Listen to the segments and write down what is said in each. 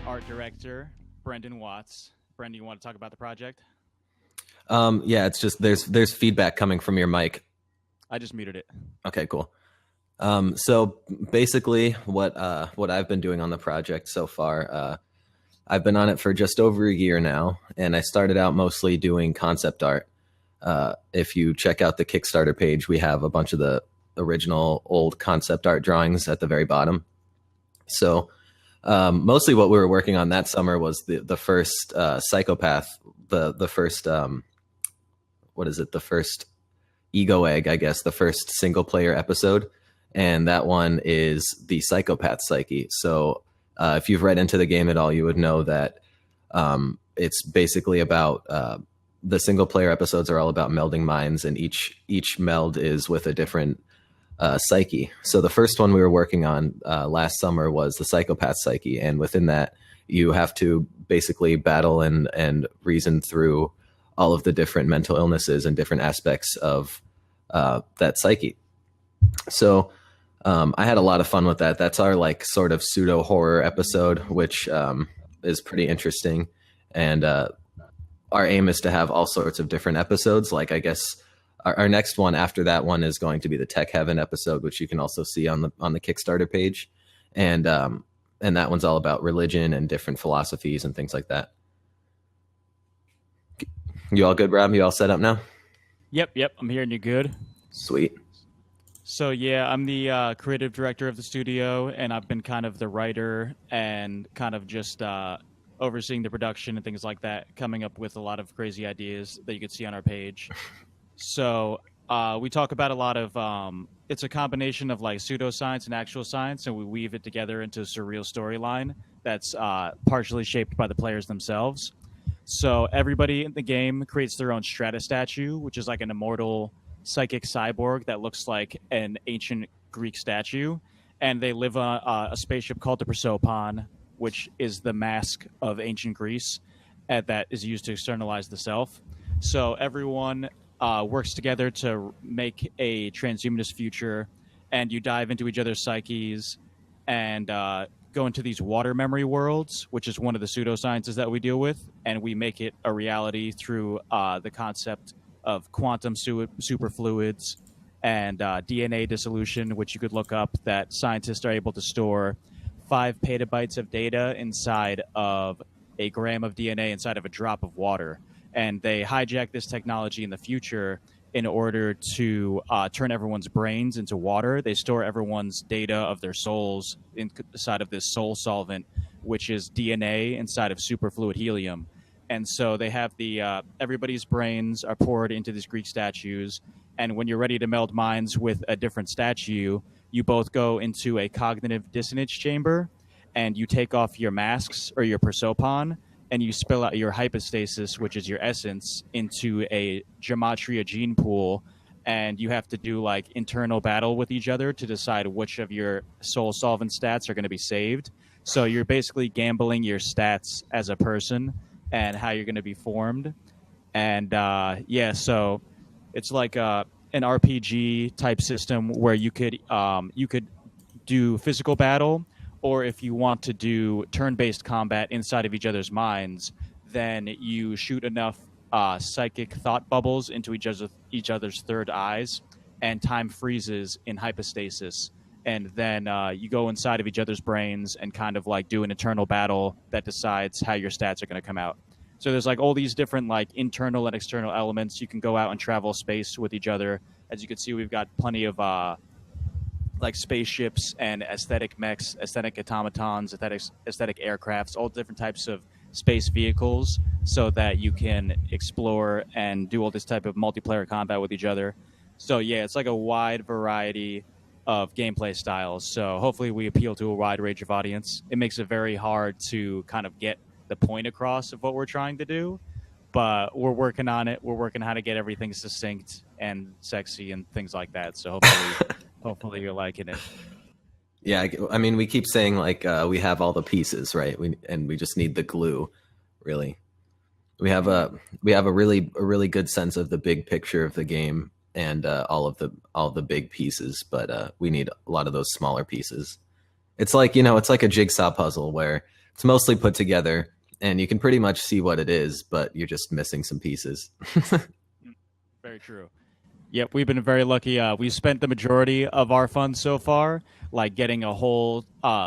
art director, Brenden Watts. Brenden, you want to talk about the project? Yeah, it's just there's feedback coming from your mic. I just muted it. Okay, cool. So basically, what I've been doing on the project so far, I've been on it for just over a year now, and I started out mostly doing concept art. If you check out the Kickstarter page, we have a bunch of the original old concept art drawings at the very bottom. So mostly what we were working on that summer was the first psychopath, the first what is it? The first ego egg, I guess, the first single player episode. And that one is the psychopath psyche. So if you've read into the game at all, you would know that it's basically about the single player episodes are all about melding minds, and each meld is with a different psyche. So the first one we were working on last summer was the psychopath psyche. And within that, you have to basically battle and reason through all of the different mental illnesses and different aspects of that psyche. So I had a lot of fun with that. That's our like sort of pseudo horror episode, which is pretty interesting. And our aim is to have all sorts of different episodes. Like I guess our next one after that one is going to be the Tech Heaven episode, which you can also see on the Kickstarter page. And that one's all about religion and different philosophies and things like that. You all good, Rob? You all set up now? Yep. I'm hearing you good. Sweet. So yeah, I'm the creative director of the studio, and I've been kind of the writer and kind of just overseeing the production and things like that, coming up with a lot of crazy ideas that you can see on our page. So we talk about a lot of it's a combination of like pseudoscience and actual science, and we weave it together into a surreal storyline that's partially shaped by the players themselves. So everybody in the game creates their own strata statue, which is like an immortal psychic cyborg that looks like an ancient Greek statue. And they live on a spaceship called the Prosopon, which is the mask of ancient Greece that is used to externalize the self. So everyone works together to make a transhumanist future, and you dive into each other's psyches and go into these water memory worlds, which is one of the pseudosciences that we deal with, and we make it a reality through the concept of quantum superfluids and DNA dissolution, which you could look up, that scientists are able to store 5 petabytes of data inside of a gram of DNA inside of a drop of water. And they hijack this technology in the future in order to turn everyone's brains into water. They store everyone's data of their souls inside of this soul solvent, which is DNA inside of superfluid helium. And so they have everybody's brains are poured into these Greek statues. And when you're ready to meld minds with a different statue, you both go into a cognitive dissonance chamber, and you take off your masks or your prosopon, and you spill out your hypostasis, which is your essence, into a gematria gene pool, and you have to do like internal battle with each other to decide which of your soul solvent stats are going to be saved. So you're basically gambling your stats as a person and how you're going to be formed. And so it's like an RPG type system where you could do physical battle, or if you want to do turn-based combat inside of each other's minds, then you shoot enough psychic thought bubbles into each other's third eyes, and time freezes in hypostasis. And then you go inside of each other's brains and kind of like do an internal battle that decides how your stats are going to come out. So there's like all these different like internal and external elements. You can go out and travel space with each other. As you can see, we've got plenty of like spaceships and aesthetic mechs, aesthetic automatons, aesthetic aircrafts, all different types of space vehicles, so that you can explore and do all this type of multiplayer combat with each other. So yeah, it's like a wide variety of gameplay styles. So hopefully we appeal to a wide range of audience. It makes it very hard to kind of get the point across of what we're trying to do, but we're working on it. We're working how to get everything succinct and sexy and things like that. So hopefully you're liking it. Yeah, I mean, we keep saying like we have all the pieces, right? We just need the glue, really. We have a really good sense of the big picture of the game and all the big pieces, but we need a lot of those smaller pieces. It's like, it's like a jigsaw puzzle where It's mostly put together, and you can pretty much see what it is, but you're just missing some pieces. Mm, very true. Yep, we've been very lucky. We've spent the majority of our funds so far, like getting a whole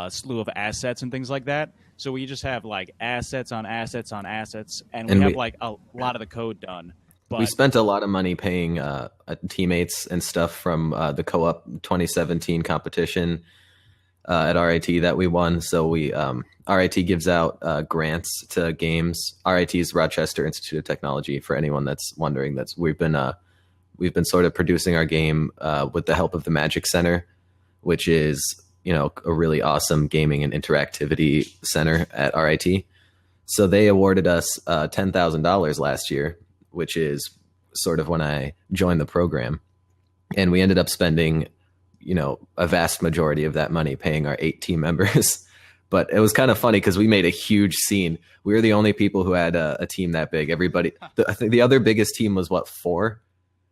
slew of assets and things like that. So we just have like assets on assets on assets, and we And have we like a lot of the code done. we But spent a lot of money paying teammates and stuff from the co-op 2017 competition at RIT that we won. So we RIT gives out grants to games. RIT is Rochester Institute of Technology. For anyone that's wondering, that's we've been sort of producing our game with the help of the Magic Center, which is a really awesome gaming and interactivity center at RIT. So they awarded us $10,000 last year, which is sort of when I joined the program, and we ended up spending a vast majority of that money paying our 8 team members. But it was kind of funny because we made a huge scene. We were the only people who had a team that big. Everybody, I think the other biggest team was what, 4?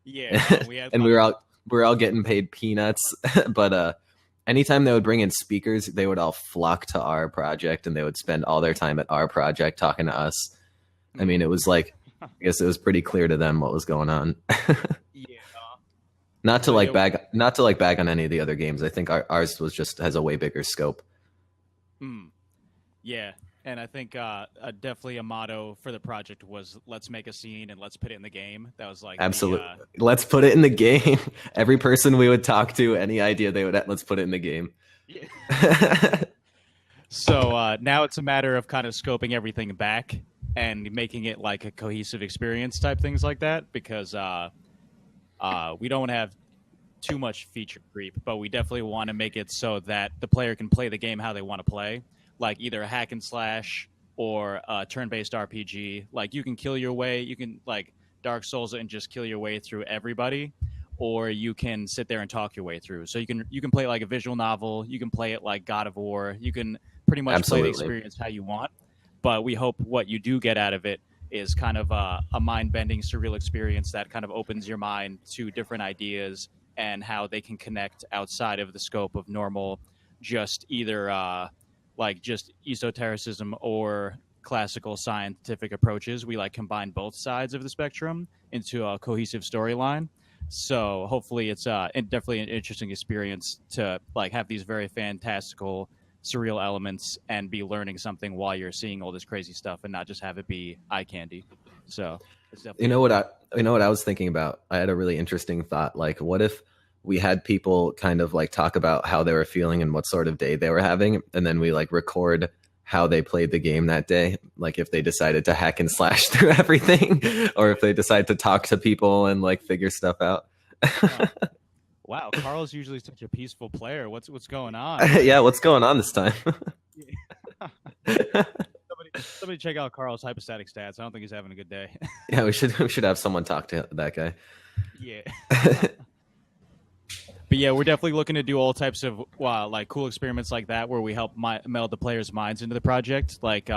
yeah, no, we had And we were all getting paid peanuts. But anytime they would bring in speakers, they would all flock to our project, and they would spend all their time at our project talking to us. I mean, it was like, I guess it was pretty clear to them what was going on. yeah. Not to So, like yeah, bag on any of the other games. I think ours was just has a way bigger scope. yeah, and I think definitely a motto for the project was "Let's make a scene and let's put it in the game." That was like the Absolutely. Let's put it in the game. Every person we would talk to, any idea they would have, let's put it in the game. yeah. So now it's a matter of kind of scoping everything back and making it like a cohesive experience type things like that because we don't have too much feature creep, but we definitely want to make it so that the player can play the game how they want to play, like either a hack and slash or a turn-based RPG. Like you can kill your way, you can like Dark Souls it and just kill your way through everybody, or you can sit there and talk your way through. So you can play it like a visual novel, you can play it like God of War, you can pretty much play the Absolutely. experience how you want. But we hope what you do get out of it is kind of a mind-bending, surreal experience that kind of opens your mind to different ideas and how they can connect outside of the scope of normal, just either like just esotericism or classical scientific approaches. We like combine both sides of the spectrum into a cohesive storyline. So hopefully it's definitely an interesting experience to like have these very fantastical surreal elements and be learning something while you're seeing all this crazy stuff and not just have it be eye candy. So it's definitely You know what I was thinking about? I had a really interesting thought. Like, what if we had people kind of like talk about how they were feeling and what sort of day they were having, and then we like record how they played the game that day, like if they decided to hack and slash through everything, or if they decide to talk to people and like figure stuff out. uh, wow, Carl's usually such a peaceful player. What's going on? Yeah, what's going on this time? Somebody check out Carl's hypostatic stats. I don't think he's having a good day. Yeah, we should have someone talk to that guy. Yeah. But yeah, we're definitely looking to do all types of like cool experiments like that where we help meld the players' minds into the project. Like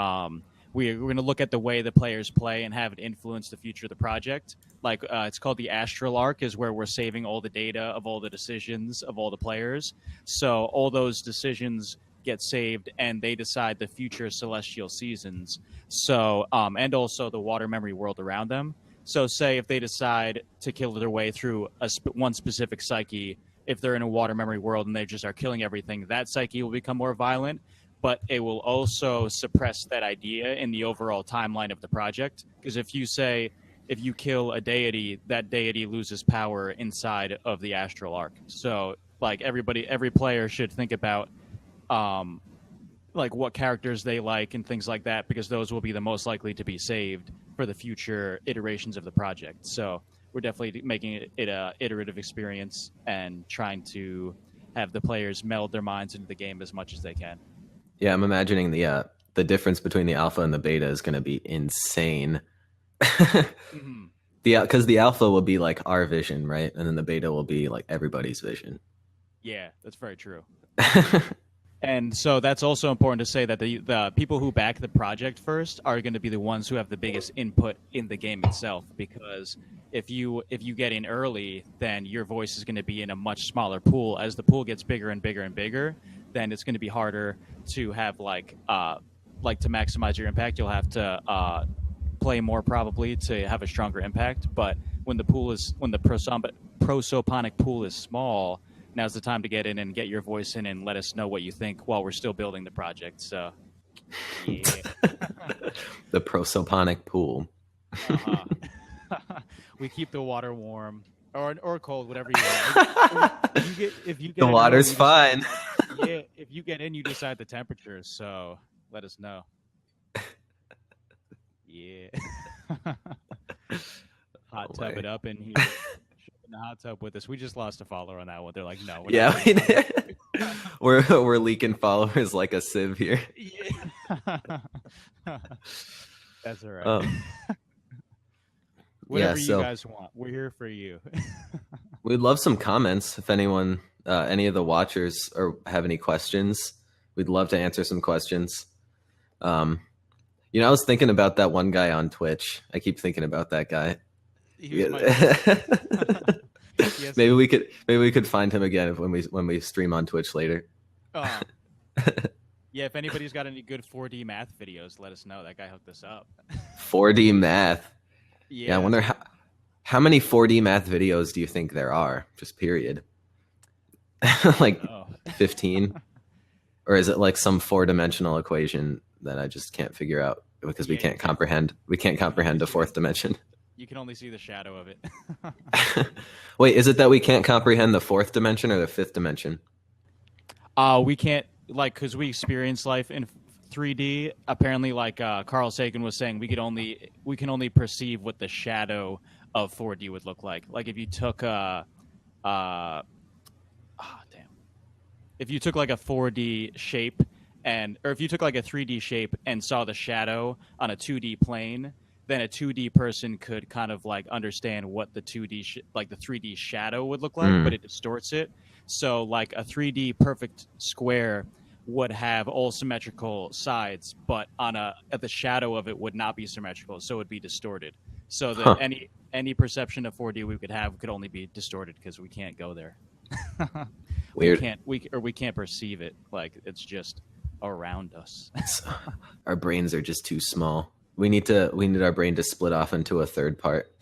we're going to look at the way the players play and have it influence the future of the project. Like it's called the Astral Arc, is where we're saving all the data of all the decisions of all the players. So all those decisions get saved and they decide the future celestial seasons. So and also the water memory world around them. So say if they decide to kill their way through one specific psyche, if they're in a water memory world and they just are killing everything, that psyche will become more violent, but it will also suppress that idea in the overall timeline of the project. Because if you kill a deity, that deity loses power inside of the astral arc. So like every player should think about like what characters they like and things like that, because those will be the most likely to be saved for the future iterations of the project. So we're definitely making it a iterative experience and trying to have the players meld their minds into the game as much as they can. Yeah, I'm imagining the difference between the alpha and the beta is going to be insane. Mm-hmm. Because the alpha will be like our vision, right? And then the beta will be like everybody's vision. Yeah, that's very true. And so that's also important to say that the people who back the project first are going to be the ones who have the biggest input in the game itself, because if you get in early, then your voice is going to be in a much smaller pool. As the pool gets bigger and bigger and bigger, then it's going to be harder to have like like to maximize your impact, you'll have to play more probably to have a stronger impact. But when the prosoponic pool is small, now's the time to get in and get your voice in and let us know what you think while we're still building the project. So, yeah. The prosoponic pool. Uh-huh. We keep the water warm or cold, whatever you want. If you get The in water's early, fine. yeah, if you get in, you decide the temperature. So let us know. Yeah. Hot tub it up in here. In the hot tub with us. We just lost a follower on that one. They're like, no. We're Yeah, not we did. We're leaking followers like a sieve here. Yeah. That's all right. Yeah, Whatever you guys want, we're here for you. we'd love some comments if anyone, any of the watchers, or have any questions. We'd love to answer some questions. I was thinking about that one guy on Twitch. I keep thinking about that guy. Yes, maybe we could find him again when we stream on Twitch later. Yeah, if anybody's got any good 4D math videos, let us know. That guy hooked us up. 4D math. Yeah, I wonder how many 4D math videos do you think there are? Just period. Like 15? Or is it like some 4-dimensional equation that I just can't figure out because we can't comprehend the fourth dimension? You can only see the shadow of it. Wait, is it that we can't comprehend the fourth dimension or the fifth dimension? We can't, because we experience life in 3D. Apparently, Carl Sagan was saying, we can only perceive what the shadow of 4D would look like. Like if you took if you took like a 4D shape or if you took like a 3D shape and saw the shadow on a 2D plane, then a 2D person could kind of like understand what the 2D the 3D shadow would look like, but it distorts it. So like a 3D perfect square would have all symmetrical sides, but at the shadow of it would not be symmetrical, so it would be distorted. So that any perception of 4D we could have could only be distorted because we can't go there. Weird. We can't perceive it. Like it's just around us. Our brains are just too small. We need our brain to split off into a third part.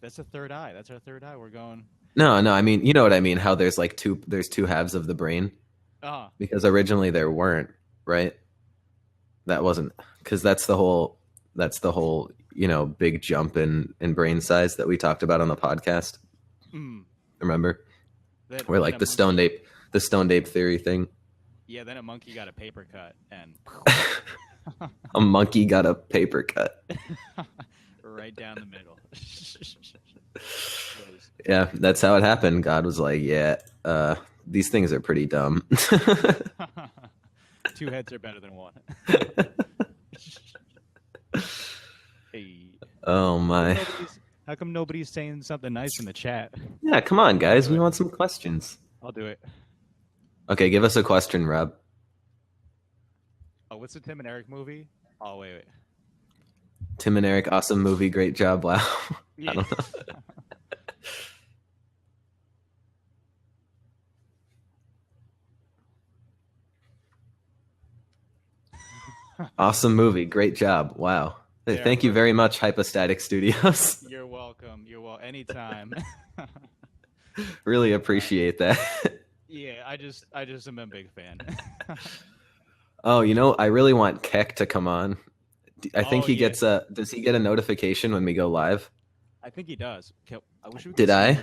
That's a third eye. That's our third eye. We're going. No, I mean, you know what I mean? How there's two halves of the brain. Because originally there weren't, right? That wasn't, because that's the whole big jump in brain size that we talked about on the podcast. Remember? Where like the stoned ape theory thing. Yeah, then a monkey got a paper cut and a monkey got a paper cut. Right down the middle. Yeah, that's how it happened. God was like, yeah, these things are pretty dumb. 2 heads are better than 1. Hey. Oh my. How come nobody's saying something nice in the chat? Yeah, come on, guys. We want some questions. I'll do it. Okay, give us a question, Rob. Oh, what's the Tim and Eric movie? Oh, wait. Tim and Eric, awesome movie. Great job. Wow. Yeah. I don't know. Awesome movie. Great job. Wow. Yeah, thank you very much, Hypostatic Studios. You're welcome. You're welcome. Anytime. Really appreciate that. Yeah, I just am a big fan. Oh, I really want Keck to come on. I think he gets does he get a notification when we go live? I think he does. I wish we could. Did I?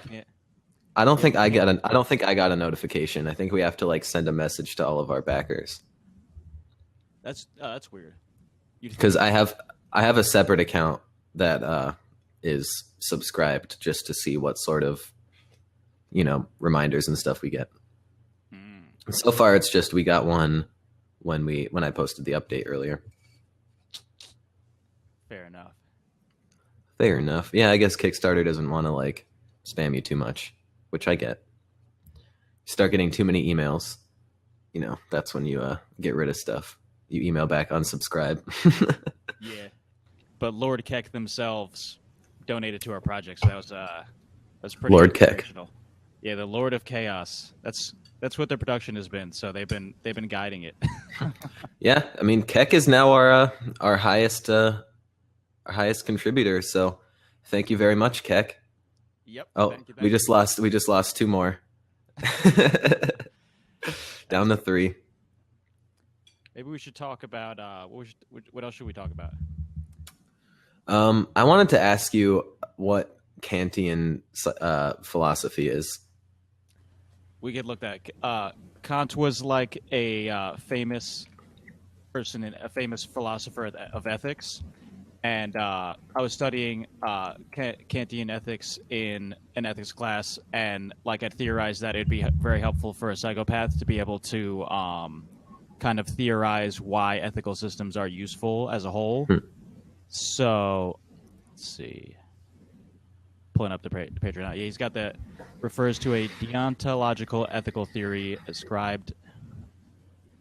I don't think I got a notification. I think we have to like send a message to all of our backers. That's weird. Because I have a separate account that is subscribed just to see what sort of reminders and stuff we get. So far, it's just we got one when I posted the update earlier. Fair enough. Yeah, I guess Kickstarter doesn't want to like spam you too much, which I get. You start getting too many emails, that's when you get rid of stuff. You email back unsubscribe. Yeah, but Lord Keck themselves donated to our project, so that was pretty Lord Keck. Yeah, the Lord of Chaos. That's what their production has been. So they've been guiding it. Yeah, I mean, Keck is now our highest contributor. So thank you very much, Keck. Yep. Oh, Thank you. we Thank just you. lost two more. Down That's to three. maybe we should talk about what else should we talk about? I wanted to ask you what Kantian philosophy is. We could look at Kant was like a famous person and a famous philosopher of ethics, and I was studying Kantian ethics in an ethics class, and like I theorized that it'd be very helpful for a psychopath to be able to kind of theorize why ethical systems are useful as a whole. Hmm. So let's see, pulling up the page right now. Yeah, he's got the refers to a deontological ethical theory ascribed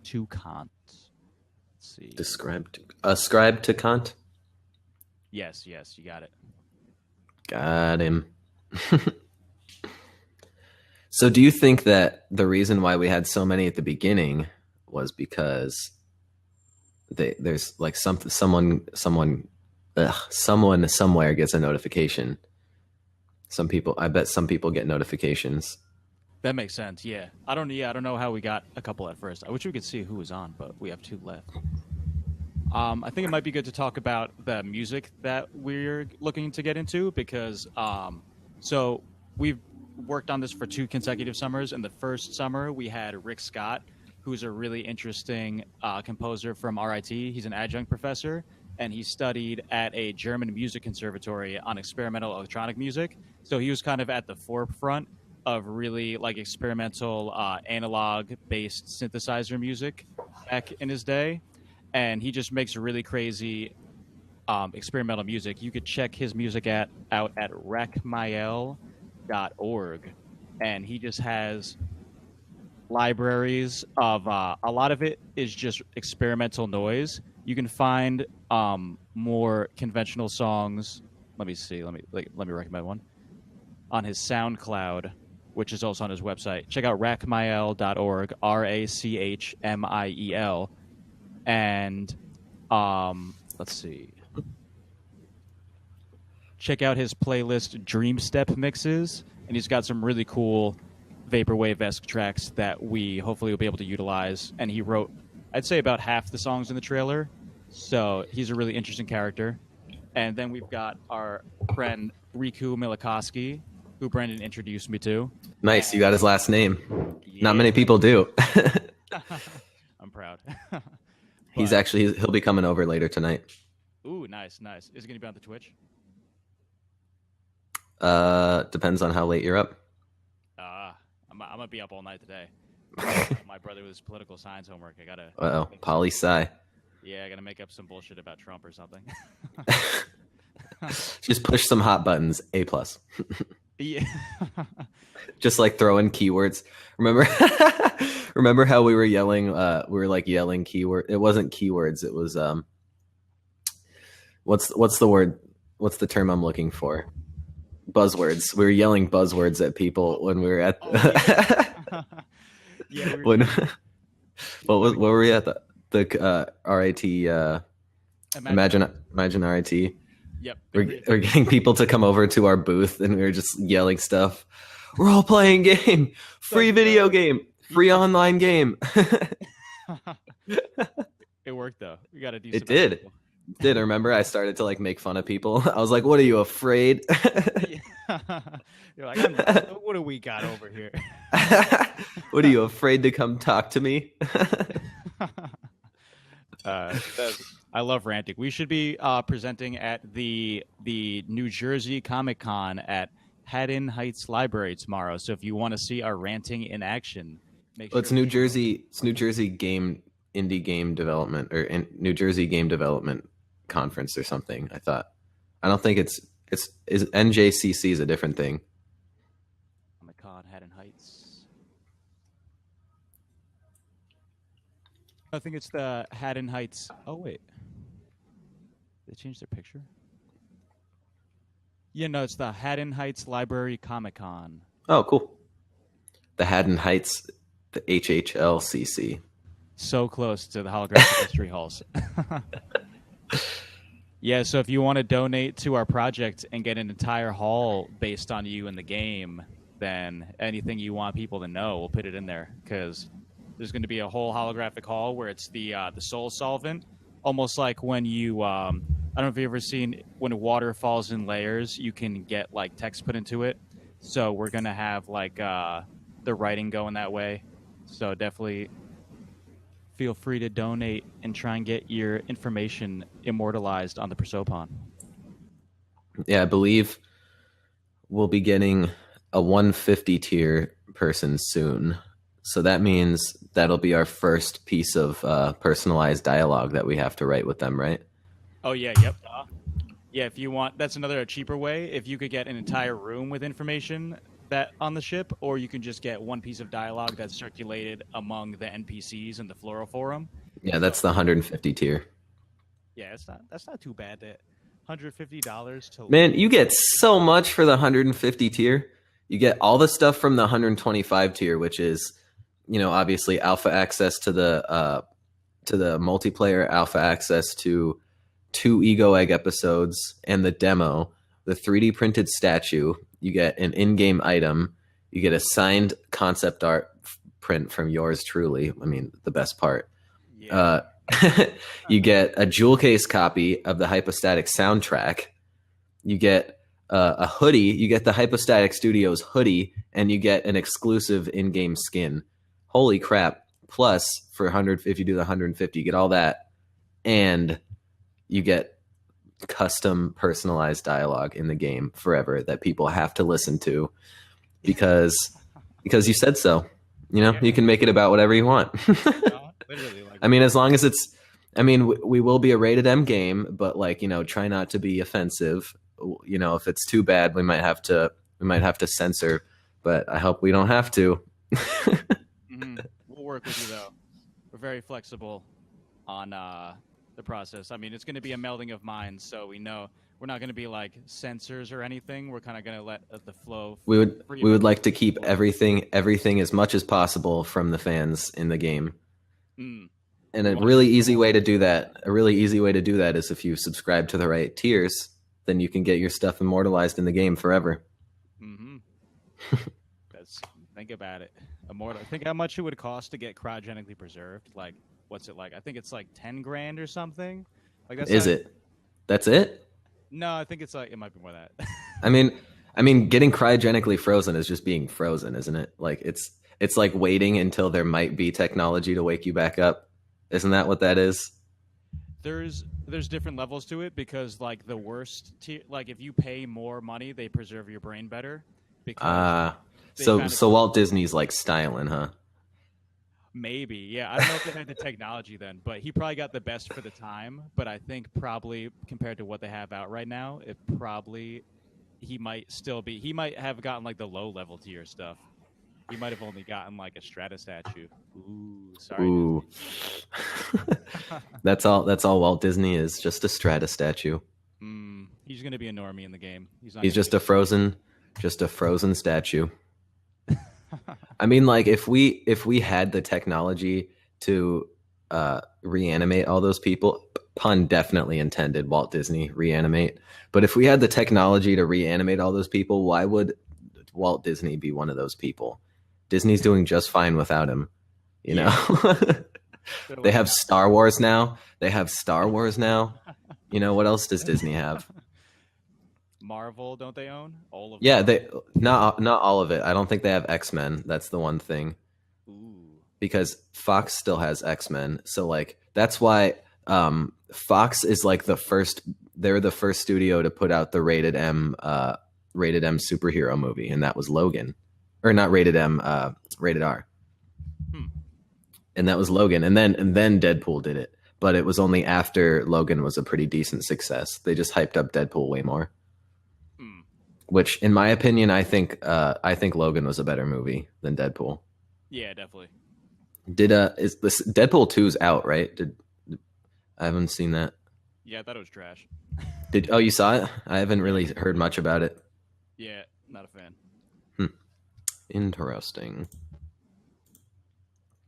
to Kant. Let's see. Ascribed to Kant. Yes, yes, you got it. Got him. So, do you think that the reason why we had so many at the beginning was because there's like someone somewhere gets a notification? I bet some people get notifications. That makes sense. Yeah, I don't. Yeah, I don't know how we got a couple at first. I wish we could see who was on, but we have two left. I think it might be good to talk about the music that we're looking to get into because so we've worked on this for two consecutive summers. And the first summer we had Rick Scott, who's a really interesting composer from RIT. He's an adjunct professor, and he studied at a German music conservatory on experimental electronic music. So he was kind of at the forefront of really like experimental analog based synthesizer music back in his day, and he just makes really crazy experimental music. You could check his music out at recmael.org, and he just has libraries of a lot of it is just experimental noise. You can find more conventional songs. Let me see. Let me recommend one on his SoundCloud, which is also on his website. Check out rachmiel.org, RACHMIEL, and let's see. Check out his playlist Dream Step Mixes, and he's got some really cool vaporwave-esque tracks that we hopefully will be able to utilize. And he wrote, I'd say, about half the songs in the trailer, so he's a really interesting character. And then we've got our friend Riku Milikoski, who Brenden introduced me to. Nice, you got his last name. Yeah. Not many people do. I'm proud. He'll be coming over later tonight. Ooh, nice, nice. Is it going to be on the Twitch? Depends on how late you're up. I'm gonna be up all night today. My brother with his political science homework. I gotta. Poli sci. Yeah, I gotta make up some bullshit about Trump or something. Just push some hot buttons. A plus. Yeah. Just like throwing keywords. Remember how we were yelling? We were like yelling keyword. It wasn't keywords. It was What's the word? What's the term I'm looking for? Buzzwords. We were yelling buzzwords at people when we were at. Yeah. When what were we at the RIT? Imagine RIT. Yep. We're getting people to come over to our booth, and we were just yelling stuff. Role playing game, free video game, free online game. It worked though. We got to do. It did. Did I remember I started to like make fun of people? I was like, "What are you afraid?" You're like, what do we got over here? What are you afraid to come talk to me? I love ranting. We should be presenting at the New Jersey Comic Con at Haddon Heights Library tomorrow. So if you want to see our ranting in action, it's New Jersey. It's New Jersey Indie Game Development or New Jersey Game Development Conference or something. I don't think it's NJCC is a different thing. Comic Con Haddon Heights. I think it's the Haddon Heights. Oh wait, they changed their picture. Yeah, no, it's the Haddon Heights Library Comic Con. Oh, cool. The Haddon Heights The HHLCC. So close to the holographic history halls. Yeah, so if you want to donate to our project and get an entire hall based on you in the game, then anything you want people to know, we'll put it in there because there's going to be a whole holographic hall where it's the soul solvent, almost like when you I don't know if you've ever seen when water falls in layers, you can get like text put into it. So we're gonna have like the writing going that way. So definitely feel free to donate and try and get your information immortalized on the Prosopon. Yeah, I believe we'll be getting a 150 tier person soon. So that means that'll be our first piece of personalized dialogue that we have to write with them, right? Oh yeah, yep. Yeah, if you want, that's another cheaper way. If you could get an entire room with information that on the ship, or you can just get one piece of dialogue that's circulated among the NPCs in the Floral Forum. Yeah, So that's the 150 tier. yeah, that's not too bad. That $150 to Man, you get so much for the 150 tier. You get all the stuff from the 125 tier, which is, obviously alpha access to the multiplayer, alpha access to 2 Ego Egg episodes and the demo, the 3D printed statue. You get an in-game item. You get a signed concept art print from yours truly. I mean, the best part. yeah. You get a jewel case copy of the Hypostatic soundtrack. You get a hoodie. You get the Hypostatic Studios hoodie, and you get an exclusive in-game skin. Holy crap. Plus, for 100, if you do the 150, you get all that. And you get custom personalized dialogue in the game forever that people have to listen to because you said so. You can make it about whatever you want. Literally, like, I mean, as long as it's, we will be a rated M game, but try not to be offensive. If it's too bad, we might have to censor, but I hope we don't have to. We'll work with you though. We're very flexible on the process. I mean, it's going to be a melding of minds, so we know we're not going to be like censors or anything. We're kind of going to let the flow. We would like to keep everything as much as possible from the fans in the game. And a really easy way to do that is if you subscribe to the right tiers, then you can get your stuff immortalized in the game forever. Think about it. Immortal. Think how much it would cost to get cryogenically preserved. Like, what's it like? I think it's like 10 grand or something. Like that's Is it? That's it? No, I think it's like it might be more than that. I mean, getting cryogenically frozen is just being frozen, isn't it? Like it's like waiting until there might be technology to wake you back up. Isn't that what that is? There's different levels to it because like the worst tier, like if you pay more money, they preserve your brain better. Because so Walt Disney's like styling, huh? Maybe, yeah. I don't know if they had the technology then, but he probably got the best for the time. But I think probably compared to what they have out right now, he might have gotten like the low level tier stuff. He might have only gotten like a strata statue. Ooh, sorry. Ooh. That's all Walt Disney is, just a strata statue. He's gonna be a normie in the game. He's just a frozen statue. I mean, like if we had the technology to reanimate all those people, pun definitely intended, Walt Disney, reanimate. But if we had the technology to reanimate all those people, why would Walt Disney be one of those people? Disney's doing just fine without him, you know. They have Star Wars now. You know, what else does Disney have? Marvel, don't they own all of? Yeah, they not all of it. I don't think they have X-Men. That's the one thing. Ooh. Because Fox still has X-Men. So like that's why Fox is like they're the first studio to put out the rated M superhero movie, and that was Logan. Or not rated M, rated R. And that was Logan. And then Deadpool did it. But it was only after Logan was a pretty decent success. They just hyped up Deadpool way more. Which, in my opinion, I think Logan was a better movie than Deadpool. Yeah, definitely. Is this Deadpool 2's out, right? I haven't seen that. Yeah, I thought it was trash. You saw it? I haven't really heard much about it. Yeah, not a fan. Interesting.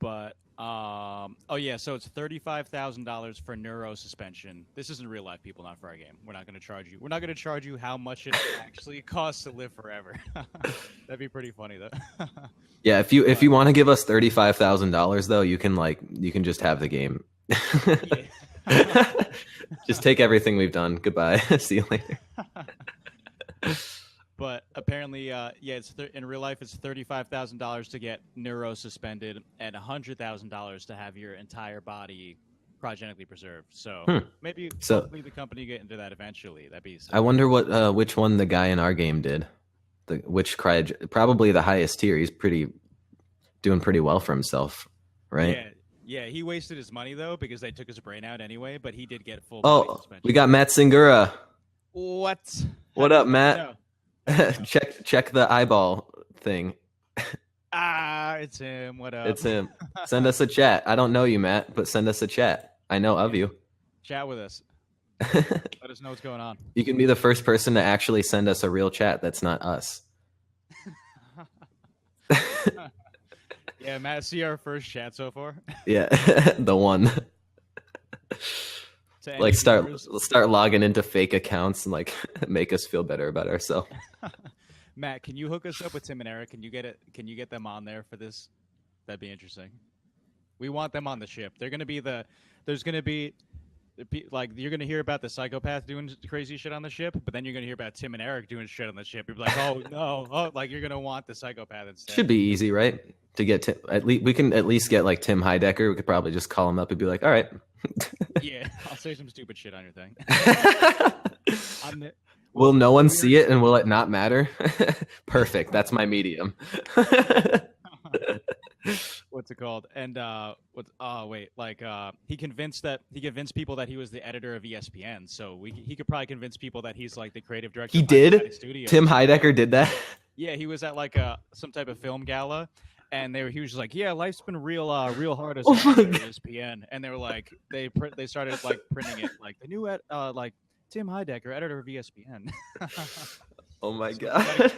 But oh yeah, so it's $35,000 for neuro suspension. This isn't real life, people, not for our game. We're not going to charge you. We're not going to charge you how much it actually costs to live forever. That'd be pretty funny though. Yeah, if you want to give us $35,000 though, you can just have the game. Just take everything we've done. Goodbye. See you later. But apparently, it's in real life, it's $35,000 to get neuro suspended and $100,000 to have your entire body cryogenically preserved. So maybe hopefully the company get into that eventually. That'd be. I wonder which one the guy in our game did. Probably the highest tier. He's doing pretty well for himself, right? Yeah. He wasted his money though because they took his brain out anyway. But he did get full. Oh, suspension. We got Matt Singura. What up, Matt? No. check the eyeball thing. It's him. What up? It's him. Send us a chat. I don't know you, Matt, but send us a chat. I know of you. Chat with us. Let us know what's going on. You can be the first person to actually send us a real chat that's not us. Yeah, Matt, see our first chat so far? Yeah, the one. Like start logging into fake accounts and like make us feel better about ourselves. Matt, can you hook us up with Tim and Eric? Can you get them on there for this? That'd be interesting. We want them on the ship. There's gonna be like you're gonna hear about the psychopath doing crazy shit on the ship, but then you're gonna hear about Tim and Eric doing shit on the ship. You're like, oh no, like you're gonna want the psychopath instead. Should be easy, right? To get Tim, we can at least get like Tim Heidecker. We could probably just call him up and be like, all right. Yeah, I'll say some stupid shit on your thing. Will no one see it and will it not matter? Perfect. That's my medium. What's it called? And he convinced people that he was the editor of ESPN. So he could probably convince people that he's like the creative director. He did? Tim Heidecker did that? Yeah, he was at like some type of film gala. And he was just like, yeah, life's been real hard as an editor at ESPN. And they were like, they started like printing it like the new like Tim Heidecker, editor of ESPN. Oh my god!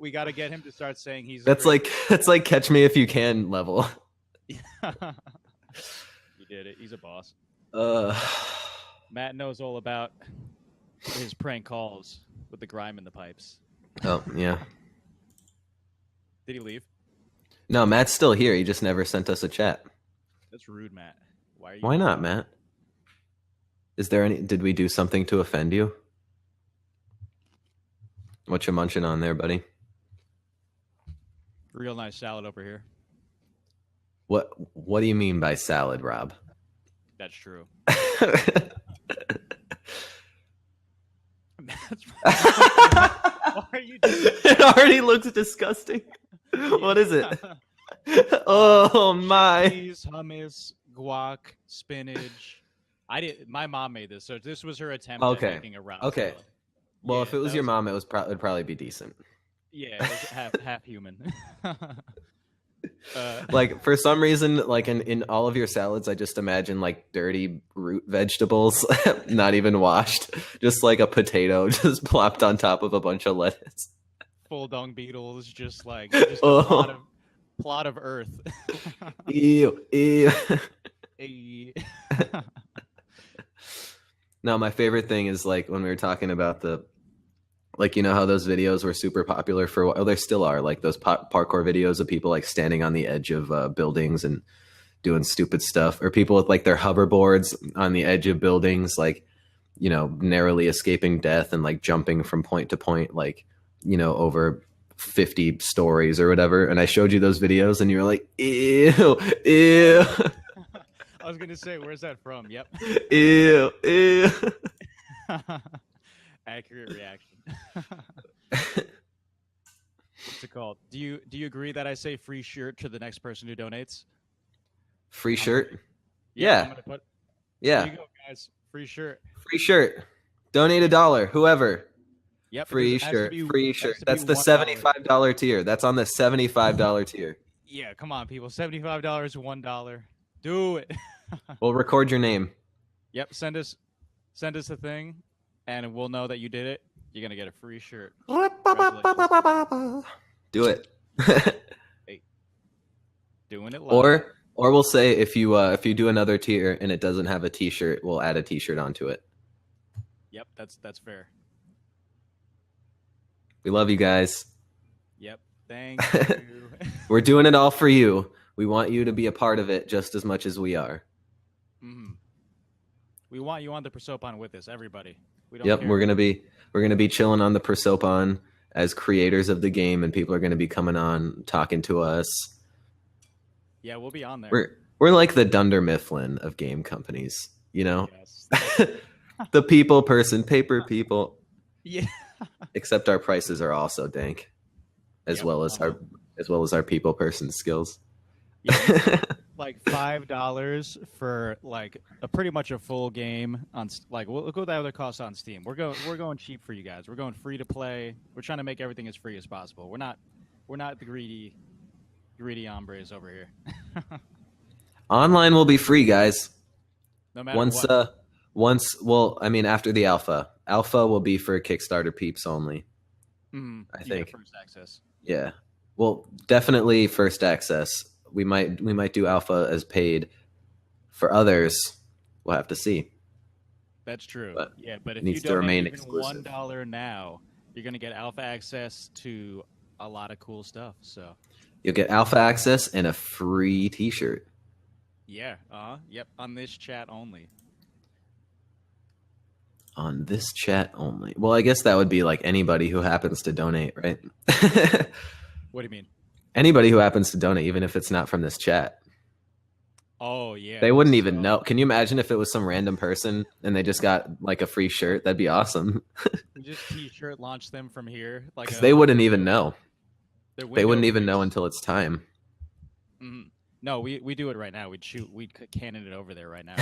We got to get him to start saying he's. That's like Catch Me If You Can level. He did it. He's a boss. Matt knows all about his prank calls with the grime in the pipes. Oh yeah. Did he leave? No, Matt's still here. He just never sent us a chat. That's rude, Matt. Why not, Matt? Did we do something to offend you? What you munching on there, buddy? Real nice salad over here. What do you mean by salad, Rob? That's true. Why are you doing that? It already looks disgusting. What is it? Oh my! Cheese, hummus, guac, spinach. My mom made this, so this was her attempt at making a round. Okay. Salad. Well, if it was your mom, it'd probably be decent. Yeah, it was half human. Like for some reason, like in all of your salads, I just imagine like dirty root vegetables, not even washed, just like a potato just plopped on top of a bunch of lettuce. Full dung beetles, just a plot of earth. Ew. No, my favorite thing is like when we were talking about like, you know how those videos were super popular for a while? They still are, like those parkour videos of people like standing on the edge of buildings and doing stupid stuff, or people with like their hoverboards on the edge of buildings, like, you know, narrowly escaping death and like jumping from point to point, like, you know, over 50 stories or whatever. And I showed you those videos and you were like, ew. I was going to say, where's that from? Yep. Ew. Accurate reaction. What's it called? Do you agree that I say free shirt to the next person who donates? Free shirt? Yeah. I'm gonna put, yeah. There you go, guys. Free shirt. Free shirt. Donate $1. Whoever. Yep. Free shirt. Free shirt. That's the $75 tier. That's on the $75 tier. Yeah, come on, people. $75, $1. Do it. We'll record your name. Yep. Send us a thing, and we'll know that you did it. You're gonna get a free shirt. Do it. Hey, doing it live. Or Or we'll say if you do another tier and it doesn't have a T-shirt, we'll add a T-shirt onto it. Yep, that's fair. We love you guys. Yep, thank you. We're doing it all for you. We want you to be a part of it just as much as we are. Mm-hmm. We want you on the Prosopon with us, everybody. We don't Yep, care. we're gonna be chilling on the Prosopon as creators of the game, and people are gonna be coming on talking to us. Yeah, we'll be on there. We're like the Dunder Mifflin of game companies, you know? Yes. The people person, paper people. Yeah. Except our prices are also dank, as well as our people person skills. Yeah. Like $5 for like pretty much a full game on like look what that would cost on Steam. We're going cheap for you guys. We're going free to play. We're trying to make everything as free as possible. We're not the greedy hombres over here. Online will be free, guys. No matter what. Well, I mean, after the alpha will be for Kickstarter peeps only. I think first access. Yeah. Well, definitely first access. We might do alpha as paid. For others, we'll have to see. That's true. But but if needs you to donate remain even exclusive. $1 now, you're gonna get alpha access to a lot of cool stuff. So You'll get alpha access and a free T-shirt. yeah. Yep. On this chat only. On this chat only. Well, I guess that would be like anybody who happens to donate, right? What do you mean? Anybody who happens to donate, even if it's not from this chat. Oh yeah. They wouldn't even know. Can you imagine if it was some random person and they just got like a free shirt? That'd be awesome. We just T-shirt launch them from here, like they wouldn't even know. They wouldn't even know race. until it's time. Mm-hmm. No, we do it right now. We'd cannon it over there right now.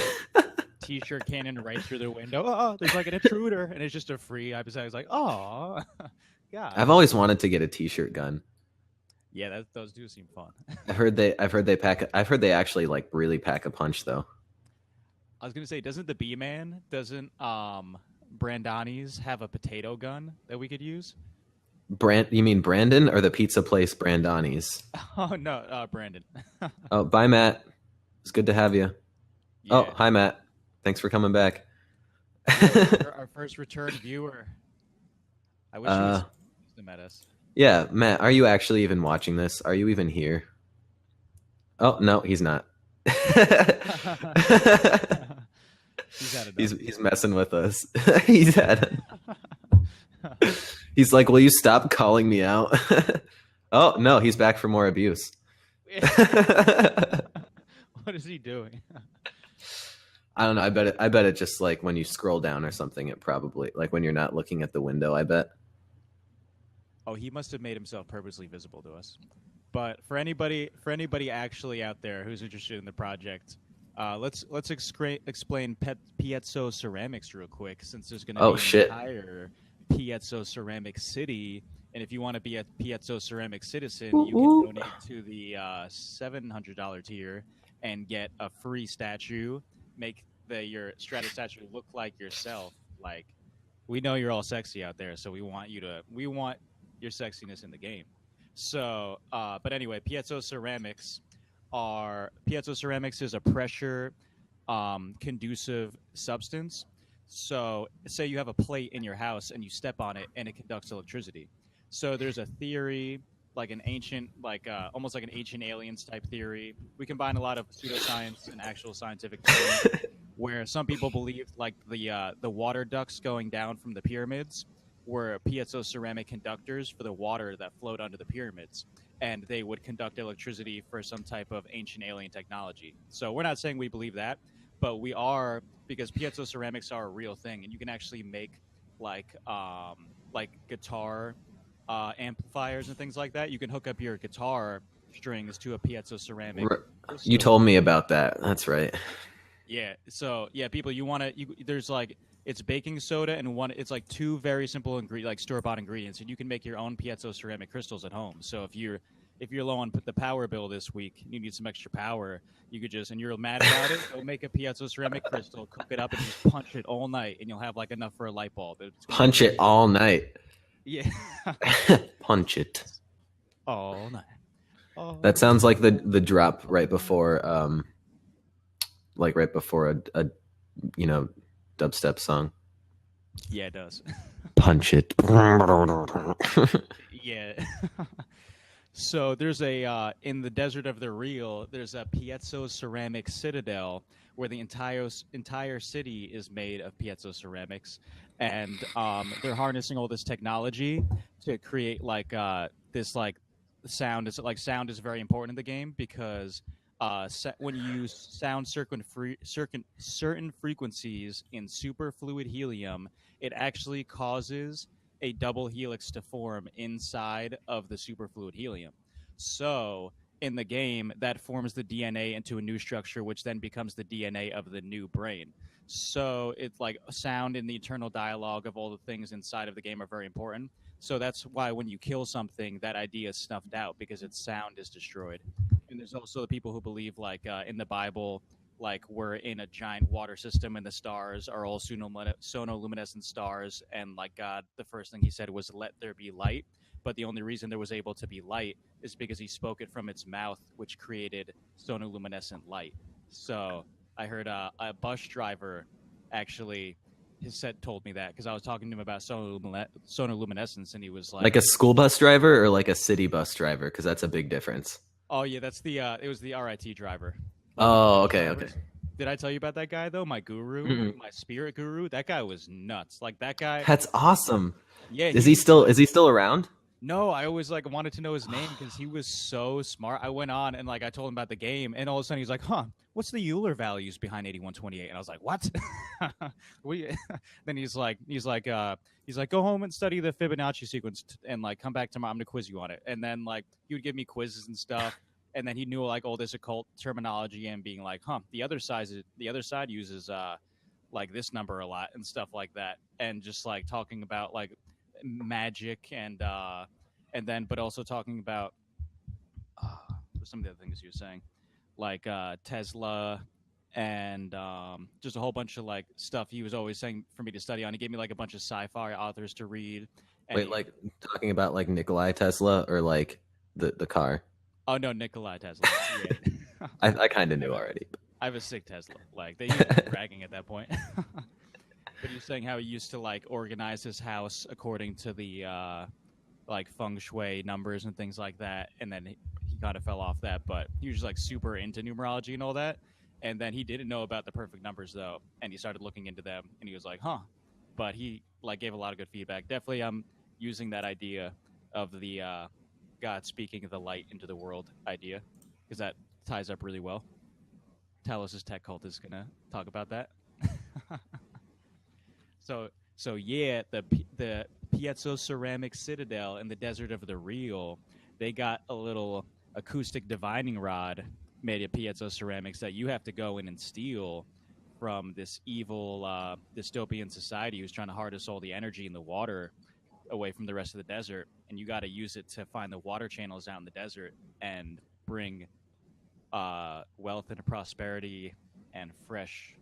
T-shirt cannon right through the window. Oh, there's like an intruder, and it's just a free episode. I was like, oh, God. I've always wanted to get a T-shirt gun. Yeah, those do seem fun. I've heard they actually like really pack a punch though. I was gonna say, doesn't the B-Man, Brandani's have a potato gun that we could use? You mean Branden or the pizza place Brandani's? Oh no, Brenden. Oh, bye Matt. It's good to have you. Yeah. Oh, hi Matt. Thanks for coming back. Our first return viewer. I wish he met us. Yeah, Matt, are you actually even watching this? Are you even here? Oh, no, he's not. He's messing with us. He's like, will you stop calling me out? Oh, no, he's back for more abuse. What is he doing? I don't know. I bet it just like when you scroll down or something, it probably like when you're not looking at the window, I bet. Oh, he must have made himself purposely visible to us. But for anybody actually out there who's interested in the project, let's explain Piezo Ceramics real quick, since there's going to be an entire Piezo Ceramic City. And if you want to be a Piezo Ceramic citizen, you can donate to the $700 tier and get a free statue. Make your Strata statue look like yourself. Like, we know you're all sexy out there, so we want your sexiness in the game. So, but anyway, Piezo Ceramics is a pressure conducive substance. So, say you have a plate in your house and you step on it and it conducts electricity. So there's a theory, like an ancient, almost like an ancient aliens type theory. We combine a lot of pseudoscience and actual scientific theory, where some people believed like the water ducts going down from the pyramids were piezo ceramic conductors for the water that flowed under the pyramids, and they would conduct electricity for some type of ancient alien technology. So we're not saying we believe that, but we are, because piezo ceramics are a real thing, and you can actually make like guitar amplifiers and things like that. You can hook up your guitar strings to a piezo ceramic. You told me about that. That's right. Yeah. So yeah, people, there's like, it's baking soda and it's like two very simple store-bought ingredients, and you can make your own piezo ceramic crystals at home. So if you're low on the power bill this week, you need some extra power, you could and you're mad about it, go make a piezo ceramic crystal, cook it up, and just punch it all night, and you'll have like enough for a light bulb. Punch it all night. Yeah. Punch it all night. That Oh, sounds like the drop right before right before a you know dubstep song. yeah, it does. Punch it. Yeah. So there's a in the desert of the real, there's a piezo ceramic citadel where the entire city is made of piezo ceramics, and they're harnessing all this technology to create like this like sound. Is like sound is very important in the game because when you use sound certain frequencies in superfluid helium, it actually causes a double helix to form inside of the superfluid helium. So in the game, that forms the DNA into a new structure, which then becomes the DNA of the new brain. So it's like sound and the internal dialogue of all the things inside of the game are very important. So that's why when you kill something, that idea is snuffed out because its sound is destroyed. And there's also the people who believe, like in the Bible, like we're in a giant water system and the stars are all sonoluminescent stars, and like God, the first thing he said was let there be light, but the only reason there was able to be light is because he spoke it from its mouth, which created sonoluminescent light. So I heard a bus driver actually his said told me that because I was talking to him about sonoluminescence, and he was Like like, a school bus driver or like a city bus driver, because that's a big difference. "Oh yeah, that's the it was the RIT driver, like one of the Oh, bus okay, okay. drivers." Did I tell you about that guy though? My guru, Mm-mm. my spirit guru. That guy was nuts. Like that guy. That's awesome. Yeah, Is he he used to still like. is he still around? No, I always like wanted to know his name because he was so smart. I went on and like I told him about the game, and all of a sudden he's like, "Huh, what's the Euler values behind 8128?" And I was like, "What?" we then he's like, "Go home and study the Fibonacci sequence and like come back tomorrow. I'm gonna quiz you on it." And then like he would give me quizzes and stuff, and then he knew like all this occult terminology and being like, "Huh, the other side uses like this number a lot and stuff like that," and just like talking about like magic and then but also talking about uh, some of the other things you were saying like Tesla and just a whole bunch of like stuff he was always saying for me to study on. He gave me like a bunch of sci-fi authors to read, and Wait, he like talking about like Nikolai Tesla or like the car? oh no, Nikola Tesla. Yeah. I kind of I have knew a already. I have a sick Tesla. Like they used to be bragging at that point. But he was saying how he used to like organize his house according to the like feng shui numbers and things like that, and then he kind of fell off that, but he was just like super into numerology and all that, and then he didn't know about the perfect numbers though, and he started looking into them and he was like, huh. But he like gave a lot of good feedback. Definitely I'm using that idea of the God speaking the light into the world idea because that ties up really well. Talos's tech cult is gonna talk about that. So yeah, the piezo ceramic citadel in the desert of the real, they got a little acoustic divining rod made of piezo ceramics that you have to go in and steal from this evil dystopian society who's trying to harness all the energy in the water away from the rest of the desert, and you got to use it to find the water channels out in the desert and bring wealth and prosperity and fresh.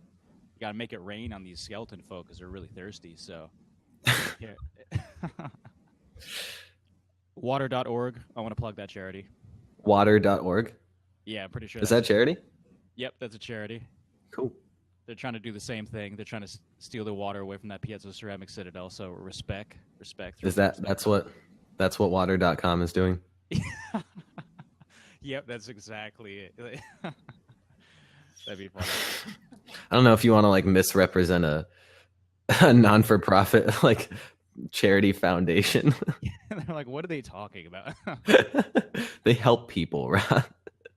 You got to make it rain on these skeleton folk because they're really thirsty. So yeah. Water.org. I want to plug that charity. Water.org. Yeah, I'm pretty sure Is that's that it. charity? Yep, that's a charity. Cool. They're trying to do the same thing. They're trying to steal the water away from that piezo ceramic citadel. So respect, respect, Is respect. that's what water.com is doing? Yep, that's exactly it. That'd be funny. I don't know if you want to like misrepresent a non-for-profit like charity foundation. They're like, what are they talking about? They help people, right?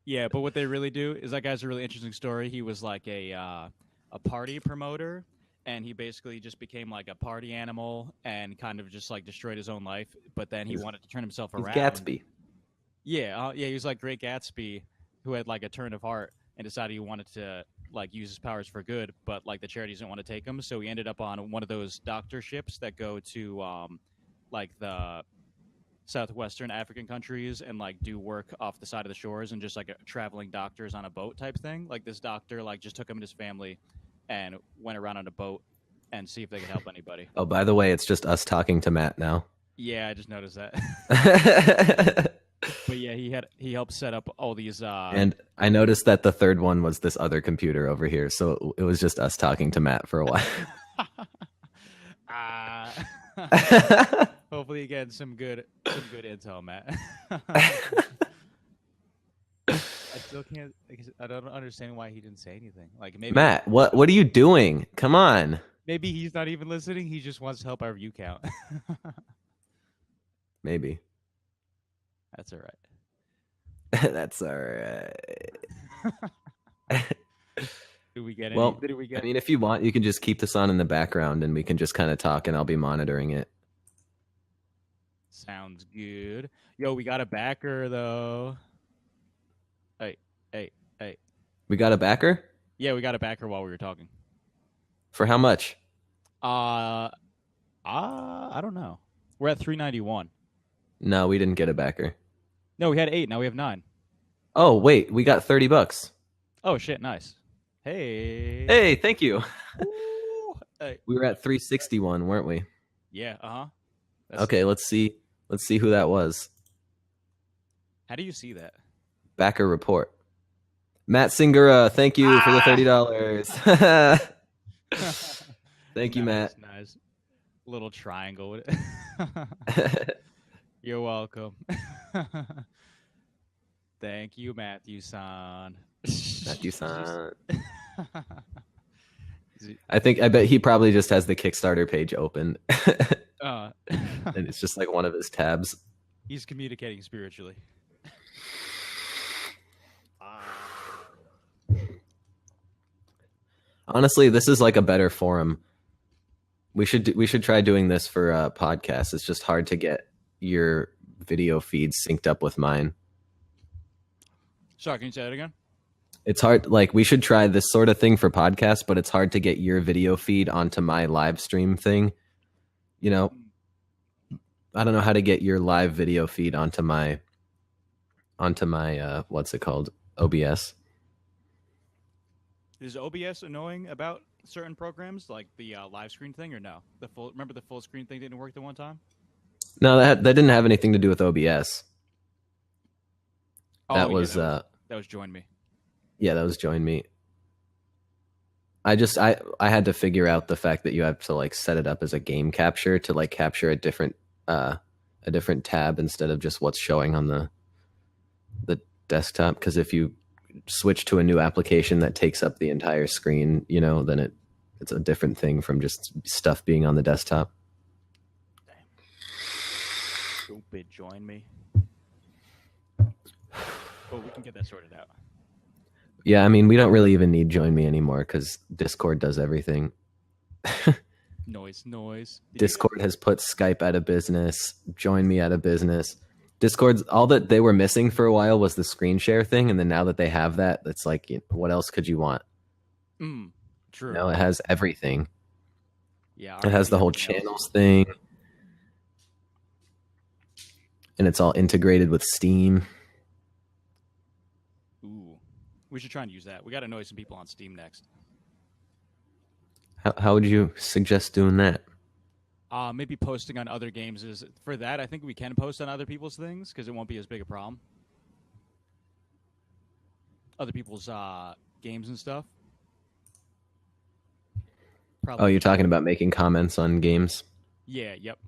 Yeah, but what they really do is that guy's a really interesting story. He was like a party promoter, and he basically just became like a party animal and kind of just like destroyed his own life. But then he He's, wanted to turn himself he's around. Gatsby. Yeah, yeah, he was like Great Gatsby, who had like a turn of heart and decided he wanted to like use his powers for good, but like the charities didn't want to take him, so he ended up on one of those doctor ships that go to like the southwestern African countries and like do work off the side of the shores and just like traveling doctors on a boat type thing. Like this doctor like just took him and his family and went around on a boat and see if they could help anybody. Oh, by the way, it's just us talking to Matt now. Yeah, I just noticed that. But yeah, he helped set up all these. And I noticed that the third one was this other computer over here, so it was just us talking to Matt for a while. uh, hopefully, you get some good intel, Matt. I still can't. I don't understand why he didn't say anything. Like maybe Matt, what are you doing? Come on. maybe he's not even listening. He just wants to help our view count. Maybe. That's all right. That's all right. Did we get Well, any? Did we get? I mean, if you want, you can just keep this on in the background and we can just kind of talk and I'll be monitoring it. Sounds good. Yo, we got a backer though. Hey. We got a backer? Yeah, we got a backer while we were talking. For how much? I don't know. We're at 391. No, we didn't get a backer. No, we had 8. Now we have 9. Oh, wait, we got $30. Oh shit, nice. Hey. Hey, thank you. Ooh. Hey. We were at 361, weren't we? Yeah, uh-huh. Okay, let's see who that was. How do you see that? Backer report. Matt Singura, thank you for the $30. Thank you, Matt. Nice. Little triangle. You're welcome. Thank you, Matthew-san. Matthew-san. I bet he probably just has the Kickstarter page open. And it's just like one of his tabs. He's communicating spiritually. Honestly, this is like a better forum. We should try doing this for podcasts. It's just hard to get your video feeds synced up with mine. Sorry, can you say that again? It's hard. Like we should try this sort of thing for podcasts, but it's hard to get your video feed onto my live stream thing. You know, I don't know how to get your live video feed onto my what's it called? OBS. Is OBS annoying about certain programs like the live screen thing or no? Remember the full screen thing didn't work the one time? No, that didn't have anything to do with OBS. That was that was Join Me. Yeah, that was Join Me. I had to figure out the fact that you have to like set it up as a game capture to like capture a different tab instead of just what's showing on the desktop, because if you switch to a new application that takes up the entire screen, you know, then it's a different thing from just stuff being on the desktop. Stupid Join Me. Well, we can get that sorted out. Yeah, I mean, we don't really even need Join Me anymore because Discord does everything. Noise. Discord has put Skype out of business, Join Me out of business. Discord's all that they were missing for a while was the screen share thing, and then now that they have that, it's like, what else could you want? True. No, it has everything. Yeah, it has the whole channels thing, and it's all integrated with Steam. Ooh, we should try and use that. We got to annoy some people on Steam next. How would you suggest doing that? Maybe posting on other games is for that. I think we can post on other people's things because it won't be as big a problem. Other people's games and stuff. Probably. Oh, you're talking about making comments on games? Yeah, yep.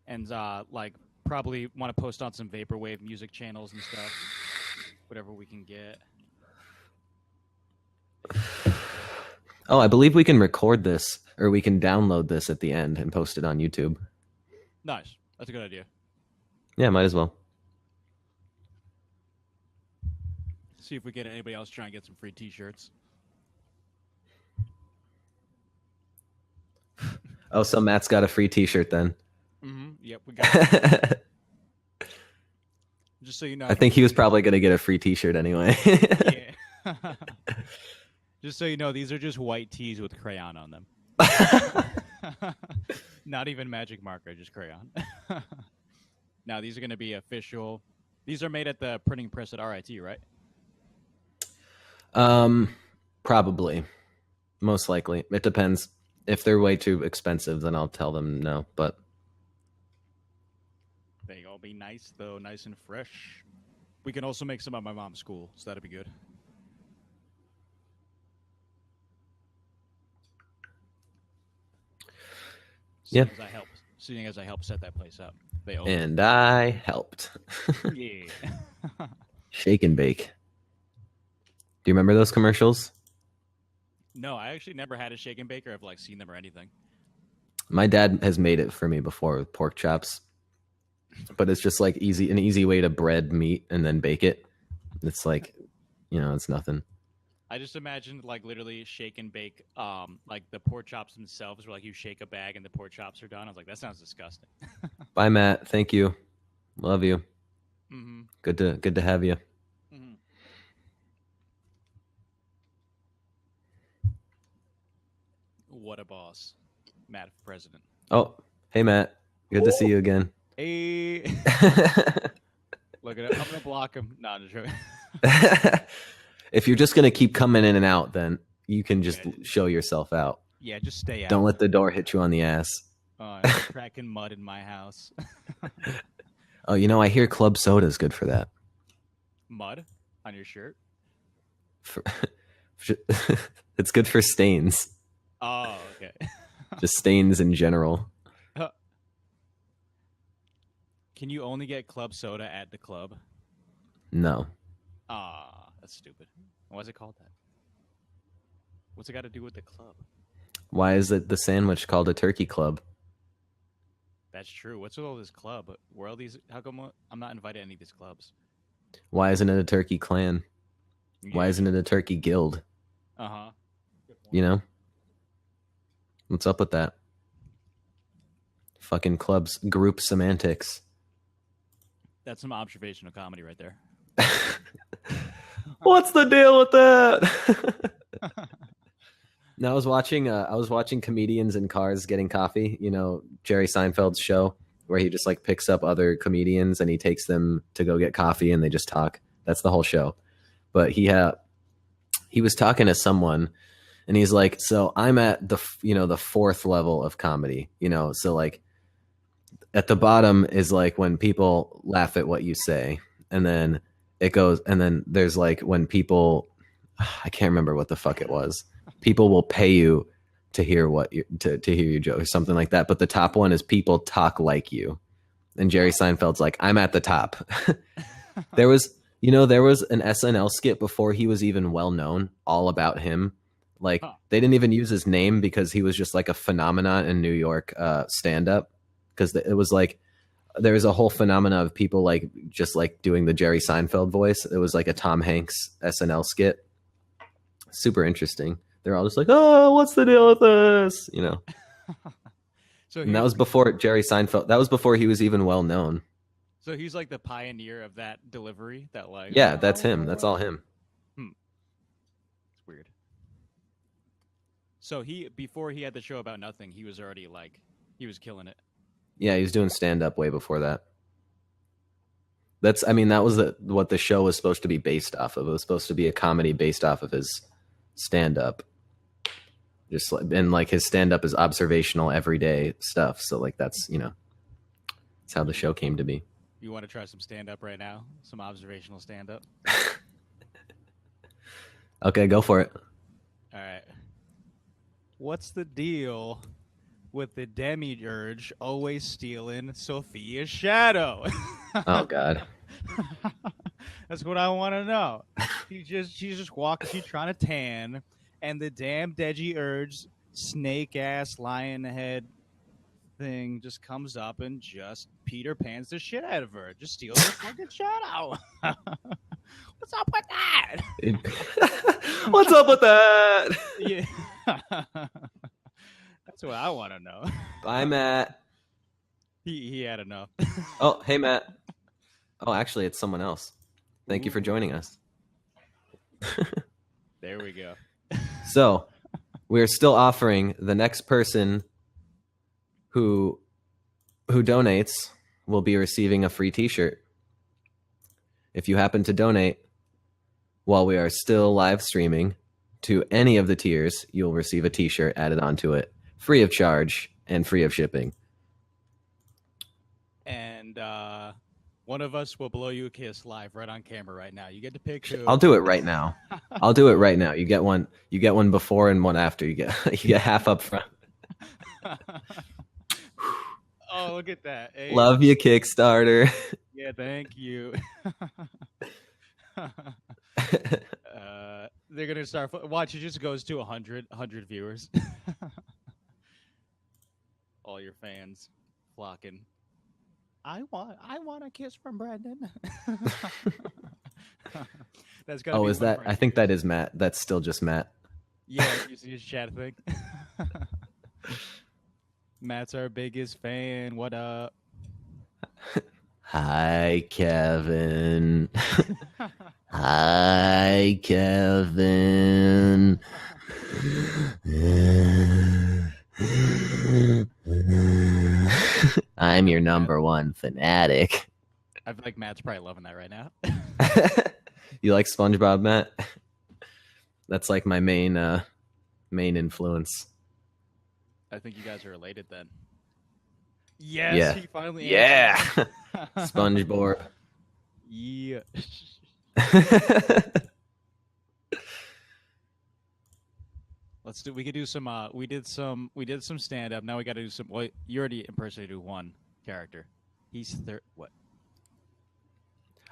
And like probably want to post on some vaporwave music channels and stuff. Whatever we can get. Oh, I believe we can record this, or we can download this at the end and post it on YouTube. Nice. That's a good idea. Yeah, might as well. See if we get anybody else trying to get some free t-shirts. Oh, so Matt's got a free t-shirt then. Yep, we got it. Just so you know. I think he was probably going to get a free t-shirt anyway. Yeah. Just so you know, these are just white tees with crayon on them. Not even magic marker, just crayon. Now, these are going to be official. These are made at the printing press at RIT, right? Probably. Most likely. It depends. If they're way too expensive, then I'll tell them no, but They all be nice though, nice and fresh. We can also make some at my mom's school, so that'd be good. Yeah. Seeing as I helped set that place up, they own And I helped. it. Yeah. Shake and bake. Do you remember those commercials? No, I actually never had a shake and bake or have like seen them or anything. My dad has made it for me before with pork chops, but it's just like an easy way to bread meat and then bake it. It's like, it's nothing. I just imagined like literally shake and bake, like the pork chops themselves, where like you shake a bag and the pork chops are done. I was like, that sounds disgusting. Bye, Matt. Thank you. Love you. Mm-hmm. Good to have you. Mm-hmm. What a boss, Matt for president. Oh, hey, Matt. Good to see you again. Hey. Look at it. I'm gonna block him. No, I'm just joking. If you're just gonna keep coming in and out, then you can just show yourself out. Yeah, just stay out. Don't let the door hit you on the ass. Cracking mud in my house. Oh, I hear club soda is good for that. Mud on your shirt? It's good for stains. Oh, okay. Just stains in general. Can you only get club soda at the club? No. That's stupid. Why is it called that? What's it got to do with the club? Why is it the sandwich called a turkey club? That's true. What's with all this club? Where are these? How come I'm not invited to any of these clubs? Why isn't it a turkey clan? Yeah. Why isn't it a turkey guild? Uh-huh. What's up with that? Fucking clubs, group semantics. That's some observational comedy right there. What's the deal with that? No, I was watching comedians in cars getting coffee. Jerry Seinfeld's show where he just like picks up other comedians and he takes them to go get coffee and they just talk. That's the whole show. But he was talking to someone and he's like, so I'm at the fourth level of comedy, so like at the bottom is like when people laugh at what you say, and then it goes, and then there's like when people, I can't remember what the fuck it was. People will pay you to hear to hear your joke or something like that. But the top one is people talk like you. And Jerry Seinfeld's like, I'm at the top. There was an SNL skit before he was even well known, all about him. Like they didn't even use his name because he was just like a phenomenon in New York stand up. Because it was like there was a whole phenomena of people like just like doing the Jerry Seinfeld voice. It was like a Tom Hanks SNL skit. Super interesting. They're all just like, oh, what's the deal with this? So and that was before Jerry Seinfeld. That was before he was even well known. So he's like the pioneer of that delivery. That like, yeah, that's him. That's all him. It's weird. So before he had the show about nothing, he was already like, he was killing it. Yeah, he was doing stand-up way before that. That was what the show was supposed to be based off of. It was supposed to be a comedy based off of his stand-up. Just like, and like his stand-up is observational, everyday stuff. So like that's that's how the show came to be. You want to try some stand-up right now? Some observational stand-up? Okay, go for it. All right. What's the deal with the demiurge always stealing Sophia's shadow? Oh God. That's what I want to know. She's just walking, she's trying to tan, and the damn demiurge snake ass lion head thing just comes up and just Peter Pans the shit out of her. Just steals her fucking shadow. What's up with that? What's up with that? Yeah. That's what I want to know. Bye, Matt. He had enough. Oh, hey, Matt. Oh, actually, it's someone else. Thank you for joining us. There we go. So, we're still offering the next person who donates will be receiving a free t-shirt. If you happen to donate while we are still live streaming to any of the tiers, you'll receive a t-shirt added onto it, free of charge and free of shipping. and one of us will blow you a kiss live right on camera right now. You get to pick who. I'll do it right now. I'll do it right now. You get one. You get one before and one after. You get half up front. Oh, look at that! Hey. Love you, Kickstarter. Yeah, thank you. They're gonna start. Watch, it just goes to 100 viewers. All your fans flocking. I want a kiss from Brenden. That's gotta be is that? I think that is Matt. That's still just Matt. Yeah, you see his chat thing. Matt's our biggest fan. What up? Hi, Kevin. Hi, Kevin. I'm your number one fanatic. I feel like Matt's probably loving that right now. You like SpongeBob, Matt? That's like my main influence. I think you guys are related then. Yes, yeah. He finally answered. SpongeBob. Yeah. We could do some we did some stand up. Now we got to do some. Well, you already impersonated one character. He's what?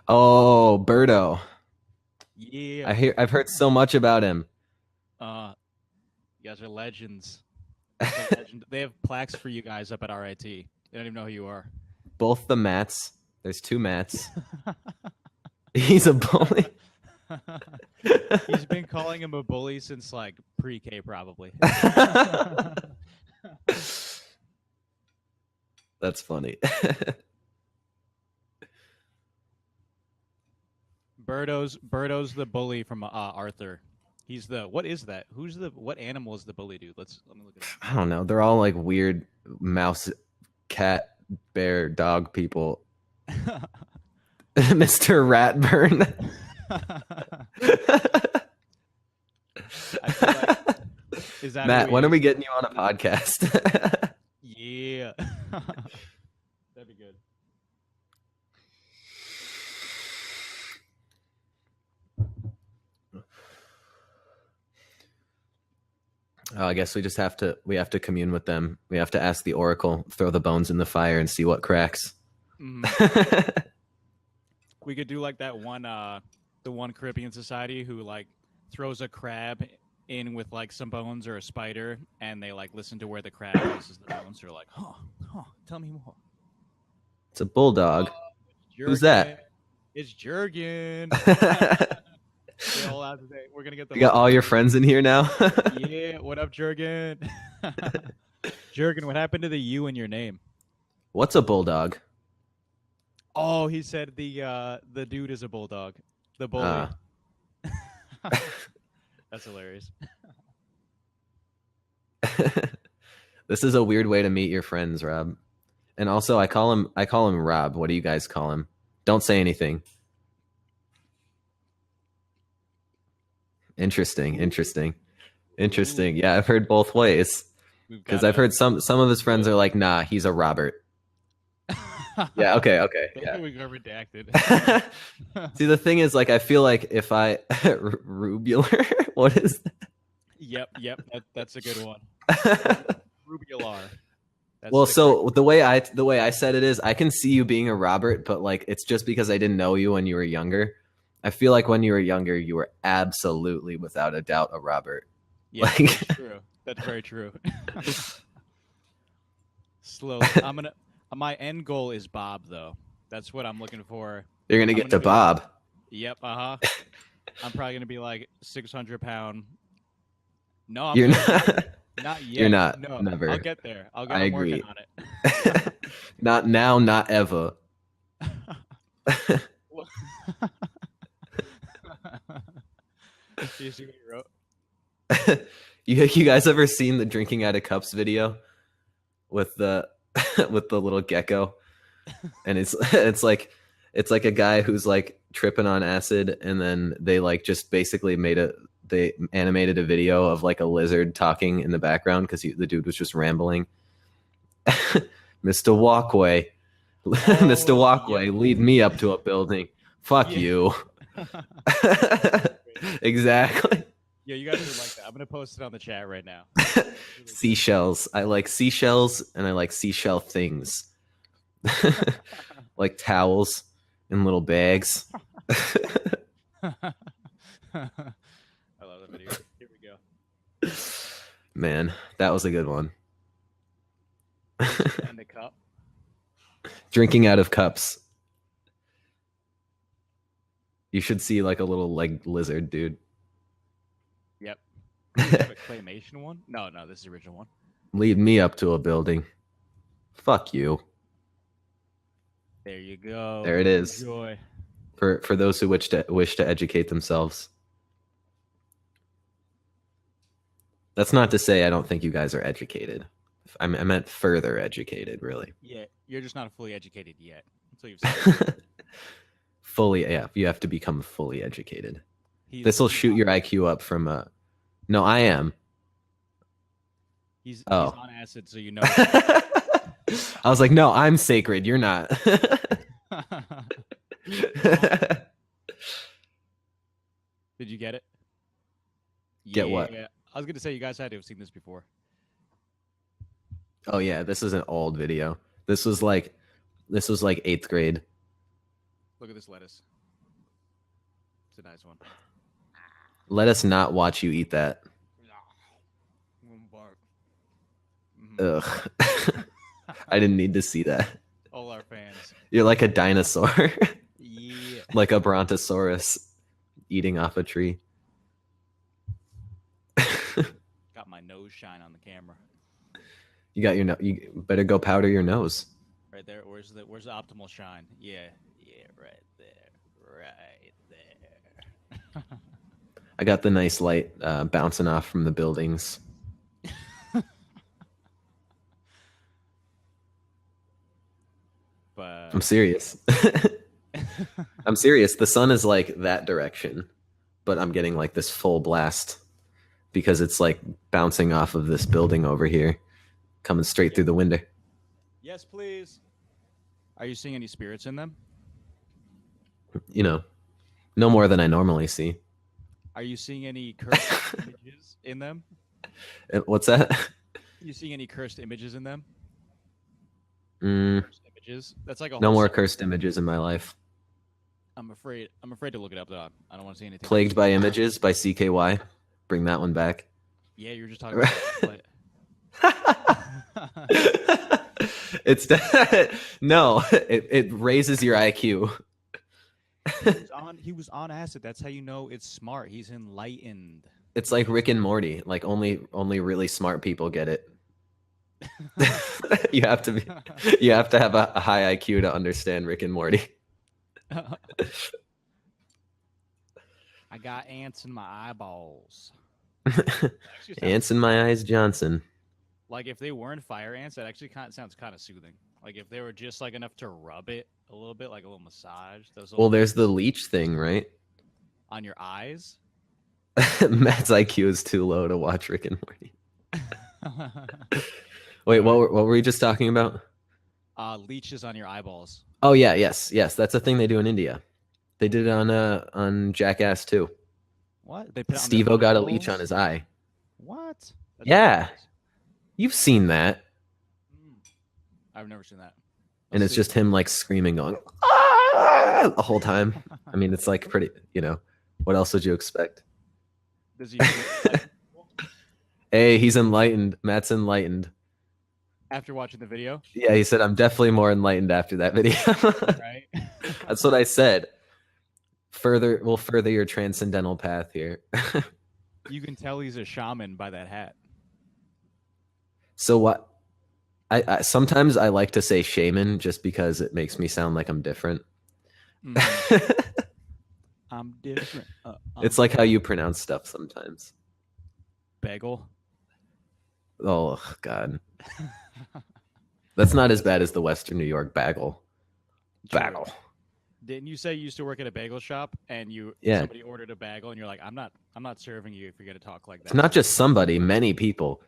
Oh, Birdo. Yeah. I've heard so much about him. You guys are legends. They have plaques for you guys up at RIT. They don't even know who you are. Both the Matts. There's two Matts. He's a bully. He's been calling him a bully since like pre-K probably. That's funny. Birdo's the bully from Arthur. He's the what is that? What animal is the bully dude? Let me look at it. I don't know. They're all like weird mouse, cat, bear, dog people. Mr. Ratburn. I feel like, is that Matt, when are we getting you on a podcast? Yeah. That'd be good. Oh, I guess we have to commune with them. We have to ask the Oracle, throw the bones in the fire and see what cracks. Mm-hmm. We could do like that one the one Caribbean society who like throws a crab in with like some bones or a spider, and they like listen to where the crab places the bones. They're like, tell me more. It's a bulldog. Who's that? It's Jurgen. All out today. We're gonna get the. You got all your friends in here now. Yeah, what up, Jurgen? Jurgen, what happened to the U in your name? What's a bulldog? Oh, he said the dude is a bulldog. The bully. That's hilarious. This is a weird way to meet your friends, Rob. And also, I call him Rob. What do you guys call him? Don't say anything. Interesting. Yeah, I've heard both ways. Because I've heard some of his friends are like, nah, he's a Robert. Yeah, okay. Yeah. We got redacted. See, the thing is, like, I feel like if I rubular, what is that? Yep. That's a good one. Rubular. Well, so the way I said it is, I can see you being a Robert, but like, it's just because I didn't know you when you were younger. I feel like when you were younger, you were absolutely, without a doubt, a Robert. Yeah, like... that's true. That's very true. Slowly, my end goal is Bob, though. That's what I'm looking for. You're gonna get to Bob. Yep. I'm probably gonna be like 600-pound. No, you're not. Not yet. You're not. No, never. I'll get there. I'm agree. working on it. Not now. Not ever. You see what you wrote? You guys ever seen the drinking out of cups video with the little gecko? And it's like a guy who's like tripping on acid, and then they like just basically they animated a video of like a lizard talking in the background because the dude was just rambling. Mr. Walkway, Mr. Oh, Walkway, yo. lead me up to a building. Fuck Yeah. you. Exactly. Yeah, you guys would like that. I'm gonna post it on the chat right now. Really Seashells. I like seashells and I like seashell things. Like towels in little bags. I love the video. Here we go. Man, that was a good one. And the cup. Drinking out of cups. You should see like a little like lizard dude. Yep. Do you have a claymation one? No, this is the original one. Lead me up to a building. Fuck you. There you go. There it is. Enjoy. For those who wish to educate themselves. That's not to say I don't think you guys are educated. I meant further educated, really. Yeah, you're just not fully educated yet. That's what you've said. Fully, yeah. You have to become fully educated. He's This will shoot your IQ up from No, I am. He's Oh. on acid, so you know. I was like, no, I'm sacred. You're not. Did you get it? Get what? Yeah. I was gonna say you guys had to have seen this before. Oh yeah, this is an old video. This was like 8th grade. Look at this lettuce. It's a nice one. Let us not watch you eat that. Ugh. I didn't need to see that. All our fans. You're like a dinosaur. Yeah. Like a brontosaurus eating off a tree. Got my nose shine on the camera. You got your you better go powder your nose. Right there. Where's the optimal shine? Yeah, right there. Right there. I got the nice light bouncing off from the buildings. But I'm serious. I'm serious. The sun is like that direction, but I'm getting like this full blast because it's like bouncing off of this building over here, coming straight through the window. yes, please. Are you seeing any spirits in them? You know, no more than I normally see. Are you seeing any cursed images in them? What's that? You seeing any cursed images in them? Mm, Cursed images. That's like a no whole more separate- cursed images in my life. I'm afraid to look it up though. I don't want to see anything. Plagued by Images by CKY. Bring that one back. Yeah, you're just talking about It's no, it raises your IQ. he was on acid. That's how you know it's smart. He's enlightened. It's like Rick and Morty. Like only really smart people get it. You have to have a high IQ to understand Rick and Morty. I got ants in my eyeballs. Ants in my eyes, Johnson. Like if they weren't fire ants, that actually sounds kind of soothing. Like if they were just like enough to rub it a little bit, like a little massage. Well, there's the leech thing, right? on your eyes. Matt's IQ is too low to watch Rick and Morty. Wait, what were we just talking about? Leeches on your eyeballs. Oh yeah, yes. That's a thing they do in India. They did it on Jackass too. What? They put it on their Steve-O got a leech eyeballs? on his eye. What? That's Yeah. ridiculous. You've seen that. I've never seen that. And Let's it's see. just him like screaming, going "Ah!" the whole time. I mean, it's like pretty, what else would you expect? Does he like, Hey, he's enlightened. Matt's enlightened. after watching the video? Yeah, he said, I'm definitely more enlightened after that video. Right. That's what I said. We'll further your transcendental path here. You can tell he's a shaman by that hat. So what? I sometimes I like to say shaman just because it makes me sound like I'm different. I'm different. It's like how you pronounce stuff sometimes. bagel. Oh God, that's not as bad as the Western New York bagel. True. Bagel. Didn't you say you used to work at a bagel shop and Yeah. somebody ordered a bagel and you're like, I'm not serving you if you're gonna talk like that. It's not just somebody, many people.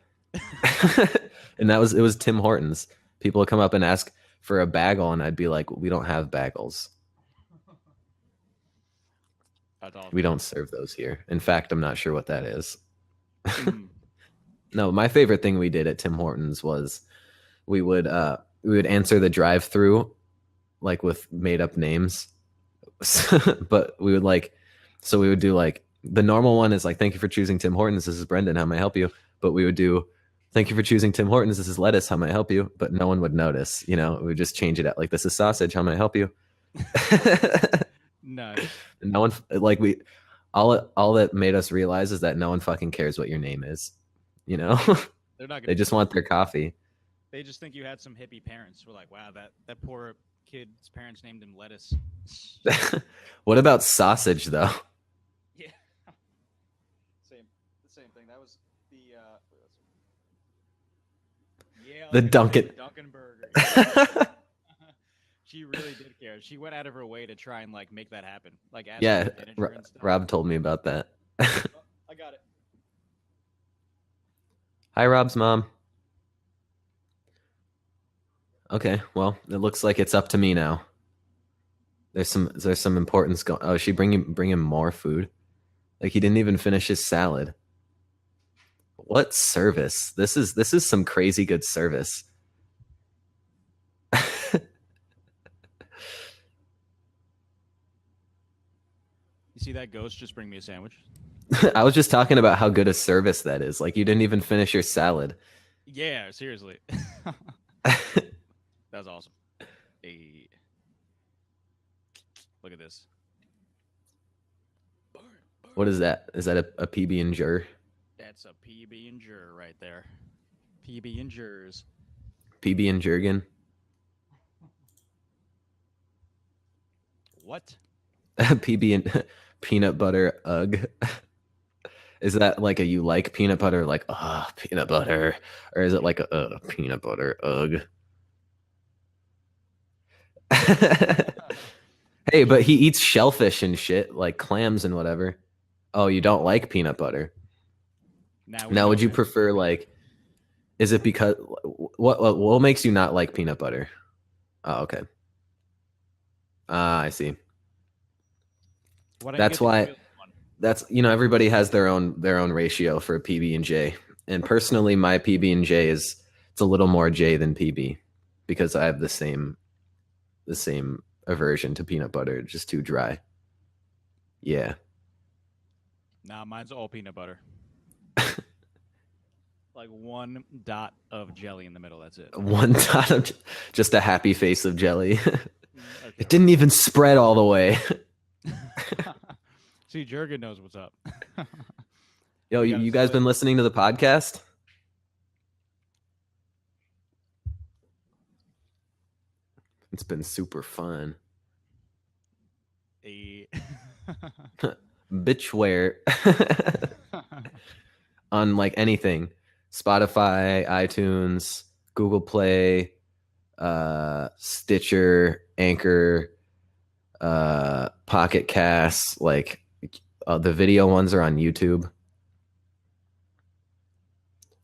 And it was Tim Hortons. People would come up and ask for a bagel, and I'd be like, we don't have bagels. That's awesome. We don't serve those here. In fact, I'm not sure what that is. Mm. No, my favorite thing we did at Tim Hortons was we would answer the drive-through like with made up names. But we would like, so we would do like the normal one is like, thank you for choosing Tim Hortons. This is Brenden. How may I help you? But we would do, thank you for choosing Tim Hortons. This is lettuce. How may I help you? But no one would notice. We would just change it out. Like, this is sausage. How may I help you? Nice. No one like we all that made us realize is that no one fucking cares what your name is. They're not gonna They just want their coffee. They just think you had some hippie parents. We're like, wow, that poor kid's parents named him lettuce. What about sausage though? Yeah. The same thing. That was The Dunkin' burger. She really did care. She went out of her way to try and like make that happen. Like, yeah, Rob told me about that. Oh, I got it. Hi, Rob's mom. Okay, well, it looks like it's up to me now. There's some importance going. Oh, is she bring him more food? Like, he didn't even finish his salad. What service? This is some crazy good service. You see that ghost? Just bring me a sandwich. I was just talking about how good a service that is. Like, you didn't even finish your salad. Yeah, seriously. That was awesome. Hey. Look at this. What is that? Is that a PB and Jur? That's a PB and Jur right there. PB and Jurs. PB and Jurgen. What? PB and peanut butter ugh. Is that like a you like peanut butter, like peanut butter, or is it like a peanut butter ugh? Hey, but he eats shellfish and shit, like clams and whatever. Oh, you don't like peanut butter? Now would you prefer like? Is it because what makes you not like peanut butter? Oh, okay. I see. That's why. That's everybody has their own ratio for a PB and J, and personally, my PB and J it's a little more J than PB because I have the same aversion to peanut butter. It's just too dry. Yeah. Nah, mine's all peanut butter. Like one dot of jelly in the middle. That's it. One dot of just a happy face of jelly. Okay. It didn't even spread all the way. See, Jurgen knows what's up. Yo, you guys been listening to the podcast? It's been super fun. Bitchware. On like anything. Spotify, iTunes, Google Play, Stitcher, Anchor, Pocket Casts, like the video ones are on YouTube.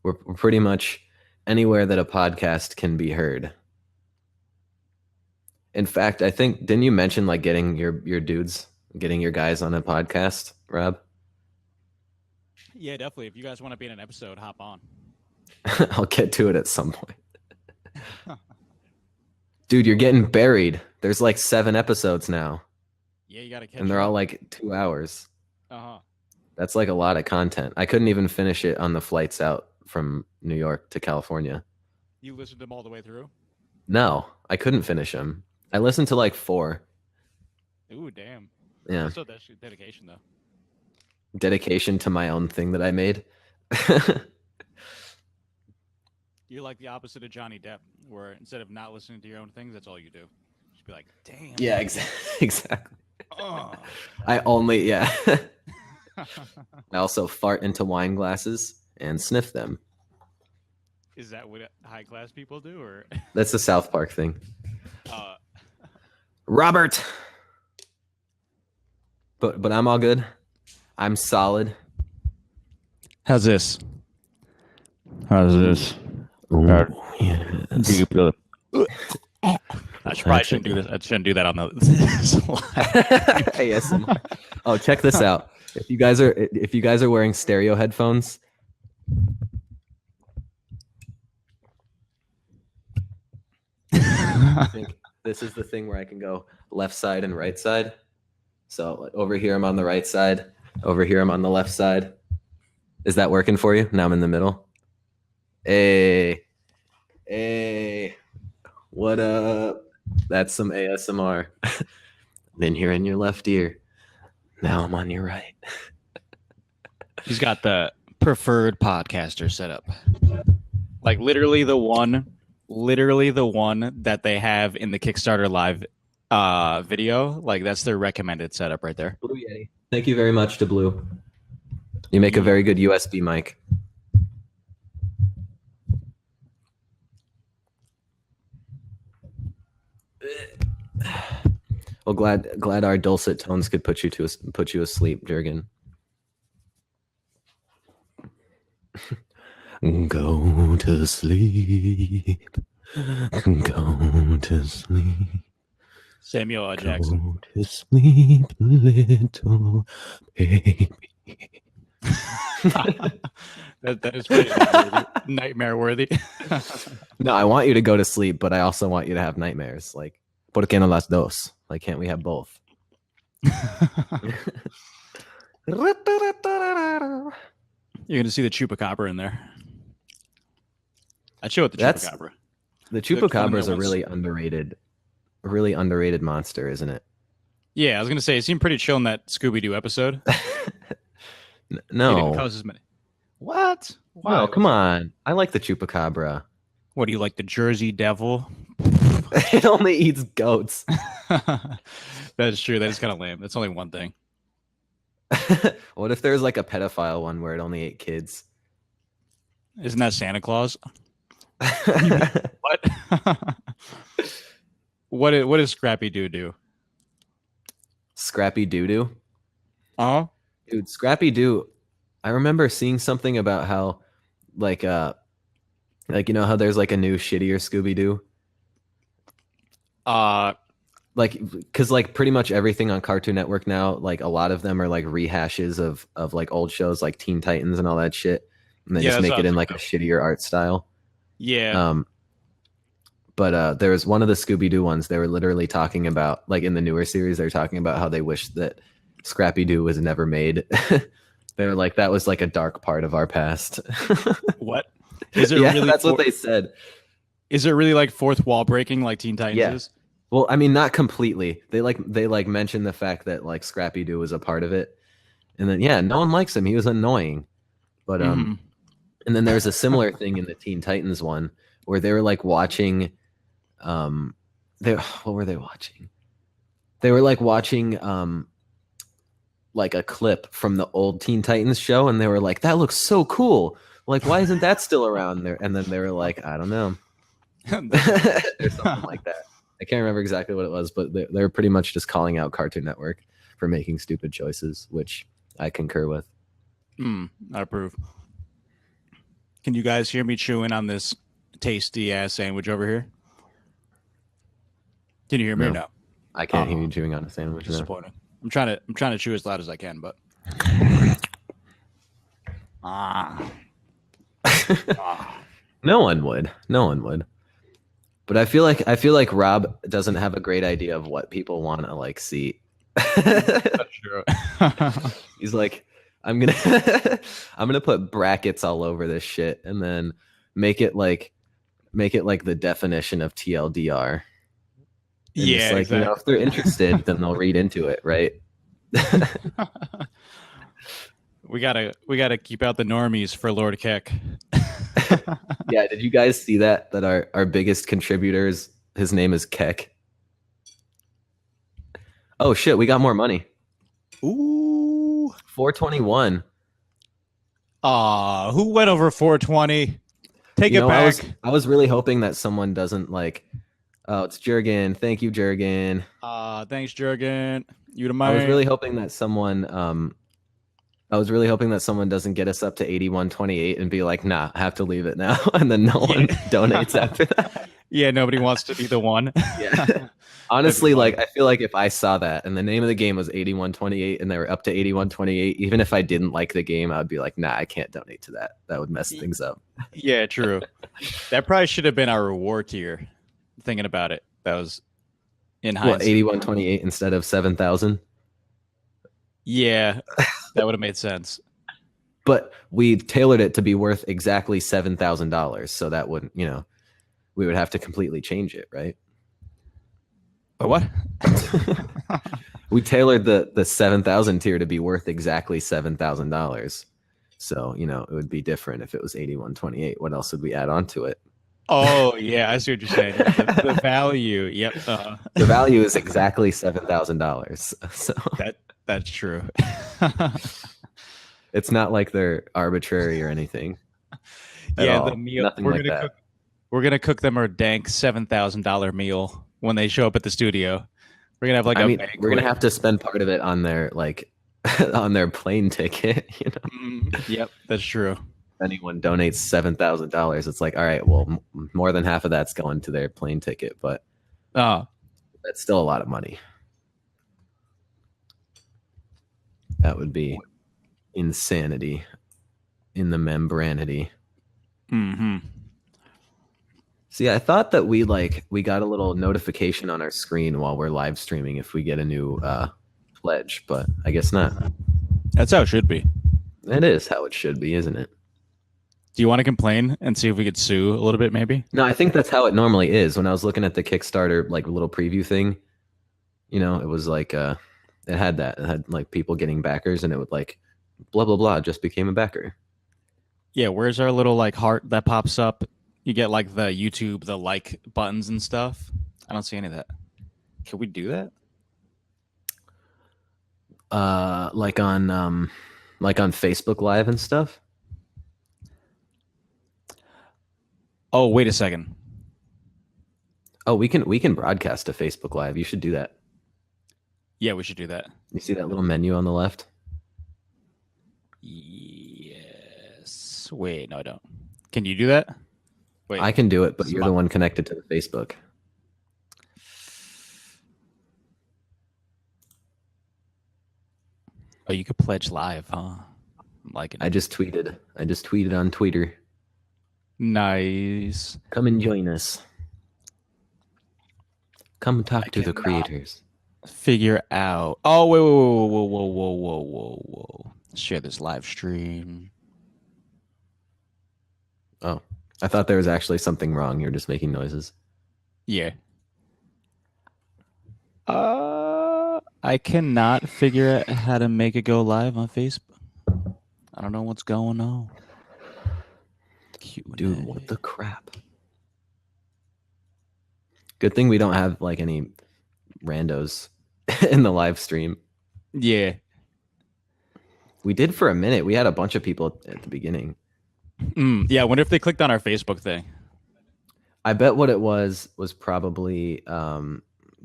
We're pretty much anywhere that a podcast can be heard. In fact, I think, didn't you mention like getting your guys on a podcast, Rob? Yeah, definitely. If you guys want to be in an episode, hop on. I'll get to it at some point. Dude, you're getting buried. There's like 7 episodes now. Yeah, you gotta catch and they're up. all like 2 hours. Uh-huh. That's like a lot of content. I couldn't even finish it on the flights out from New York to California. You listened to them all the way through? No, I couldn't finish them. I listened to like 4. Ooh, damn. Yeah. Still dedication, though. Dedication to my own thing that I made. You're like the opposite of Johnny Depp, where instead of not listening to your own things, that's all you do. Just be like, damn. Yeah, exactly. Oh. I only, yeah. I also fart into wine glasses and sniff them. Is that what high class people do, or? That's the South Park thing. Robert. But I'm all good. I'm solid. How's this? How's this? Ooh, yes. Do you feel it? probably shouldn't do this. I shouldn't do that on the ASMR. Oh, check this out. If you guys are wearing stereo headphones, I think this is the thing where I can go left side and right side. So over here I'm on the right side. Over here I'm on the left side. Is that working for you? Now I'm in the middle. Hey, what up? That's some ASMR. Then you're in your left ear. Now I'm on your right. He's got the preferred podcaster setup. Like literally the one that they have in the Kickstarter live video. Like that's their recommended setup right there. Blue Yeti. Thank you very much to Blue. You make a very good USB mic. Well, glad our dulcet tones could put you asleep, Jurgen. Go to sleep. Go to sleep. Samuel L. Jackson. Go to sleep, little baby. that is pretty nightmare worthy. No, I want you to go to sleep, but I also want you to have nightmares. Like, ¿por qué no las dos? Like, can't we have both? You're gonna see the chupacabra in there. I'd show it the chupacabra. The chupacabra is a really underrated monster, isn't it? Yeah, I was gonna say it seemed pretty chill in that Scooby-Doo episode. No. What? Why? No, come on. I like the chupacabra. What do you like, the Jersey Devil? It only eats goats. That is true. That is kind of lame. That's only one thing. What if there's like a pedophile one where it only ate kids? Isn't that Santa Claus? What? What does Scrappy Doo do? Scrappy Doo-Doo? Uh-huh. Dude, Scrappy Doo, I remember seeing something about how like you know how there's like a new shittier Scooby-Doo? Like, because like pretty much everything on Cartoon Network now, like a lot of them are like rehashes of like old shows like Teen Titans and all that shit, and they just make it in like a shittier art style. Yeah. But there was one of the Scooby-Doo ones, they were literally talking about, like in the newer series, they're talking about how they wish that Scrappy Doo was never made. They were like, that was like a dark part of our past. What? Is it really? That's what they said. Is it really like fourth wall breaking like Teen Titans is? Well, I mean, not completely. They mentioned the fact that like Scrappy Doo was a part of it, and then no one likes him. He was annoying, but and then there's a similar thing in the Teen Titans one where they were like watching, what were they watching? They were like watching like a clip from the old Teen Titans show, and they were like, "That looks so cool! Like, why isn't that still around there?" And then they were like, "I don't know," or something like that. I can't remember exactly what it was, but they're pretty much just calling out Cartoon Network for making stupid choices, which I concur with. I approve. Can you guys hear me chewing on this tasty ass sandwich over here? Can you hear me or no? I can't hear you chewing on a sandwich. Disappointing. I'm trying to chew as loud as I can, but No one would. But I feel like Rob doesn't have a great idea of what people want to like see. That's true. He's like, I'm gonna put brackets all over this shit and then make it like the definition of TLDR. And yeah, like, exactly. You know, if they're interested, then they'll read into it, right? We gotta keep out the normies for Lord Keck. Yeah, did you guys see that our biggest contributors, his name is Keck? Oh shit, we got more money. Ooh, 421. Who went over 420? Take it back. I was really hoping that someone doesn't like. Oh, it's Jurgen. Thank you, Jurgen. Thanks, Jurgen. You to mine. I was really hoping that someone doesn't get us up to 8128 and be like, nah, I have to leave it now. And then no one donates after that. Yeah, nobody wants to be the one. Yeah. That'd be Honestly, funny. like I feel like if I saw that and the name of the game was 8128 and they were up to 8128, even if I didn't like the game, I'd be like, nah, I can't donate to that. That would mess Y- things up. Yeah, true. That probably should have been our reward tier. Thinking about it, that was in What, hindsight. 8128 instead of 7,000? Yeah, that would have made sense. But we tailored it to be worth exactly $7,000. So that wouldn't, we would have to completely change it, right? But what? We tailored the 7,000 tier to be worth exactly $7,000. So, it would be different if it was 8128. What else would we add on to it? Oh yeah, I see what you're saying. Yeah, the value. Yep. The value is exactly $7,000. So That's true. it's not like they're arbitrary or anything at Yeah, the all. meal Nothing like that. we're gonna cook them a dank $7,000 meal when they show up at the studio. We're gonna have like I a mean, we're gonna banquet. have to spend part of it on their on their plane ticket. Yep, that's true. If anyone donates $7,000, it's like, all right, well, more than half of that's going to their plane ticket, but Oh, that's still a lot of money. That would be insanity in the membranity. mm-hmm. See, I thought that we got a little notification on our screen while we're live streaming if we get a new pledge, but I guess not. That's how it should be. It is how it should be, isn't it? Do you want to complain and see if we could sue a little bit, maybe? No, I think that's how it normally is. When I was looking at the Kickstarter little preview thing, it was like it had that. It had like people getting backers and it would like blah blah blah just became a backer. Yeah, where's our little like heart that pops up? You get like the YouTube, the like buttons and stuff. I don't see any of that. Can we do that? Like on Facebook Live and stuff. Oh, wait a second. Oh, we can broadcast to Facebook Live. You should do that. Yeah, we should do that. You see that little menu on the left? Yes. Wait, no, I don't. Can you do that? Wait. I can do it, but you're the one connected to the Facebook. Oh, you could pledge live, huh? I'm liking it. I just tweeted on Twitter. Nice. Come and join us. Come talk to the creators. Figure out. Oh, wait, whoa. Share this live stream. Oh, I thought there was actually something wrong. You're just making noises. Yeah. I cannot figure out how to make it go live on Facebook. I don't know what's going on. Q&A. Dude, what the crap? Good thing we don't have like any randos in the live stream. Yeah. We did for a minute. We had a bunch of people at the beginning. Yeah, I wonder if they clicked on our Facebook thing. I bet what it was probably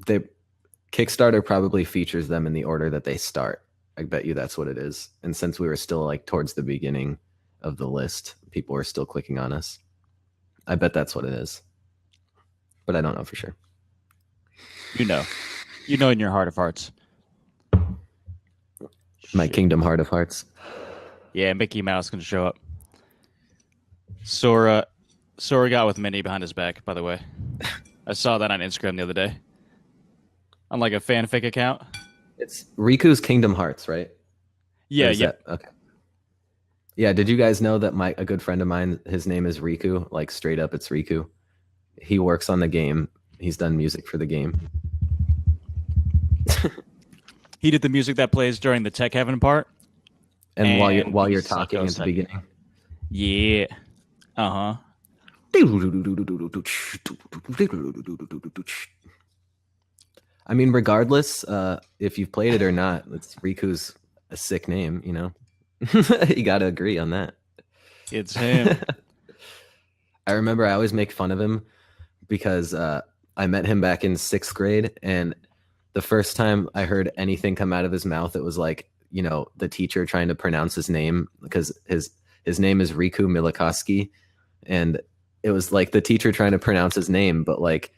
they Kickstarter probably features them in the order that they start. I bet you that's what it is. And since we were still like towards the beginning of the list, people were still clicking on us. I bet that's what it is. But I don't know for sure. You know in your heart of hearts. My Shit. Kingdom Heart of Hearts. Yeah, Mickey Mouse can show up. Sora got with Minnie behind his back, by the way. I saw that on Instagram the other day. On like a fanfic account. It's Riku's Kingdom Hearts, right? Yeah, yeah. Okay. Yeah, did you guys know that a good friend of mine, his name is Riku, like straight up it's Riku. He works on the game. He's done music for the game. He did the music that plays during the Tech Heaven part. And while you're he's talking at the beginning. Yeah. Uh-huh. I mean, regardless, if you've played it or not, it's Riku's a sick name, you know? You got to agree on that. It's him. I remember I always make fun of him because I met him back in 6th grade, and the first time I heard anything come out of his mouth, it was like, you know, the teacher trying to pronounce his name because his name is Riku Milikoski, and it was like the teacher trying to pronounce his name, but like,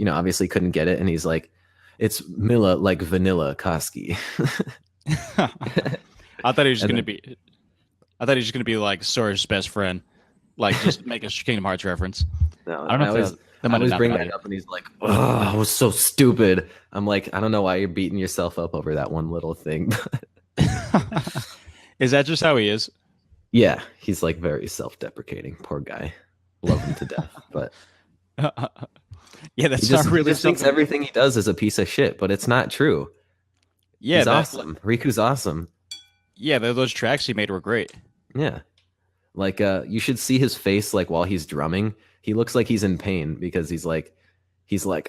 obviously couldn't get it. And he's like, it's Mila, like vanilla Koski. I thought he was just And gonna then, be. I thought he was just gonna be like Sora's best friend, like just make a Kingdom Hearts reference. no, I don't know if that I might have always not been bring on that you. up, and he's like, "Oh, I was so stupid." I'm like, I don't know why you're beating yourself up over that one little thing. Is that just how he is? Yeah, he's like very self-deprecating. Poor guy. Love him to death, but Yeah, he that's just not he really just thinks something. everything he does is a piece of shit, but it's not true. Yeah, He's awesome. Riku's awesome. those tracks he made were great. Yeah. Like you should see his face like while he's drumming. He looks like he's in pain because he's like,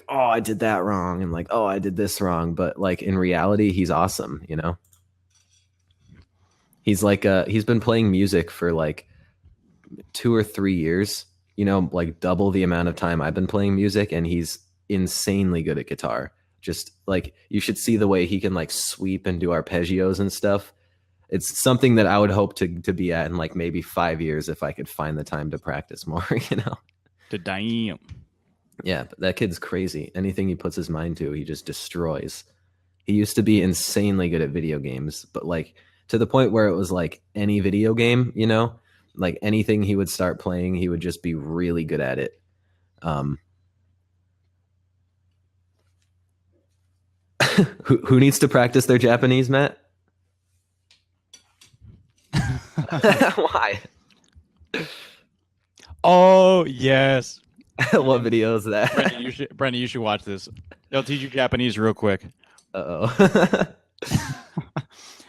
"Oh, I did that wrong," and like, "Oh, I did this wrong," but like in reality, he's awesome. He's like he's been playing music for like 2 or 3 years, like double the amount of time I've been playing music, and he's insanely good at guitar. Just like you should see the way he can like sweep and do arpeggios and stuff. It's something that I would hope to be at in like maybe 5 years if I could find the time to practice more. To damn. Yeah, but that kid's crazy. Anything he puts his mind to, he just destroys. He used to be insanely good at video games, but like to the point where it was like any video game, like anything he would start playing, he would just be really good at it. Um, who needs to practice their Japanese, Matt? Why? Oh yes, What video is Brendan, that? you should watch this. They'll teach you Japanese real quick. Uh-oh.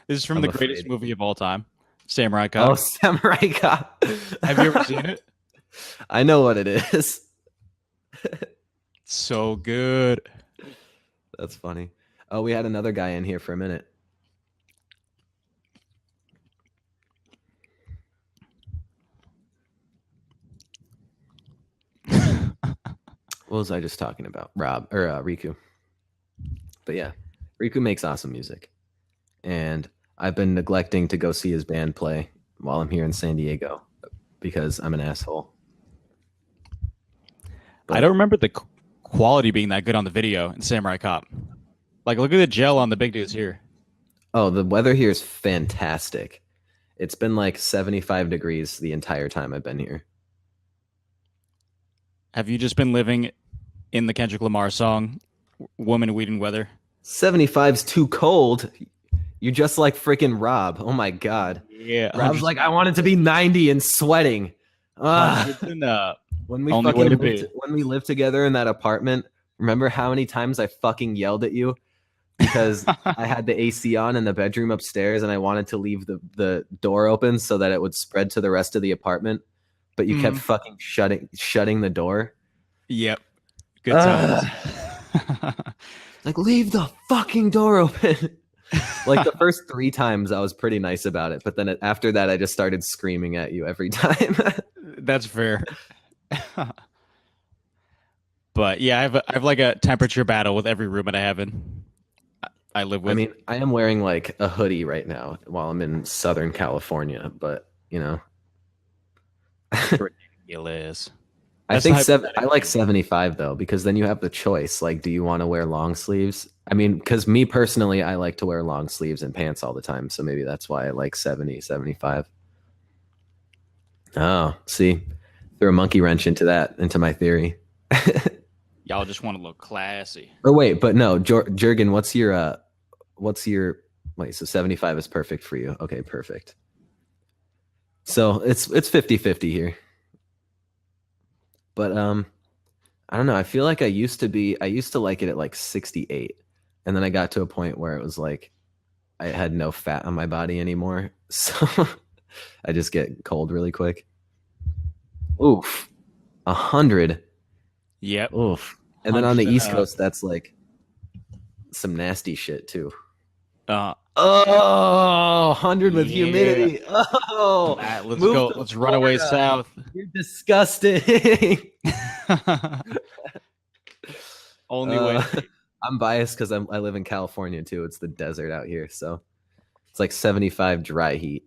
This is from I'm the greatest afraid. movie of all time, Samurai Oh, Cop. Samurai Cop. Have you ever seen it? I know what it is. So good. That's funny. Oh, we had another guy in here for a minute. What was I just talking about? Rob or Riku. But yeah, Riku makes awesome music. And I've been neglecting to go see his band play while I'm here in San Diego because I'm an asshole. I don't But remember the quality being that good on the video in Samurai Cop. Like, look at the gel on the big dudes here. oh, the weather here is fantastic. It's been like 75 degrees the entire time I've been here. Have you just been living in the Kendrick Lamar song "Woman, Weed, and Weather"? 75's too cold. You're just like freaking Rob. Oh my god. Yeah, Rob's like, I want it to be 90 and sweating. hundreds Ugh. in the When we only way to fucking be. lived together in that apartment, remember how many times I fucking yelled at you because I had the AC on in the bedroom upstairs and I wanted to leave the door open so that it would spread to the rest of the apartment, but you kept fucking shutting the door. Yep, good times. Like, leave the fucking door open. Like the first 3 times I was pretty nice about it, but then after that I just started screaming at you every time. That's fair. But yeah, I have like a temperature battle with every roommate I have in. I live I with. mean, I am wearing like a hoodie right now while I'm in Southern California, but Ridiculous. I That's the think I hypothetical. like 75 though, because then you have the choice. Like, do you want to wear long sleeves? I mean, because me personally, I like to wear long sleeves and pants all the time. So maybe that's why I like 70, 75. Oh, see, threw a monkey wrench into my theory. Y'all just want to look classy. Or wait, but no, Jurgen, wait, so 75 is perfect for you. Okay, perfect. So it's 50-50 here. But I don't know. I feel like I used to like it at like 68. And then I got to a point where it was like I had no fat on my body anymore. So I just get cold really quick. Oof. 100. Yep. Oof. And then on the Hundreds East and up. Coast, that's like some nasty shit too. Uh, Oh, 100 with yeah. humidity. Oh, Let's move go. to Let's run away Florida. south. You're disgusting. Only way. I'm biased because I live in California too. It's the desert out here, so it's like 75 dry heat.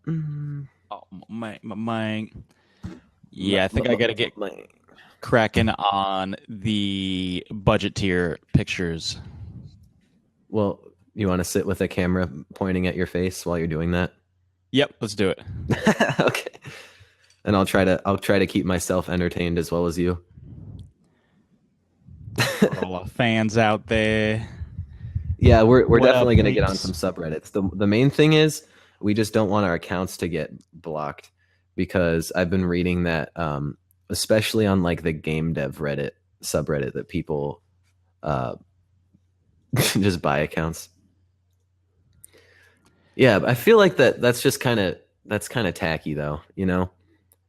Mm, Oh my. my, Yeah, I think I gotta get my. cracking on the budget tier pictures. Well, you want to sit with a camera pointing at your face while you're doing that? Yep, let's do it. Okay. And I'll try to keep myself entertained as well as you. For all the fans out there. Yeah, we're What up, definitely gonna get on some peeps? subreddits. The main thing is we just don't want our accounts to get blocked because I've been reading that especially on like the game dev Reddit subreddit that people uh just buy accounts. Yeah, but I feel like that's kind of tacky though, you know?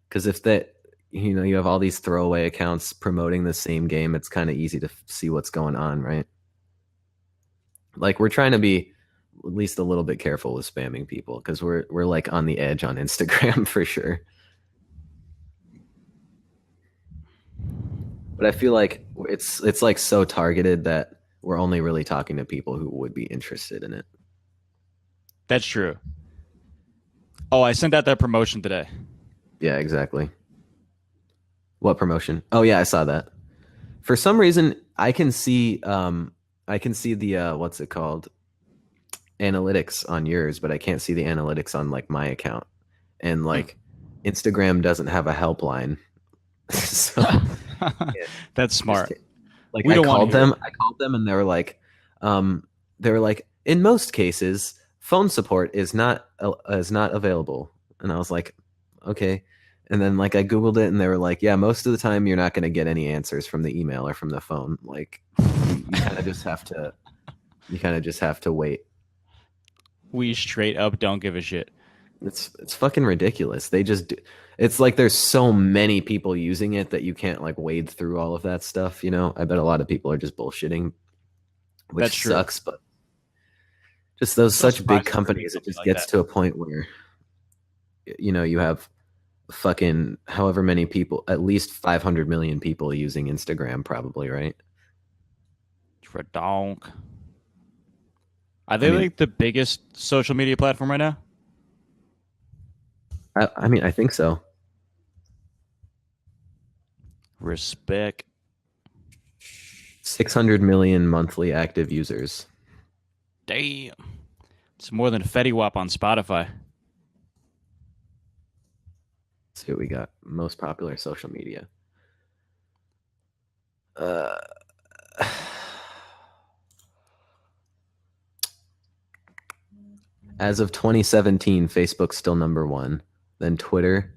Because if that you have all these throwaway accounts promoting the same game, it's kind of easy to see what's going on, right? Like we're trying to be at least a little bit careful with spamming people because we're like on the edge on Instagram for sure. But I feel like it's like so targeted that we're only really talking to people who would be interested in it. That's true. Oh, I sent out that promotion today. Yeah, exactly. What promotion? Oh yeah, I saw that. For some reason, I can see the what's it called? Analytics on yours, but I can't see the analytics on like my account. And like Instagram doesn't have a helpline. So yeah, That's just smart. like We don't want to hear it. I called them and um they were like in most cases phone support is not available. And I was like, okay. And then like I googled it and they were like, yeah, most of the time you're not going to get any answers from the email or from the phone. Like you kind of just have to wait. We straight up don't give a shit. It's fucking ridiculous. It's like there's so many people using it that you can't like wade through all of that stuff, you know? I bet a lot of people are just bullshitting, which That's true. sucks, but just those So such big surprised there be companies, it something just like gets that. to a point where you have fucking however many people, at least 500 million people using Instagram probably, right? For donk. Are I they mean, like the biggest social media platform right now? I mean, I think so. Respect. 600 million monthly active users. Damn. It's more than Fetty Wap on Spotify. Let's see what we got. Most popular social media. Uh As of 2017, Facebook's still number one, then Twitter,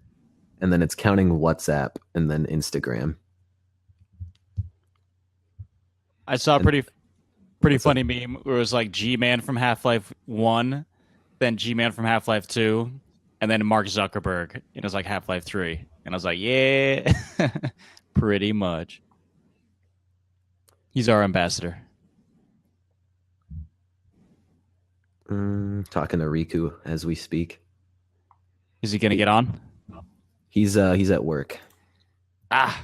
and then it's counting WhatsApp and then Instagram. I saw a And pretty what's up? funny meme where it was like G Man from Half Life 1, then G Man from Half Life 2, and then Mark Zuckerberg. And it was like Half Life 3. And I was like, yeah, pretty much. He's our ambassador. Talking to Riku as we speak. Is he going to He, get on? he's at work. Ah,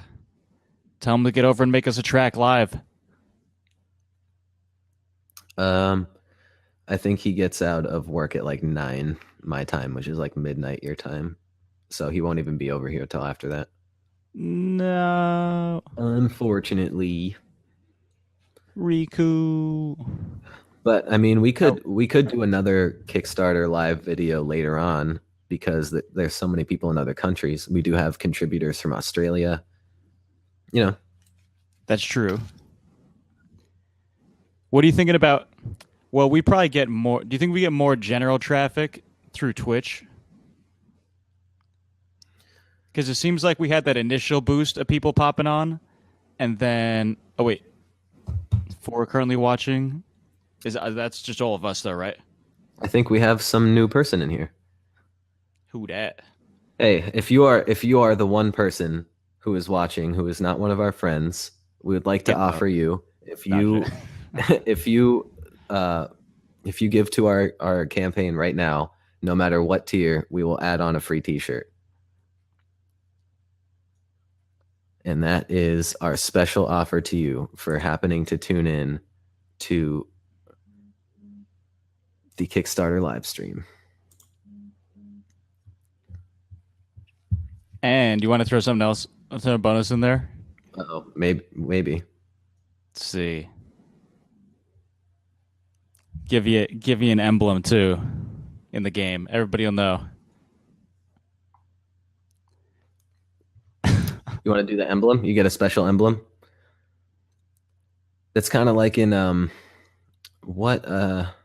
tell him to get over and make us a track live. Um, I think he gets out of work at like 9 my time, which is like midnight your time. So he won't even be over here till after that. No. Unfortunately. Riku. But I mean, Oh, we could do another Kickstarter live video later on because there's so many people in other countries. We do have contributors from Australia. You know, that's true. What are you thinking about? Well, we probably get more. Do you think we get more general traffic through Twitch? Because it seems like we had that initial boost of people popping on, and then oh wait, four currently watching. Is that's just all of us though, right? I think we have some new person in here. Who that? Hey, if you are the one person who is watching who is not one of our friends, we would like to Get up. offer you if Gotcha. you if you uh if you give to our campaign right now, no matter what tier, we will add on a free t-shirt. And that is our special offer to you for happening to tune in to the Kickstarter live stream. And you want to throw something else, throw a bonus in there? Oh, maybe. Let's see. Give you an emblem too in the game. Everybody will know. You want to do the emblem? You get a special emblem. It's kind of like in what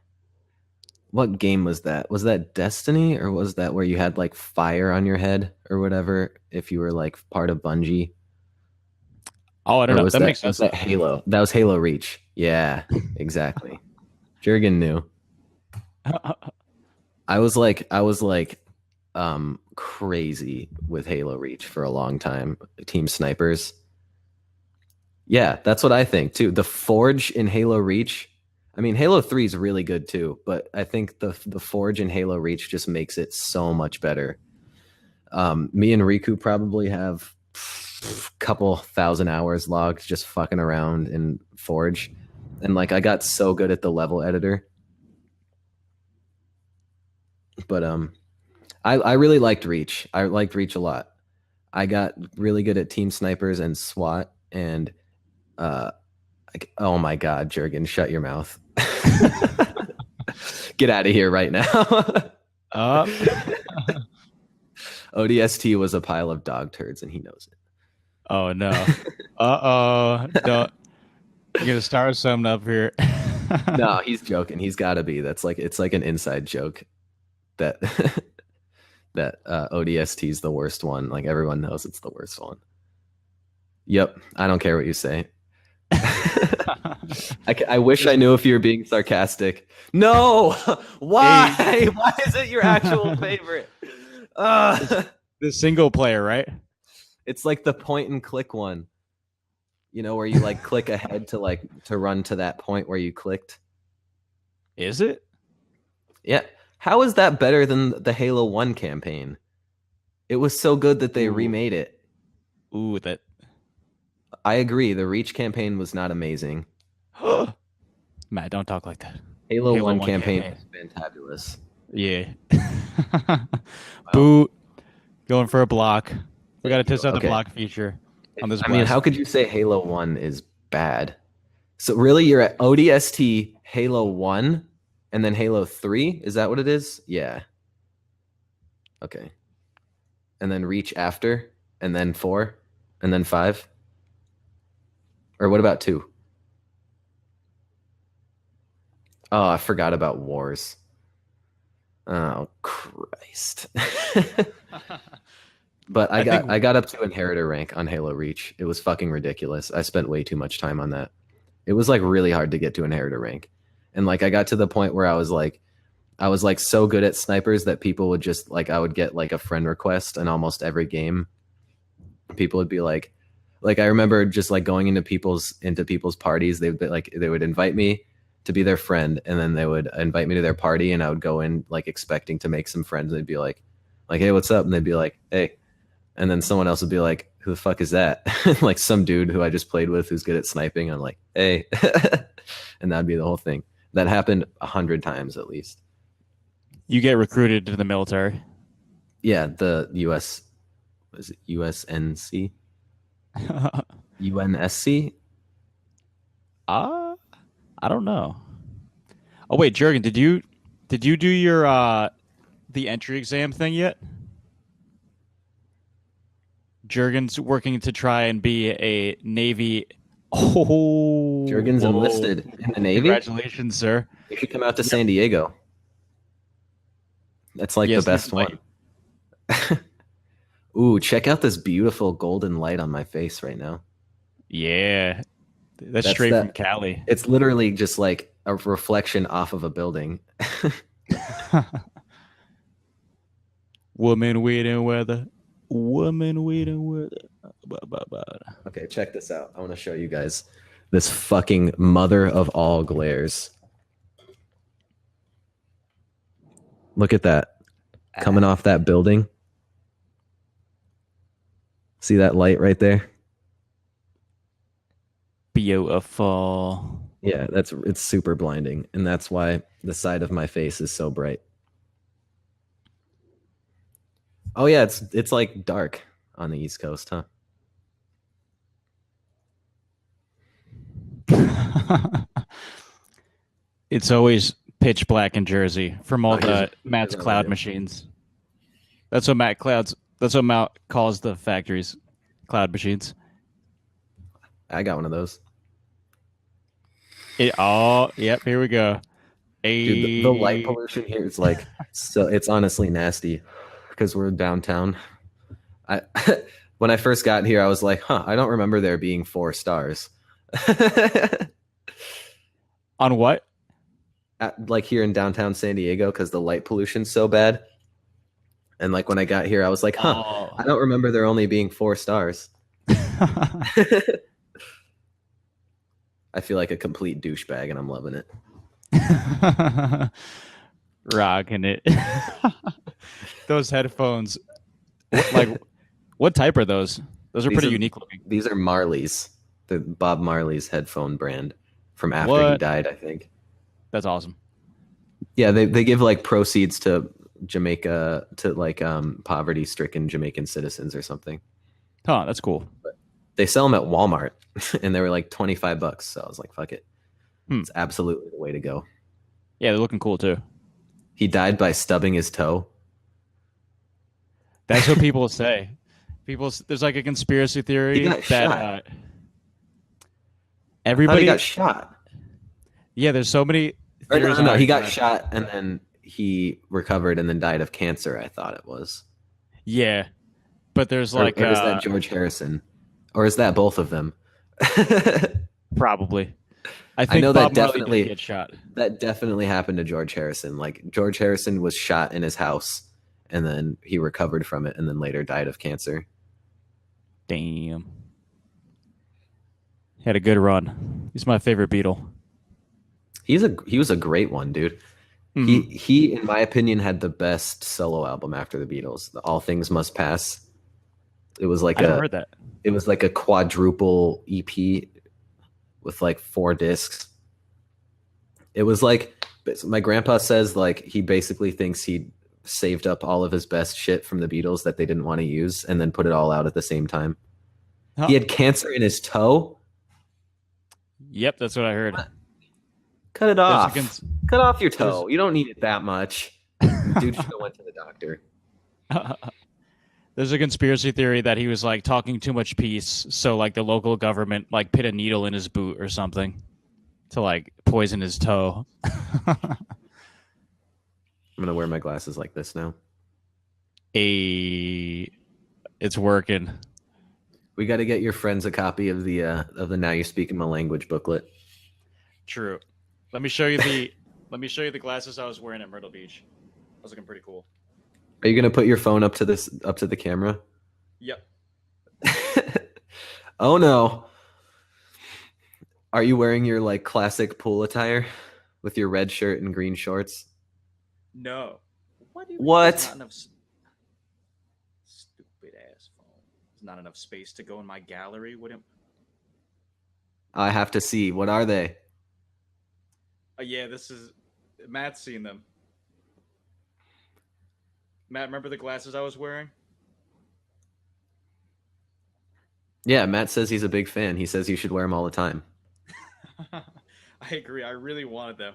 what game was that? Was that Destiny or was that where you had like fire on your head or whatever if you were like part of Bungie? Oh, I don't Or know. That makes was sense. that Halo? That was Halo Reach. Yeah, exactly. Jurgen knew. I was like crazy with Halo Reach for a long time. Team snipers. Yeah, that's what I think too. The Forge in Halo Reach. I mean, Halo 3 is really good too, but I think the Forge in Halo Reach just makes it so much better. Me and Riku probably have a couple thousand hours logged just fucking around in Forge. And like I got so good at the level editor. But I really liked Reach. I liked Reach a lot. I got really good at team snipers and SWAT and uh like, oh my god, Jurgen, shut your mouth. Get out of here right now. Up. ODST was a pile of dog turds and he knows it. Oh no. Uh-oh. Don't you're gonna start something up here. No, he's joking. He's got to be. That's like it's like an inside joke that that ODST is the worst one. Like everyone knows it's the worst one. Yep, I don't care what you say. I wish I knew if you were being sarcastic. No, why? Hey. Why is it your actual favorite? The single player, right? It's like the point and click one. You know, where you like click ahead to like to run to that point where you clicked. Is it? Yeah. How is that better than the Halo 1 campaign? It was so good that they Ooh. remade it. Ooh, that I agree. The Reach campaign was not amazing. Matt, don't talk like that. Halo, Halo 1 1 campaign campaign. was fantabulous. Yeah. Well, Boot. Going for a block. We got to test out the okay. block feature on this. I mean, how could you say Halo 1 is bad? So really you're at ODST, Halo 1, and then Halo 3? Is that what it is? Yeah. Okay. And then Reach after, and then 4, and then 5? Or what about 2? Oh, I forgot about Wars. Oh, Christ. But I got up to Inheritor rank on Halo Reach. It was fucking ridiculous. I spent way too much time on that. It was like really hard to get to Inheritor rank. And like I got to the point where I was like so good at snipers that people would just like I would get like a friend request in almost every game. People would be like I remember just like going into people's parties. They'd be like they would invite me to be their friend, and then they would invite me to their party, and I would go in like expecting to make some friends. And they'd be like, hey, what's up? And they'd be like, hey. And then someone else would be like, who the fuck is that? Like some dude who I just played with who's good at sniping. I'm like, hey. And that'd be the whole thing. That happened 100 times at least. You get recruited to the military. Yeah, the US, was it USNC? UNSC? I don't know. Oh wait, Jurgen, did you do your the entry exam thing yet? Jurgen's working to try and be a Navy. Oh, Jurgen's whoa. enlisted in the Navy. Congratulations, sir. You should come out to San Diego. That's like Yes, the best one. Ooh, check out this beautiful golden light on my face right now. Yeah, that's straight from Cali. It's literally just like a reflection off of a building. Woman, weed, and weather. Woman, weed, and weather. Okay, check this out. I want to show you guys this fucking mother of all glares. Look at that. Coming off that building. See that light right there? Beautiful. Yeah, it's super blinding, and that's why the side of my face is so bright. Oh yeah, it's like dark on the East Coast, huh? It's always pitch black in Jersey from all Oh, the here's Matt's another cloud new. machines. That's what Matt clouds. That's what Matt calls the factories, cloud machines. I got one of those. Yep. Here we go. Dude, the light A pollution here is like so it's honestly nasty because we're downtown. I when I first got here, I was like, huh, I don't remember there being 4 stars. on what? Like here in downtown San Diego because the light pollution's so bad. And like when I got here, I was like, huh, I Oh. don't remember there only being 4 stars. I feel like a complete douchebag and I'm loving it. Rocking it. Those headphones. What type are those? Those are These pretty are unique looking. these are Marley's, the Bob Marley's headphone brand from after he What? died, I think. That's awesome. Yeah, they give like proceeds to Jamaica to like poverty stricken Jamaican citizens or something. Huh, that's cool. They sell them at Walmart and they were like $25. So I was like, fuck it. Hmm. It's absolutely the way to go. Yeah, they're looking cool too. He died by stubbing his toe. That's what people say. There's like a conspiracy He theory got that shot. I thought he everybody. got shot. Yeah, there's so many Or theories no, on he it. got shot and then he recovered and then died of cancer, I thought it was. Yeah, but there's like Or is that George Harrison? Or is that both of them? probably. I I think know Bob that Marley did get shot. definitely happened to George Harrison. Like George Harrison was shot in his house and then he recovered from it and then later died of cancer. Damn. Had a good run. He's my favorite Beatle. He was a great one, dude. Mhm. He in my opinion had the best solo album after the Beatles. The All Things Must Pass. It was like I never heard that. a quadruple EP with like 4 discs. It was like my grandpa says like he basically thinks he saved up all of his best shit from the Beatles that they didn't want to use and then put it all out at the same time. Huh. He had cancer in his toe. Yep, that's what I heard. Cut it There's a off. cons- Cut off your toe. You don't need it that much. Dude should have went to the doctor. There's a conspiracy theory that he was like talking too much peace, so like the local government like put a needle in his boot or something to like poison his toe. I'm gonna wear my glasses like this now. It's working. We got to get your friends a copy of the Now You're Speaking My Language booklet. True. Let me show you the glasses I was wearing at Myrtle Beach. I was looking pretty cool. Are you gonna put your phone up to the camera? Yep. Oh no. Are you wearing your like classic pool attire with your red shirt and green shorts? No. What? There's not enough stupid ass phone. There's not enough space to go in my gallery. I have to see. What are they? Yeah, this is Matt's seen them. Matt, remember the glasses I was wearing? Yeah, Matt says he's a big fan. He says you should wear them all the time. I agree. I really wanted them.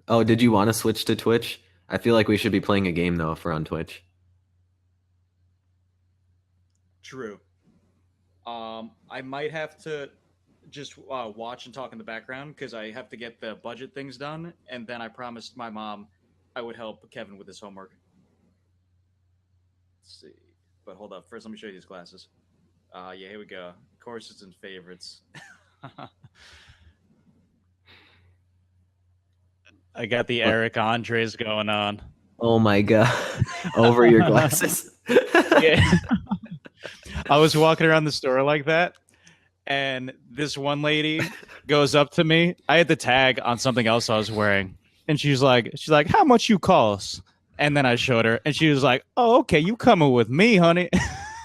Oh, did you want to switch to Twitch? I feel like we should be playing a game though if we're on Twitch. True. I might have to just watch and talk in the background because I have to get the budget things done, and then I promised my mom I would help Kevin with his homework. Let's see. But hold up. First, let me show you these glasses. Yeah, here we go. Courses and favorites. I got the Eric Andres going on. Oh my god. Over your glasses. Yeah. I was walking around the store like that, and this one lady goes up to me. I had the tag on something else I was wearing, and she's like, "How much you cost?" And then I showed her, and she was like, "Oh, okay, you coming with me, honey?"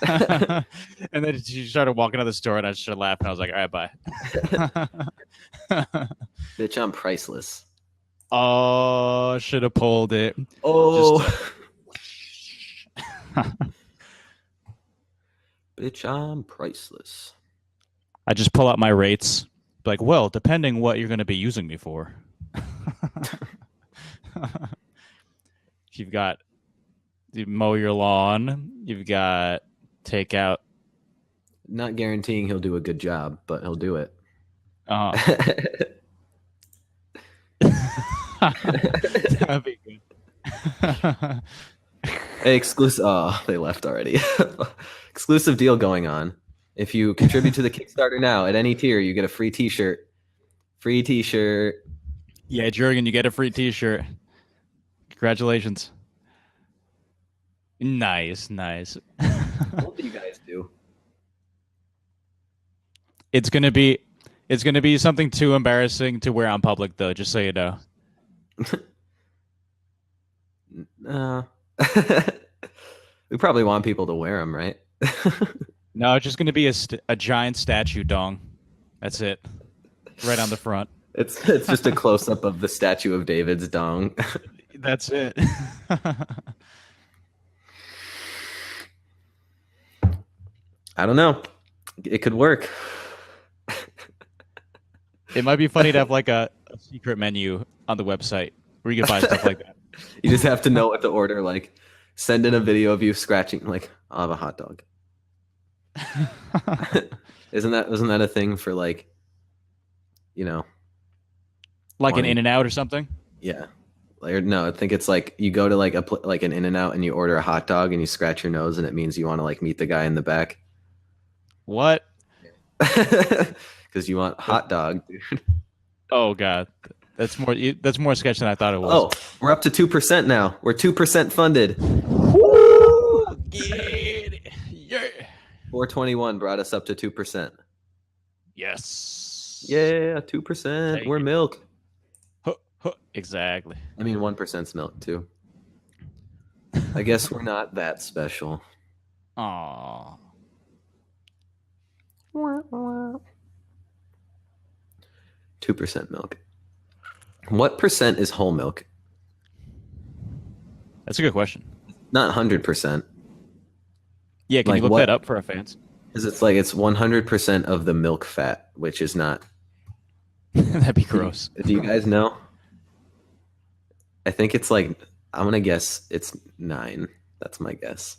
And then she started walking out of the store, and I started laughing. I was like, "All right, bye." Bitch, I'm priceless. Oh, should have pulled it. Oh. Bitch, I'm priceless. I just pull out my rates. Like, well, depending what you're going to be using me for. You've got you mow your lawn. You've got take out. Not guaranteeing he'll do a good job, but he'll do it. Uh, that'd be good. Hey, exclusive. Oh, they left already. Exclusive deal going on. If you contribute to the Kickstarter now at any tier, you get a free T-shirt. Free T-shirt. Yeah, Jurgen, you get a free T-shirt. Congratulations. Nice, nice. What do you guys do? It's gonna be something too embarrassing to wear on public, though. Just so you know. Uh, we probably want people to wear them, right? No, it's just gonna be a giant statue dong. That's it, right on the front. It's just a close up of the statue of David's dong. That's it. I don't know. It could work. It might be funny to have like a secret menu on the website where you can buy stuff like that. You just have to know what to order. Like, send in a video of you scratching. Like, I'll have a hot dog. Wasn't that a thing for like, you know, Like an wanting- In-N-Out or something? yeah. Like, no, I think it's like you go to like like an In-N-Out and you order a hot dog and you scratch your nose and it means you want to like meet the guy in the back What? because you want hot dog, dude. Oh god, that's more sketch than I thought it was. Oh, we're up to 2% now. We're 2% funded. Woo! Get it. Yeah. 421 brought us up to 2%. Yes. Yeah, 2%. Thank We're you. milk. Huh, huh. Exactly. I mean, 1%'s milk too. I guess we're not that special. Aw. 2% milk. What percent is whole milk? That's a good question. Not 100%. Yeah, can Like you look what? that up for our fans? Because it's like it's 100% of the milk fat, which is not. That'd be gross. Do you guys know? I think it's like, I'm going to guess it's 9. That's my guess.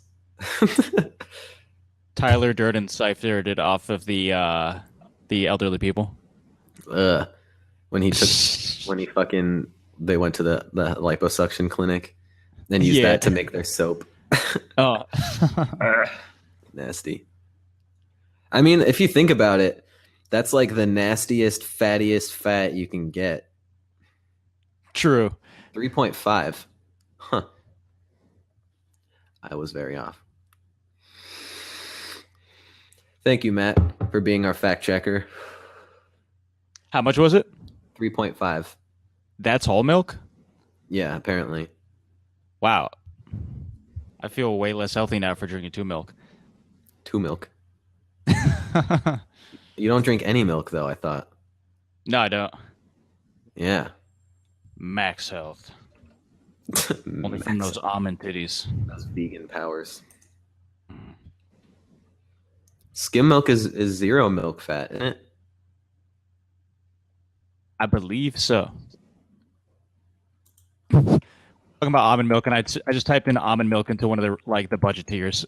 Tyler Durden ciphered it off of the elderly people. When he fucking, they went to the liposuction clinic and used Yeah. that to make their soap. Oh. Nasty. I mean, if you think about it, that's like the nastiest, fattiest fat you can get. True. 3.5. Huh. I was very off. Thank you, Matt, for being our fact checker. How much was it? 3.5. That's whole milk? Yeah, apparently. Wow. I feel way less healthy now for drinking 2 milk. 2 milk. You don't drink any milk, though, I thought. No, I don't. Yeah. Max health. Only from those almond titties. Those vegan powers. Skim milk is 0 milk fat, isn't it? I believe so. Talking about almond milk, and I just typed in almond milk into one of the budget tiers.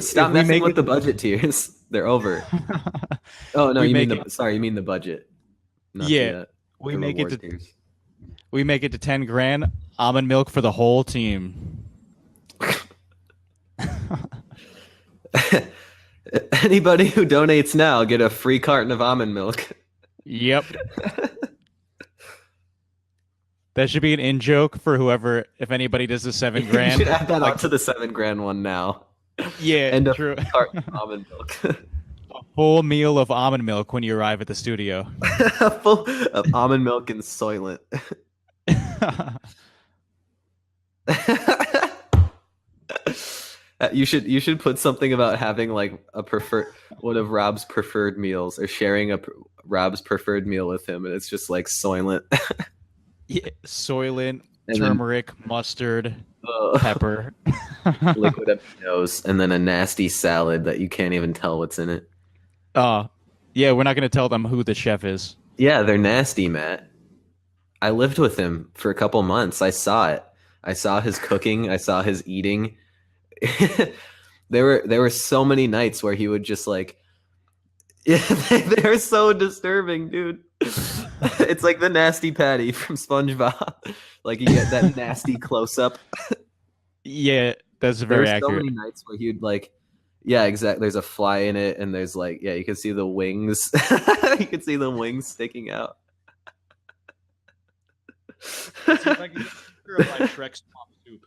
Stop messing with the budget tiers. They're over. Oh no, you mean the budget. Not Yeah, we make it to tiers. we make it to 10 grand almond milk for the whole team. Anybody who donates now get a free carton of almond milk. Yep. That should be an in joke for whoever, if anybody does the 7 grand. You should add that onto the 7 grand one now. Yeah, And a true. free carton of almond milk. A full meal of almond milk when you arrive at the studio. Full of almond milk and Soylent. You should put something about having like one of Rob's preferred meals or sharing Rob's preferred meal with him, and it's just like Soylent. Yeah, Soylent, and then turmeric, mustard, uh, pepper. liquid aminos, and then a nasty salad that you can't even tell what's in it. uh yeah, we're not gonna tell them who the chef is. Yeah, they're nasty, Matt. I lived with him for a couple months. I saw it. I saw his cooking. I saw his eating. There were so many nights where he would just like, yeah, they're so disturbing, dude. It's like the nasty patty from SpongeBob. Like you get that nasty close up. Yeah, that's very There's so accurate. many nights where he'd like, yeah, exactly. There's a fly in it, and there's like, yeah, you can see the wings. You can see the wings sticking out. Let's see if I can get a picture of my Shrek's swamp soup.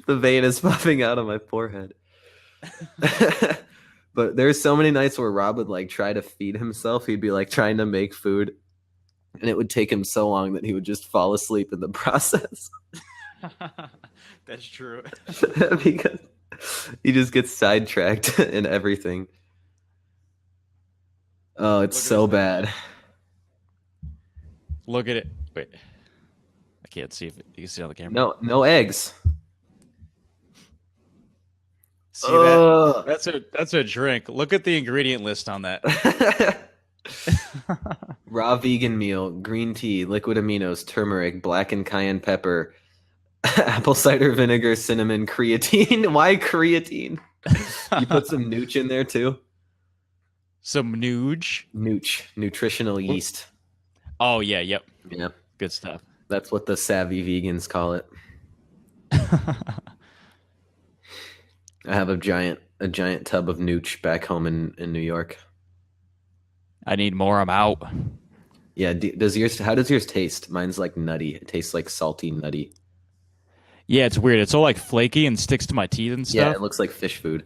The vein is popping out of my forehead. But there's so many nights where Rob would like try to feed himself. He'd be like trying to make food, and it would take him so long that he would just fall asleep in the process. That's true. Because he just gets sidetracked in everything. Oh, it's Look at so this. bad. Look at it. Wait, I can't see if you can see it on the camera. No eggs. See that? Ugh. That's a drink. Look at the ingredient list on that. Raw vegan meal, green tea, liquid aminos, turmeric, blackened cayenne pepper, apple cider vinegar, cinnamon, creatine. Why creatine? You put some nooch in there too? Some nooge. Nooch, nutritional yeast. Oh yeah, yep. Yeah, Good stuff. that's what the savvy vegans call it. I have a giant tub of nooch back home in New York. I need more. I'm out. Yeah, does yours? How does yours taste? Mine's like nutty. It tastes like salty nutty. Yeah, it's weird. It's all like flaky and sticks to my teeth and Yeah, stuff. it looks like fish food.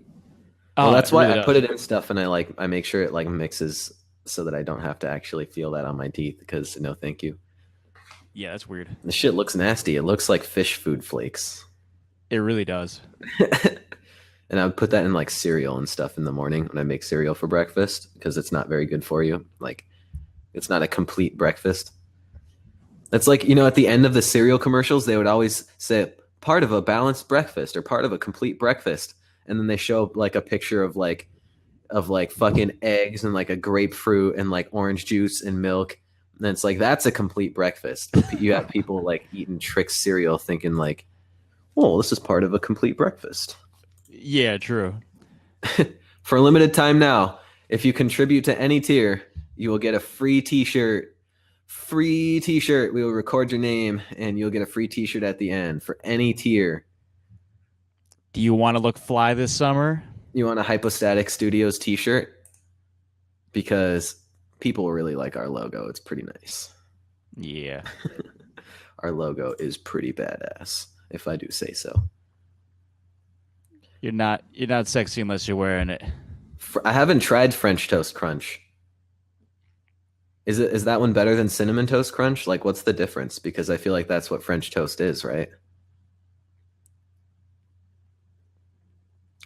Oh, Well, that's it why really I does. put it in stuff, and I make sure it like mixes so that I don't have to actually feel that on my teeth. Because no, thank you. Yeah, that's weird. The shit looks nasty. It looks like fish food flakes. It really does. And I would put that in like cereal and stuff in the morning when I make cereal for breakfast because it's not very good for you. Like, it's not a complete breakfast. It's like, at the end of the cereal commercials, they would always say part of a balanced breakfast or part of a complete breakfast. And then they show like a picture of like fucking eggs and like a grapefruit and like orange juice and milk. And then it's like, that's a complete breakfast. You have people like eating trick cereal thinking like, oh, this is part of a complete breakfast. Yeah, true. For a limited time now, if you contribute to any tier, you will get a free t-shirt. Free t-shirt. We will record your name and you'll get a free t-shirt at the end for any tier. Do you want to look fly this summer? You want a Hypostatic Studios t-shirt? Because people really like our logo. It's pretty nice. Yeah. Our logo is pretty badass, if I do say so. You're not sexy unless you're wearing it. I haven't tried French Toast Crunch. Is that one better than Cinnamon Toast Crunch? Like, what's the difference? Because I feel like that's what French toast is, right?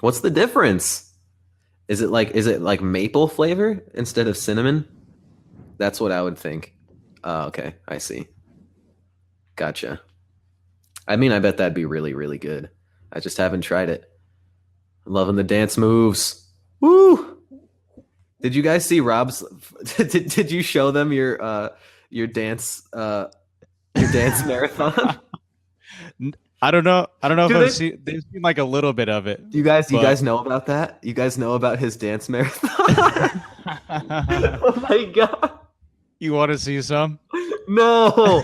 What's the difference? Is it like maple flavor instead of cinnamon? That's what I would think. Oh, okay. I see. Gotcha. I mean, I bet that'd be really, really good. I just haven't tried it. Loving the dance moves. Woo! Did you guys see Rob's? Did you show them your dance marathon? I don't know. If Do they've seen like a little bit of it. you guys know about that? You guys know about his dance marathon? Oh my god! You want to see some? No,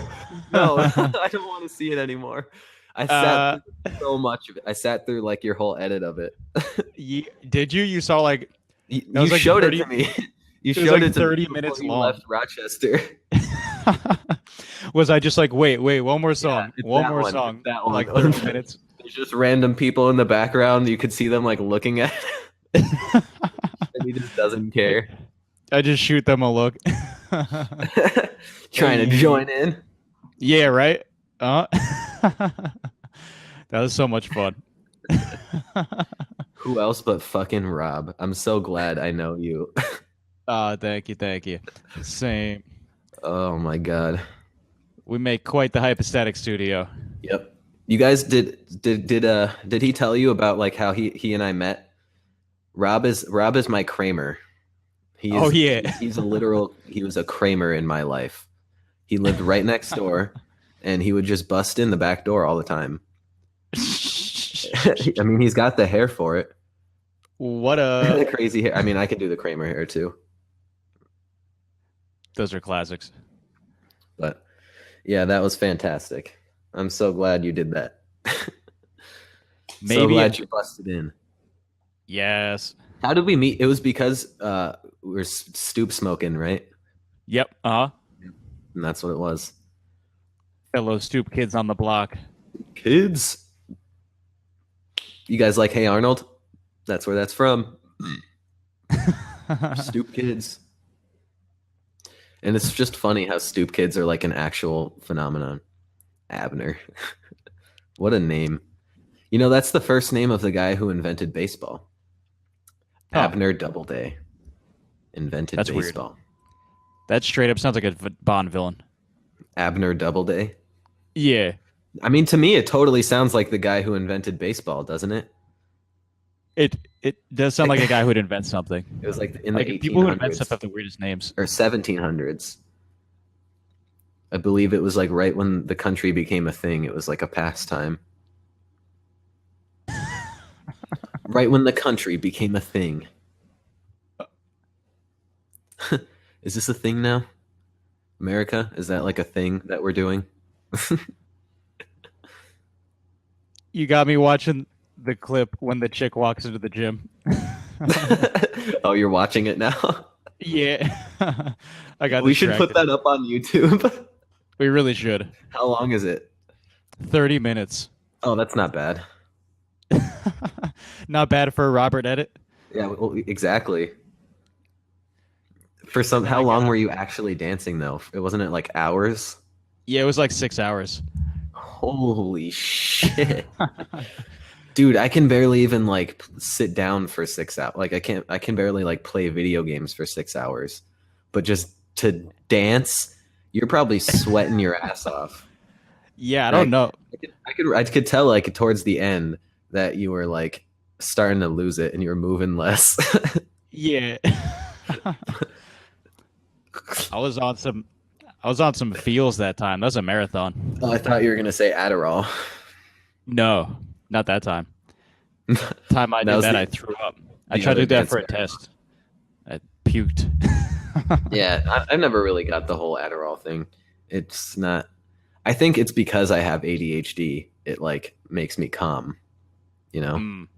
I don't want to see it anymore. I sat through so much of it. I sat through like your whole edit of it. Did you? You saw like You was like showed 30 it to me. You it was showed like it to 30 me minutes before you long. left Rochester. Was I just like wait, one more song, it's one that more one, song, it's that one. like 30 minutes. There's just random people in the background. You could see them like looking at it. And he just doesn't care. I just shoot them a look. Trying to join in. Yeah, right. That was so much fun. Who else but fucking Rob? I'm so glad I know you. Thank you. Same. Oh my god. We make quite the hypostatic studio. Yep. You guys did he tell you about like how he and I met? Rob is my Kramer. He Oh is yeah. he's a literal he was a Kramer in my life. He lived right next door and he would just bust in the back door all the time. I mean, he's got the hair for it. What The crazy hair. I mean, I can do the Kramer hair too. Those are classics. But yeah, that was fantastic. I'm so glad you did that. So Maybe glad you busted in. yes. How did we meet? It was because we were stoop smoking, right? Yep. Uh-huh. And that's what it was. Fellow stoop kids on the block. Kids. You guys like Hey Arnold? That's where that's from. Stoop kids. And it's just funny how stoop kids are like an actual phenomenon. Abner. What a name. You know, that's the first name of the guy who invented baseball. Oh. Abner Doubleday invented That's baseball. weird. That straight up sounds like a Bond villain. Abner Doubleday? Yeah. I mean, to me, it totally sounds like the guy who invented baseball, doesn't it? It does sound like a guy who'd invent something. It was like in the Like 1800s. people who invent stuff have the weirdest names. Or 1700s. I believe it was like right when the country became a thing. It was like a pastime. Right when the country became a thing. Is this a thing now? America? Is that like a thing that we're doing? You got me watching the clip when the chick walks into the gym. Oh, you're watching it now? Yeah. I got We should put distracted. that up on YouTube. We really should. How long is it? 30 minutes. Oh, that's not bad. Not bad for a Robert edit. Yeah, well, exactly. For some, Oh how my long God. were you actually dancing though? It wasn't it like hours? Yeah, it was like 6 hours. Holy shit. Dude, I can barely even like sit down for 6 hours. Like I can barely like play video games for 6 hours. But just to dance, you're probably sweating your ass off. Yeah, I don't know. I could tell like towards the end that you were like starting to lose it and you were moving less. Yeah. I was on some feels that time. That was a marathon. Oh, I thought you were gonna say Adderall. No, not that time. Time I That did was that, the- I threw up. I the tried to other do that dance for a marathon. test. I puked. Yeah, I never really got the whole Adderall thing. It's not. I think it's because I have ADHD. It like makes me calm. You know. Mm,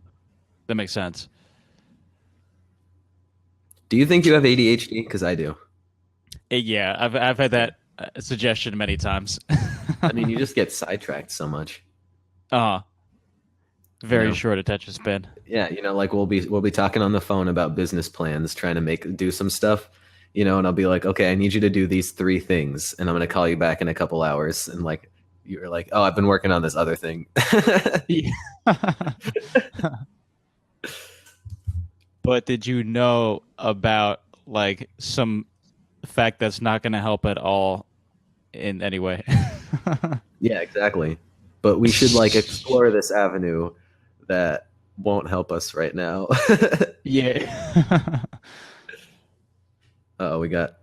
that makes sense. Do you think you have ADHD? Because I do. Yeah, I've had that suggestion many times. I mean, you just get sidetracked so much. Very You know? short attention span. Yeah, you know, like we'll be talking on the phone about business plans, trying to do some stuff, you know, and I'll be like, okay, I need you to do these 3 things, and I'm gonna call you back in a couple hours, and like you're like, oh, I've been working on this other thing. But did you know about like some fact that's not going to help at all in any way? Yeah, exactly. But we should like explore this avenue that won't help us right now. Yeah. Oh, we got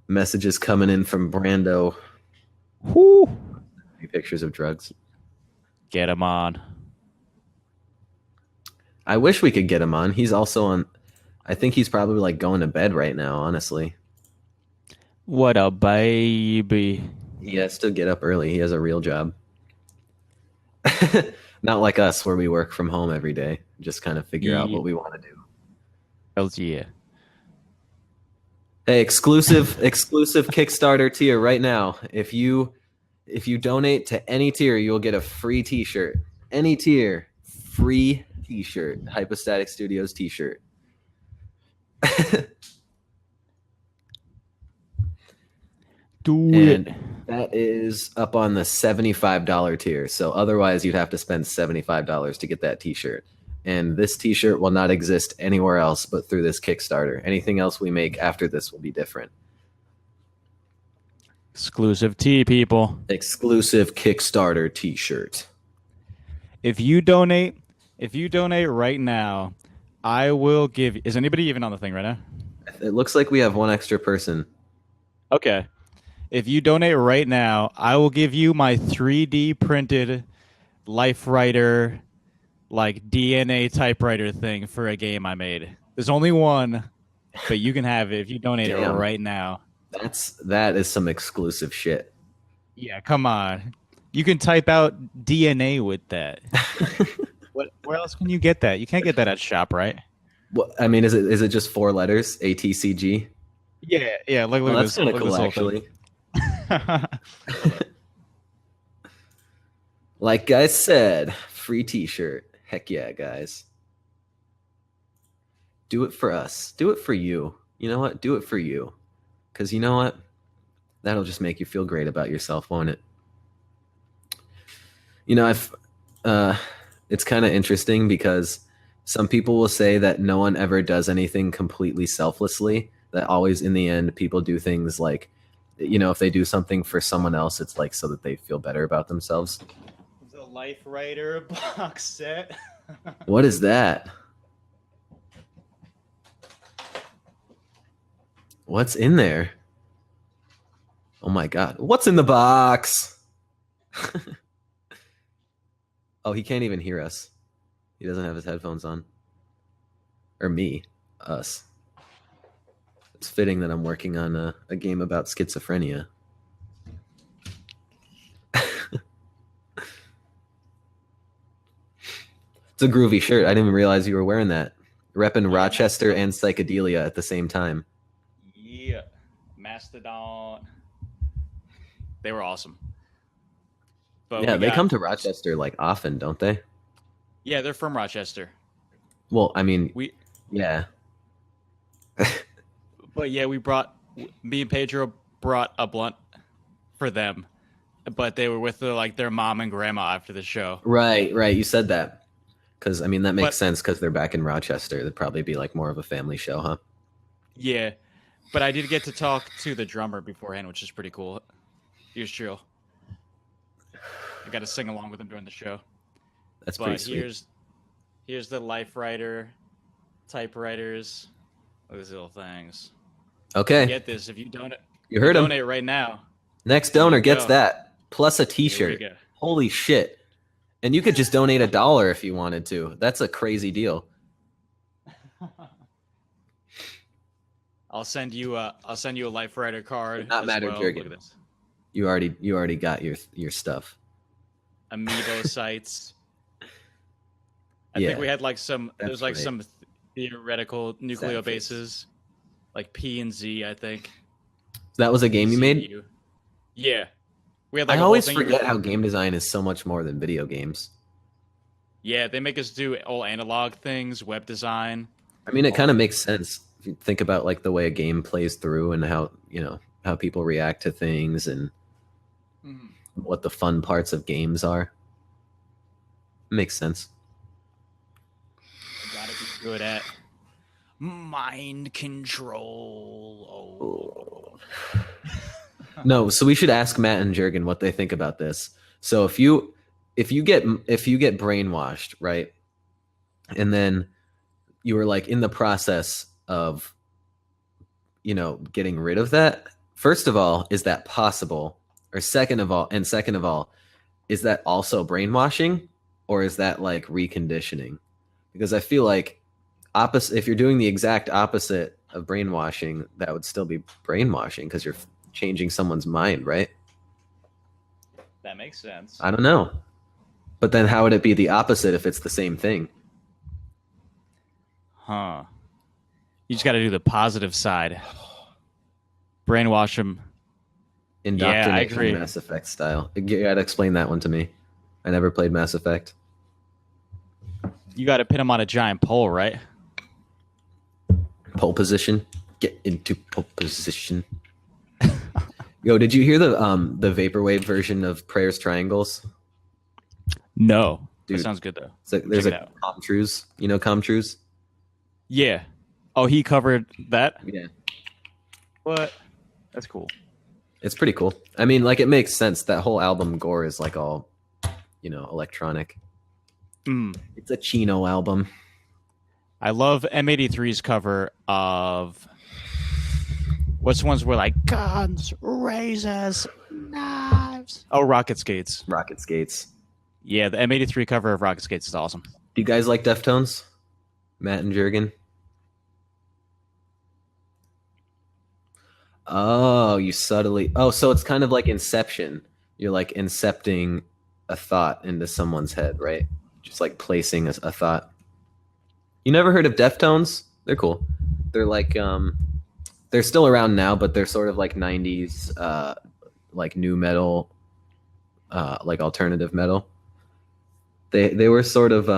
messages coming in from Brando. Whew. Pictures of drugs. Get him on. I wish we could get him on. He's also on. I think he's probably like going to bed right now, honestly. What a baby. He has to get up early. He has a real job. Not like us, where we work from home every day. Just kind of figure out what we want to do. Hells yeah. Hey, exclusive Kickstarter tier right now. If you donate to any tier, you'll get a free T-shirt. Any tier, free T-shirt. Hypostatic Studios T-shirt. Do And it. that is up on the $75 tier. So otherwise, you'd have to spend $75 to get that T-shirt. And this T-shirt will not exist anywhere else but through this Kickstarter. Anything else we make after this will be different. Exclusive tea, people. Exclusive Kickstarter T-shirt. If you donate, if you donate right now, I will give. Is anybody even on the thing right now? It looks like we have one extra person. Okay. If you donate right now, I will give you my 3D printed Life Writer, like DNA typewriter thing for a game I made. There's only one, but you can have it if you donate it Damn. right now. That is some exclusive shit. Yeah, come on. You can type out DNA with that. What? Where else can you get that? You can't get that at shop, right? Well, I mean, is it just 4 letters? ATCG? Yeah, yeah. Look, Oh, look at that's this. kind of Look at cool, this whole thing. actually. Like I said, free T-shirt. Heck yeah, guys. Do it for us. Do it for you. You know what? Do it for you. Because you know what? That'll just make you feel great about yourself, won't it? You know, it's kind of interesting because some people will say that no one ever does anything completely selflessly, that always in the end people do things like, you know, if they do something for someone else, it's like so that they feel better about themselves. The Life Writer box set. What is that? What's in there? Oh my god. What's in the box? Oh, he can't even hear us. He doesn't have his headphones on. Or me. Us. It's fitting that I'm working on a game about schizophrenia. It's a groovy shirt. I didn't even realize you were wearing that. Repping Rochester and psychedelia at the same time. Yeah. Mastodon. They were awesome. But yeah, they come to Rochester like often, don't they? Yeah, they're from Rochester. Well, I mean, yeah. But yeah, me and Pedro brought a blunt for them, but they were with their mom and grandma after the show. Right. You said that. Because, I mean, that makes sense because they're back in Rochester. It'd probably be like more of a family show, huh? Yeah. But I did get to talk to the drummer beforehand, which is pretty cool. He was chill. I got to sing along with him during the show. That's pretty sweet. Here's the Life Writer typewriters. Look at these little things. Okay. Get this. If you donate, you heard him. Donate right now. Next donor gets that. Plus a t-shirt. Holy shit. And you could just donate $1 if you wanted to. That's a crazy deal. I'll send you a Life Writer card. Not matter, Jurgen. Look at this. You already got your stuff. Amiibo sites. I think we had some theoretical nucleobases, like P and Z, I think. That was a game you made? Yeah. We had I always forget how game design is so much more than video games. Yeah, they make us do all analog things, web design. I mean, it kind of makes sense if you think about like the way a game plays through and how, you know, how people react to things and what the fun parts of games are. It makes sense. You gotta be good at mind control. Oh. No, so we should ask Matt and Jurgen what they think about this. So if you get brainwashed, right? And then you were like in the process of, you know, getting rid of that. First of all, is that possible? Or second of all, is that also brainwashing? Or is that like reconditioning? Because I feel like if you're doing the exact opposite of brainwashing, that would still be brainwashing because you're changing someone's mind, right? That makes sense. I don't know. But then how would it be the opposite if it's the same thing? Huh. You just got to do the positive side. Brainwash them. Indoctrination, yeah, I agree. Mass Effect style. You got to explain that one to me. I never played Mass Effect. You got to pin them on a giant pole, right? Pole position. Get into pole position. Yo, did you hear the vaporwave version of Prayers Triangles? No. Dude, that sounds good though. There's a Comtrues. You know Comtrues? Yeah. Oh, he covered that? Yeah. What? That's cool. It's pretty cool. I mean, like it makes sense. That whole album Gore is like all, electronic. Mm. It's a Chino album. I love M83's cover of what's the ones where like guns, razors, knives. Oh, Rocket Skates. Rocket Skates. Yeah, the M83 cover of Rocket Skates is awesome. Do you guys like Deftones? Matt and Jurgen? Oh, you subtly. Oh, so it's kind of like Inception. You're like incepting a thought into someone's head, right? Just like placing a thought. You never heard of Deftones? They're cool. They're like they're still around now, but they're sort of like 90s like new metal, like alternative metal. They were sort of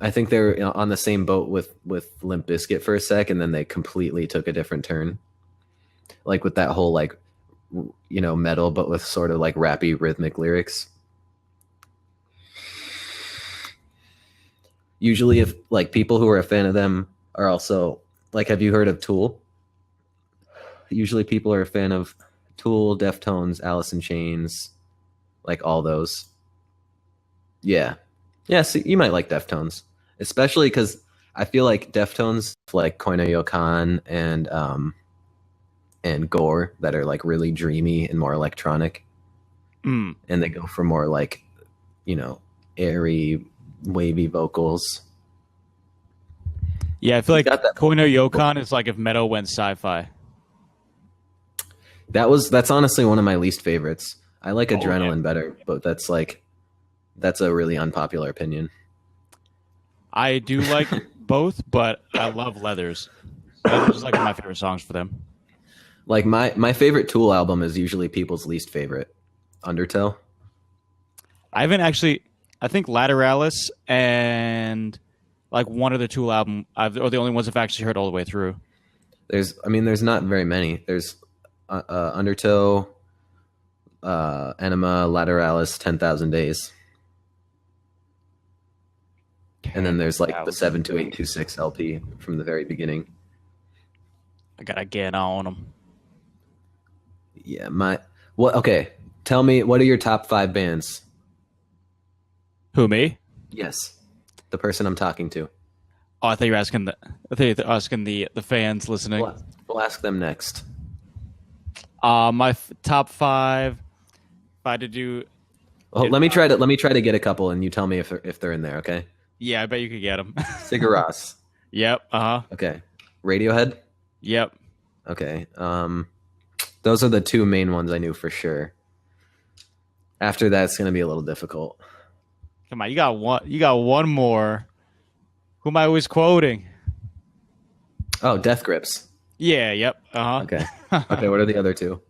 I think they were on the same boat with Limp Bizkit for a sec, and then they completely took a different turn. Like with that whole like metal, but with sort of like rappy rhythmic lyrics. Usually, if like people who are a fan of them are also like, have you heard of Tool? Usually, people are a fan of Tool, Deftones, Alice in Chains, like all those. Yeah, so you might like Deftones, especially because I feel like Deftones, like Koino Yokan and Gore, that are like really dreamy and more electronic, and they go for more like airy, wavy vocals. Yeah, I feel like Koino Yokan is like if metal went sci-fi. That's honestly one of my least favorites. I like Adrenaline better, but that's a really unpopular opinion. I do like both, but I love Leathers. Leathers is like one of my favorite songs for them. Like my favorite Tool album is usually people's least favorite, Undertow. I haven't actually. I think Lateralis and like one of the Tool album are the only ones I've actually heard all the way through. There's not very many. There's Undertow, Enema, Lateralis, 10,000 Days. And then there's like the 72826 LP from the very beginning. I gotta get on them. Yeah, okay. Tell me, what are your top 5 bands? Who, me? Yes, the person I'm talking to. Oh, I thought you were asking the fans listening. We'll ask them next. My top 5. If I had to do. Well, let me try to get a couple, and you tell me if they're in there. Okay. Yeah, I bet you could get them. Sigur Rós. Yep. Okay. Radiohead. Yep. Okay. Those are the 2 main ones I knew for sure. After that, it's going to be a little difficult. Come on, you got one more. Who am I always quoting? Oh, Death Grips. Yeah. Yep. Okay. Okay. What are the other 2?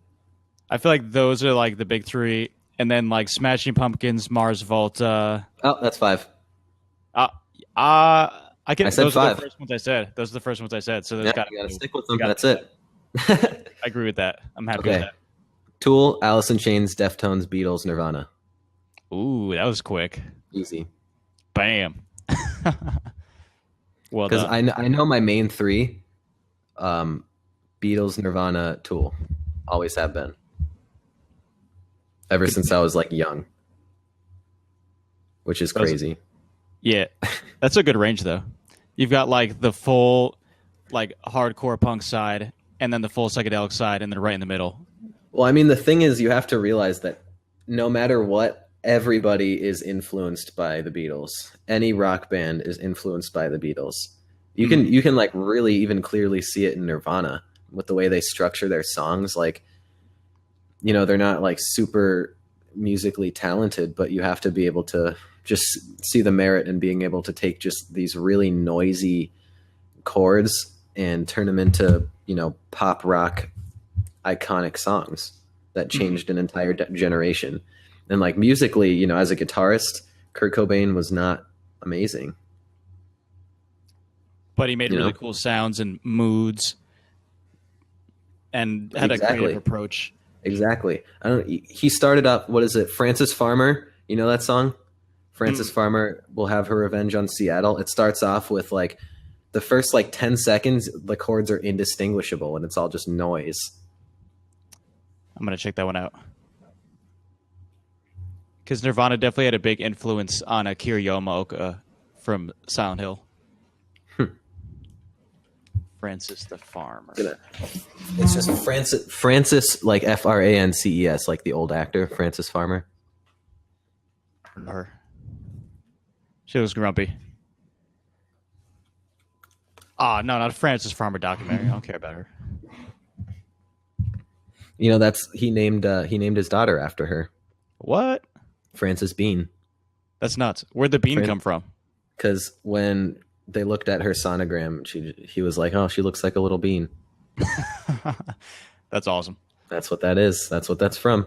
I feel like those are like the big 3, and then like Smashing Pumpkins, Mars Volta. Oh, that's 5. I said those 5. are the first ones I said. Those are the first ones I said. So there's you gotta stick with them. That's it. I agree with that. I'm happy with that. Tool, Alice in Chains, Deftones, Beatles, Nirvana. Ooh, that was quick. Easy. Bam. Well because done. I know my main 3, Beatles, Nirvana, Tool, always have been. Ever since I was like young, which is crazy. Yeah, that's a good range though. You've got like the full, like hardcore punk side, and then the full psychedelic side, and then right in the middle. Well, I mean, the thing is, you have to realize that no matter what, everybody is influenced by the Beatles. Any rock band is influenced by the Beatles. You can like really even clearly see it in Nirvana with the way they structure their songs. Like, they're not like super musically talented, but you have to be able to just see the merit in being able to take just these really noisy chords and turn them into, pop rock iconic songs that changed an entire generation. And like musically, as a guitarist, Kurt Cobain was not amazing. But he made really cool sounds and moods and had a creative approach. Exactly. He started up, what is it? Frances Farmer. You know that song? Frances Farmer Will Have Her Revenge on Seattle. It starts off with like the first like 10 seconds, the chords are indistinguishable and it's all just noise. I'm gonna check that one out because Nirvana definitely had a big influence on Akira Yamaoka from Silent Hill. Francis the Farmer. It's just Francis, like Frances, like the old actor Francis Farmer. Her. She was grumpy. Ah, no, not a Francis Farmer documentary. I don't care about her. You know, he named his daughter after her. What? Frances Bean. That's nuts. Where'd the bean come from? Because when they looked at her sonogram, he was like, "Oh, she looks like a little bean." That's awesome. That's what that is. That's what that's from.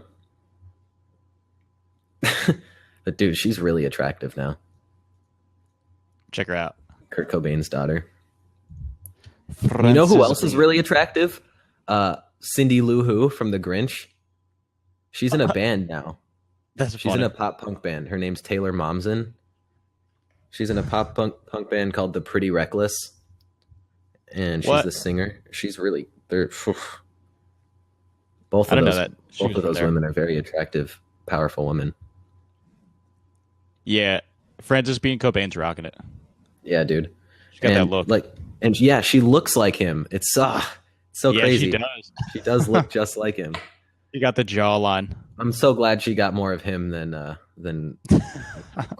But dude, she's really attractive now. Check her out. Kurt Cobain's daughter. Francis You know who else Bean. is really attractive? Cindy Lou Who from The Grinch. She's in a band now. That's She's in a pop punk band. Her name's Taylor Momsen. She's in a pop punk band called The Pretty Reckless. And she's the singer. She's really both of those women are very attractive, powerful women. Yeah. Francis Bean Cobain's rocking it. Yeah, dude. She's got that look. She looks like him. It's so crazy. She does. She does look just like him. You got the jawline. I'm so glad she got more of him than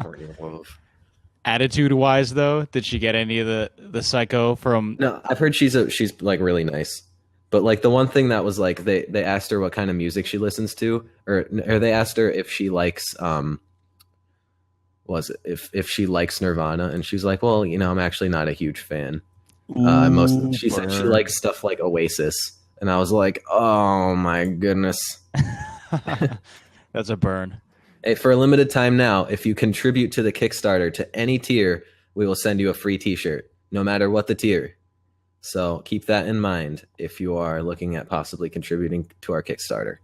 Courtney Love. Attitude-wise, though, did she get any of the psycho from? No, I've heard she's like really nice. But like the one thing that was like they asked her what kind of music she listens to, or they asked her if she likes if she likes Nirvana, and she's like, well, you know, I'm actually not a huge fan. She said she likes stuff like Oasis, and I was like, oh my goodness. That's a burn. Hey, for a limited time now, if you contribute to the Kickstarter to any tier, we will send you a free t-shirt, no matter what the tier. So keep that in mind if you are looking at possibly contributing to our Kickstarter.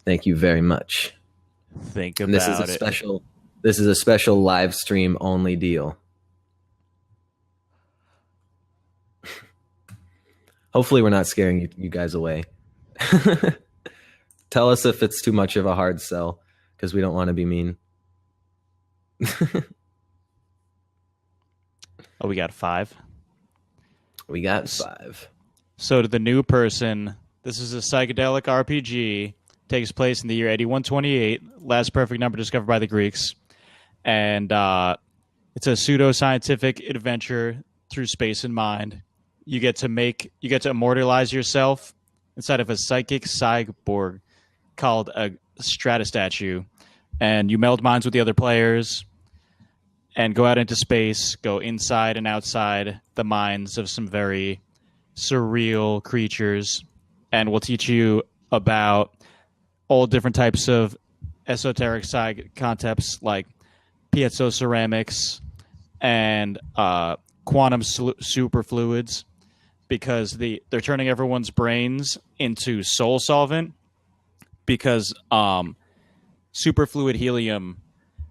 Thank you very much. Think about it. This is a special live stream only deal. Hopefully we're not scaring you guys away. Tell us if it's too much of a hard sell, because we don't want to be mean. Oh, we got 5? We got 5. So to the new person, this is a psychedelic RPG. Takes place in the year 8128, last perfect number discovered by the Greeks. And it's a pseudo-scientific adventure through space and mind. You get to immortalize yourself inside of a psychic cyborg called a stratostatue, and you meld minds with the other players and go out into space, go inside and outside the minds of some very surreal creatures, and we'll teach you about all different types of esoteric concepts like piezo ceramics and quantum superfluids, because they're turning everyone's brains into soul solvent, because superfluid helium,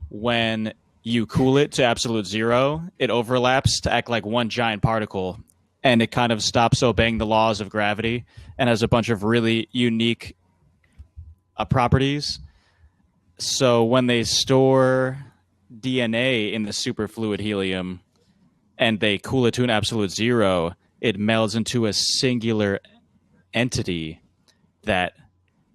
when you cool it to absolute zero, it overlaps to act like one giant particle, and it kind of stops obeying the laws of gravity and has a bunch of really unique properties. So when they store DNA in the superfluid helium and they cool it to an absolute zero, it melds into a singular entity that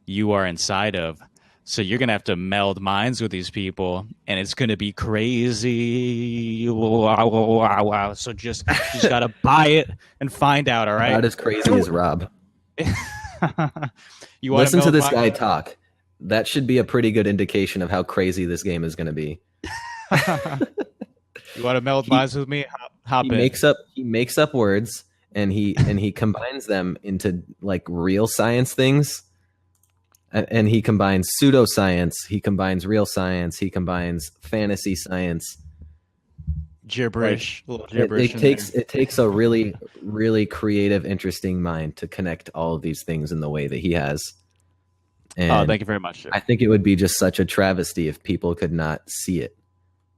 you are inside of. So you're going to have to meld minds with these people, and it's going to be crazy. Wow. So you just got to buy it and find out, all right? Not as crazy as Rob. You listen to this guy talk. That should be a pretty good indication of how crazy this game is going to be. You want to meld minds with me? Hop in. He makes up words, and he combines them into like real science things. And he combines pseudoscience, he combines real science, he combines fantasy science. Gibberish. Like, it takes a really, really creative, interesting mind to connect all of these things in the way that he has. And thank you very much. I think it would be just such a travesty if people could not see it.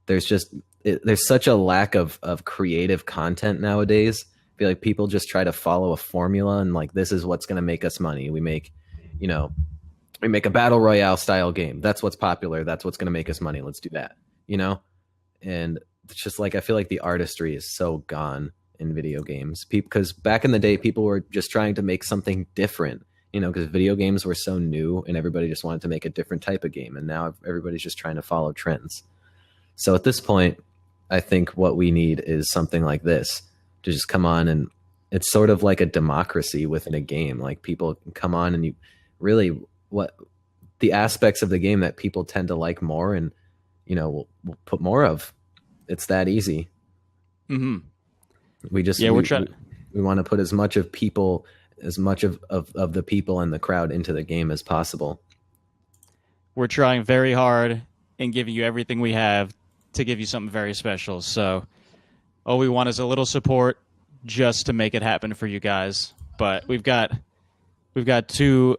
There's such a lack of creative content nowadays. I feel like people just try to follow a formula and like, this is what's going to make us money. We make, We make a battle royale style game. That's what's popular. That's what's going to make us money. Let's do that. You know? And it's just like I feel like the artistry is so gone in video games. Because back in the day, people were just trying to make something different. You know, because video games were so new, and everybody just wanted to make a different type of game. And now everybody's just trying to follow trends. So at this point, I think what we need is something like this to just come on, and it's sort of like a democracy within a game. Like people can come on and you really what the aspects of the game that people tend to like more, and we'll put more of. It's that easy. Mm-hmm. We just we're trying. We want to put as much of people, as much of the people in the crowd into the game as possible. We're trying very hard and giving you everything we have to give you something very special. So all we want is a little support just to make it happen for you guys. But we've got two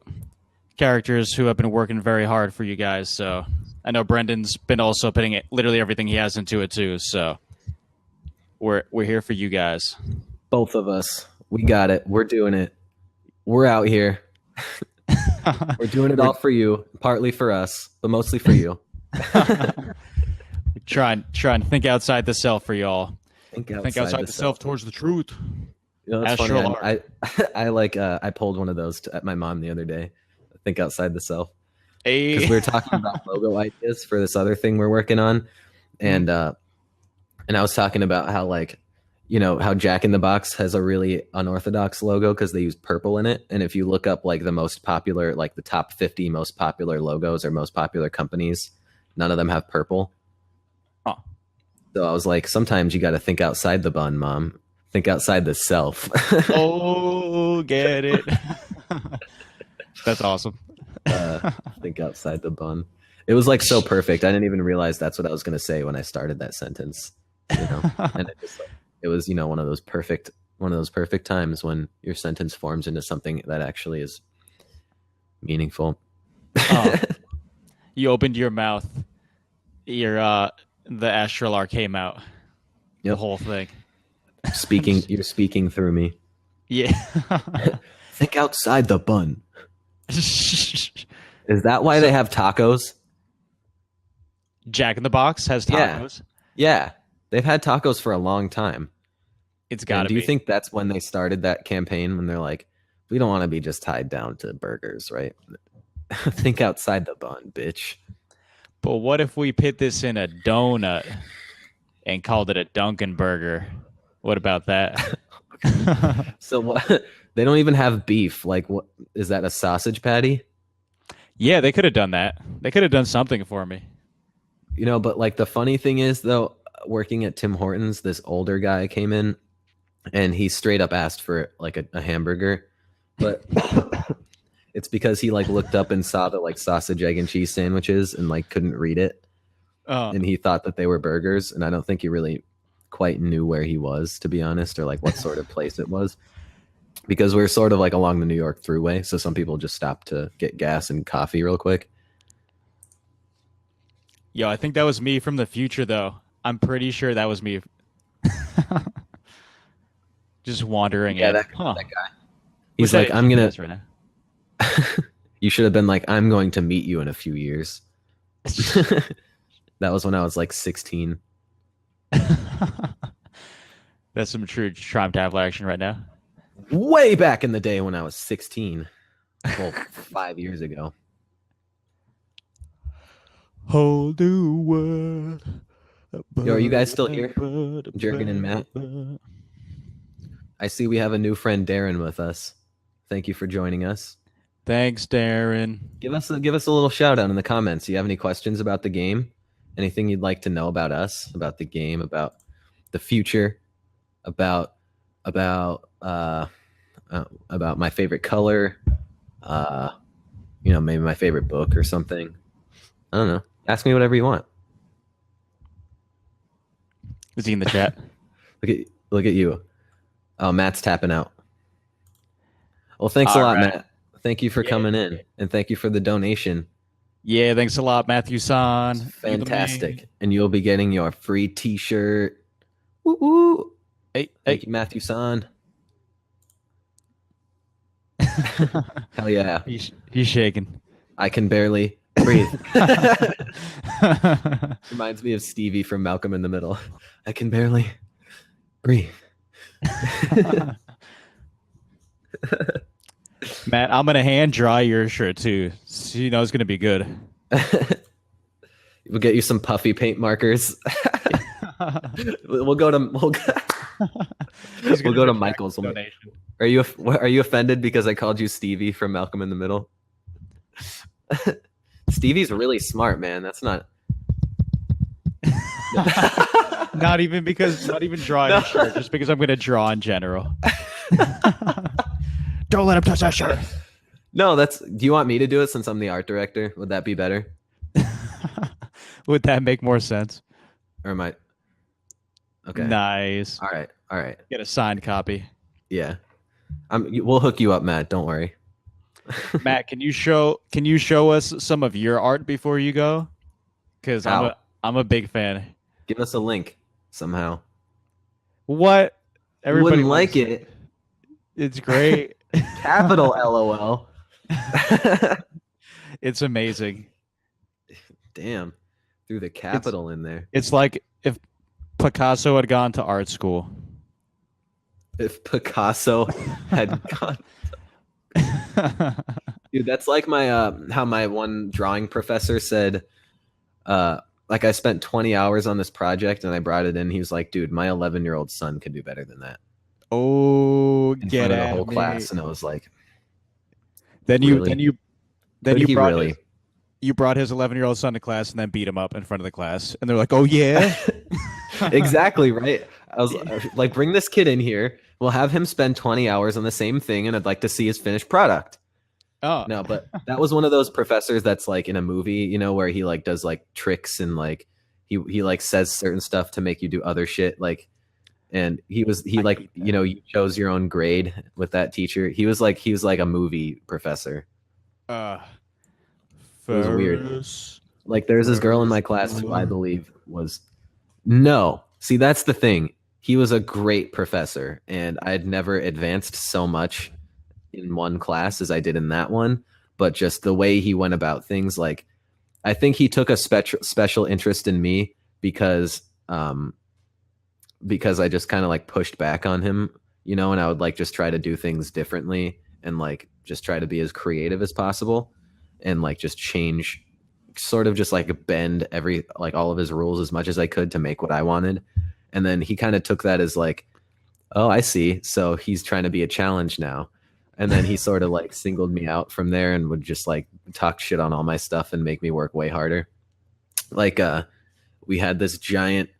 characters who have been working very hard for you guys. So I know Brendan's been also putting literally everything he has into it too. So we're here for you guys. Both of us. We got it. We're doing it. We're out here. We're doing it all for you, partly for us, but mostly for you. Trying to think outside the self for y'all. Think outside the self towards the truth. That's funny. I pulled one of those at my mom the other day. Think outside the self. Because we were talking about logo ideas for this other thing we're working on, and I was talking about how how Jack in the Box has a really unorthodox logo because they use purple in it. And if you look up the most popular, the top 50 most popular logos or most popular companies, none of them have purple. Oh. So I was like, sometimes you got to think outside the bun, Mom. Think outside the self. Oh, get it. That's awesome. Think outside the bun. It was so perfect. I didn't even realize that's what I was going to say when I started that sentence. And it was one of those perfect times when your sentence forms into something that actually is meaningful. Oh. You opened your mouth. The Astralar came out. Yep. The whole thing. You're speaking through me. Yeah. Think outside the bun. Is that why they have tacos? Jack in the Box has tacos. Yeah. They've had tacos for a long time. It's got to be. Do you think that's when they started that campaign, when they're like, we don't want to be just tied down to burgers, right? Think outside the bun, bitch. But what if we put this in a donut and called it a Dunkin' Burger? What about that? So what? They don't even have beef. What is that? A sausage patty? Yeah, they could have done that. They could have done something for me. But the funny thing is, though, working at Tim Hortons, this older guy came in and he straight up asked for a hamburger, but it's because he looked up and saw the sausage, egg, and cheese sandwiches and couldn't read it. And he thought that they were burgers. And I don't think he really quite knew where he was, to be honest, or what sort of place it was, because we're sort of along the New York Thruway. So some people just stop to get gas and coffee real quick. Yo, I think that was me from the future, though. I'm pretty sure that was me. Just wandering in. That guy. He's like, I'm going to... Right now. You should have been like, I'm going to meet you in a few years. That was when I was 16. That's some true time travel action right now. Way back in the day when I was 16. Well, 5 years ago. Whole new world. Yo, are you guys still here? Jerkin and Matt? I see we have a new friend, Darren, with us. Thank you for joining us. Thanks, Darren. Give us a little shout out in the comments. Do you have any questions about the game? Anything you'd like to know about us, about the game, about the future, about my favorite color, maybe my favorite book or something. I don't know. Ask me whatever you want. Is he in the chat? Look at you. Oh, Matt's tapping out. Well, thanks a lot, Matt. Thank you for coming in, and thank you for the donation. Yeah, thanks a lot, Matthew-san. Fantastic. And you'll be getting your free t-shirt. Woo woo. Thank you, Matthew-san. Hell yeah. He's shaking. I can barely breathe. Reminds me of Stevie from Malcolm in the Middle. I can barely breathe. Matt, I'm gonna hand dry your shirt too, so you know it's gonna be good. We'll get you some puffy paint markers. We'll go to we'll go to Michael's. Donation. Are you offended because I called you Stevie from Malcolm in the Middle? Stevie's really smart, man. That's not. Not even drawing No. a shirt, just because I'm gonna draw in general. Don't let him touch that shirt. No, that's. Do you want me to do it since I'm the art director? Would that be better? Would that make more sense? Or am I? Okay. Nice. All right. All right. Get a signed copy. Yeah. We'll hook you up, Matt. Don't worry. Matt, can you show us some of your art before you go? Because I'm a big fan. Give us a link somehow. What? Everybody wouldn't like loves it. It's great. Capital LOL. It's amazing. Damn. Threw the capital in there. It's like if Picasso had gone to art school. If Picasso had gone. Dude, that's like my how my one drawing professor said, like I spent 20 hours on this project and I brought it in. He was like, dude, my 11-year-old son could do better than that. Oh, In get front of the at whole me. class. And it was like, Then really? you Could he really? you brought his 11-year-old son to class and then beat him up in front of the class. And they're like, "Oh yeah." Exactly, right? I was like, bring this kid in here. We'll have him spend 20 hours on the same thing and I'd like to see his finished product. Oh. No, but that was one of those professors that's like in a movie, you know, where he like does like tricks and like he like says certain stuff to make you do other shit. Like, and he like, you know, you chose your own grade with that teacher. He was like a movie professor. It was weird. Like there's this girl in my class who I believe was no. See, that's the thing. He was a great professor and I had never advanced so much in one class as I did in that one, but just the way he went about things, like I think he took a special interest in me because I just kind of like pushed back on him, you know, and I would like just try to do things differently and like just try to be as creative as possible and like just change, sort of just like bend all of his rules as much as I could to make what I wanted. And then he kind of took that as like, oh, I see. So he's trying to be a challenge now. And then he sort of like singled me out from there and would just like talk shit on all my stuff and make me work way harder. Like we had this giant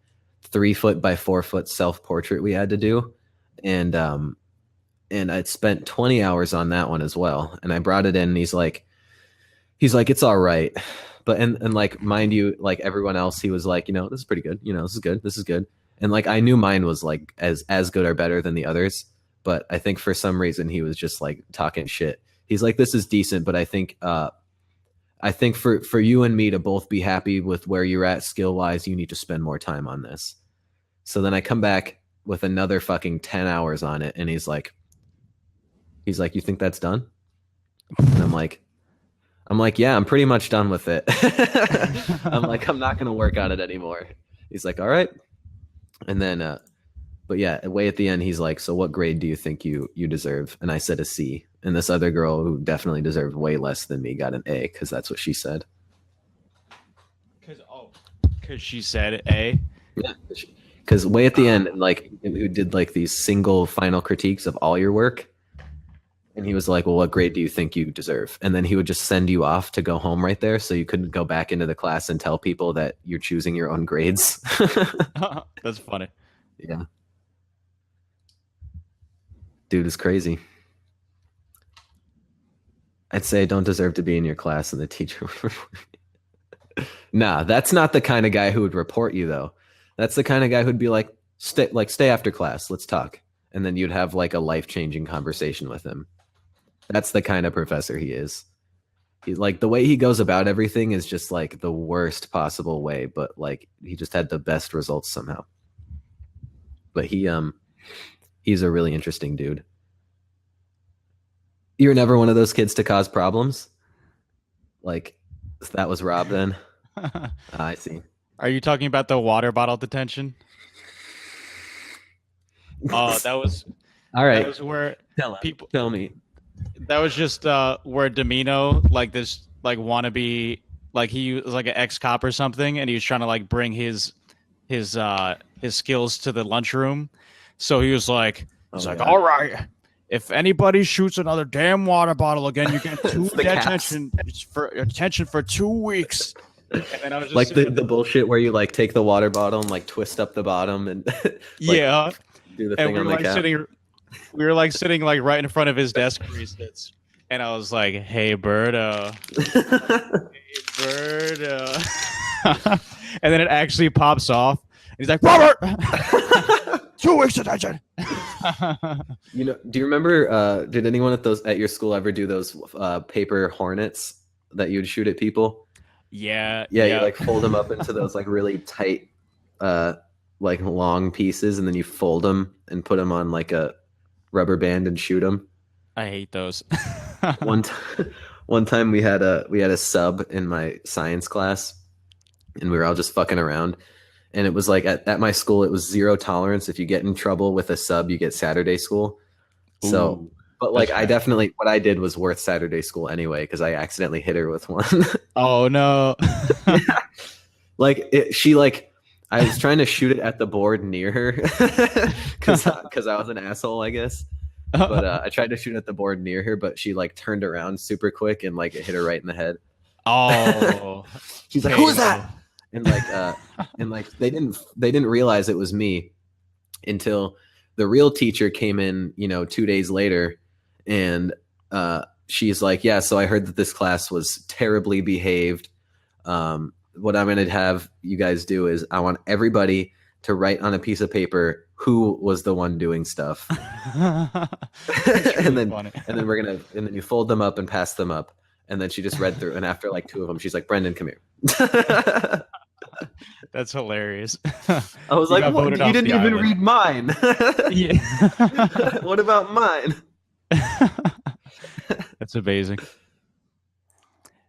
3-foot by 4-foot self-portrait we had to do. And I'd spent 20 hours on that one as well. And I brought it in and he's like, it's all right. But and like, mind you, like everyone else, he was like, you know, this is pretty good. You know, this is good. This is good. And like, I knew mine was like as good or better than the others. But I think for some reason he was just like talking shit. He's like, this is decent, but I think for you and me to both be happy with where you're at skill wise, you need to spend more time on this. So then I come back with another fucking 10 hours on it. And he's like, you think that's done? And I'm like, yeah, I'm pretty much done with it. I'm like, I'm not going to work on it anymore. He's like, all right. And then, but yeah, way at the end, he's like, so what grade do you think you deserve? And I said a C. And this other girl who definitely deserved way less than me got an A because that's what she said. Because she said A? Yeah. Because way at the end, like, who did like these single final critiques of all your work. And he was like, well, what grade do you think you deserve? And then he would just send you off to go home right there. So you couldn't go back into the class and tell people that you're choosing your own grades. That's funny. Yeah. Dude is crazy. I'd say I don't deserve to be in your class and the teacher would Nah, that's not the kind of guy who would report you though. That's the kind of guy who'd be like, stay after class, let's talk. And then you'd have like a life-changing conversation with him. That's the kind of professor he is. He's like, the way he goes about everything is just like the worst possible way, but like he just had the best results somehow. But he's a really interesting dude. You were never one of those kids to cause problems? Like that was Rob then. I see. Are you talking about the water bottle detention? Oh, All that right. was where Tell him. people Tell me. that was just where Domino, like this like wannabe, like he was like an ex-cop or something, and he was trying to like bring his skills to the lunchroom. So he's Oh like, yeah. all right, if anybody shoots another damn water bottle again, you get It's the caps. detention for 2 weeks. And then I was just Like sitting the bullshit where you like take the water bottle and like twist up the bottom and like yeah, do the and thing on the cap. we were like sitting like right in front of his desk where he sits, and I was like, hey Berto, hey Berto. And then it actually pops off. And he's like, Robert, 2 weeks detention. You know, do you remember? Did anyone at your school ever do those paper hornets that you'd shoot at people? Yeah, Yeah, you yeah. like fold them up into those like really tight, uh, like long pieces, and then you fold them and put them on like a rubber band and shoot them. I hate those. One time, one time we had a sub in my science class, and we were all just fucking around. And it was like at my school, it was zero tolerance. If you get in trouble with a sub, you get Saturday school. So, Ooh, but that's like I fair. definitely what I did was worth Saturday school anyway because I accidentally hit her with one. Oh no. Like she like I was trying to shoot it at the board near her because I was an asshole, I guess. But I tried to shoot at the board near her, but she like turned around super quick and like it hit her right in the head. Oh, She's like, "Who's that?" And like they didn't realize it was me until the real teacher came in, you know, 2 days later, and she's like, "Yeah, so I heard that this class was terribly behaved. What I'm going to have you guys do is I want everybody to write on a piece of paper who was the one doing stuff, That's and really then funny. and then you fold them up and pass them up." And then she just read through, and after like two of them, she's like, "Brenden, come here." That's hilarious. I was You like, got "What? voted You off didn't the even island. read mine. Yeah. What about mine?" That's amazing.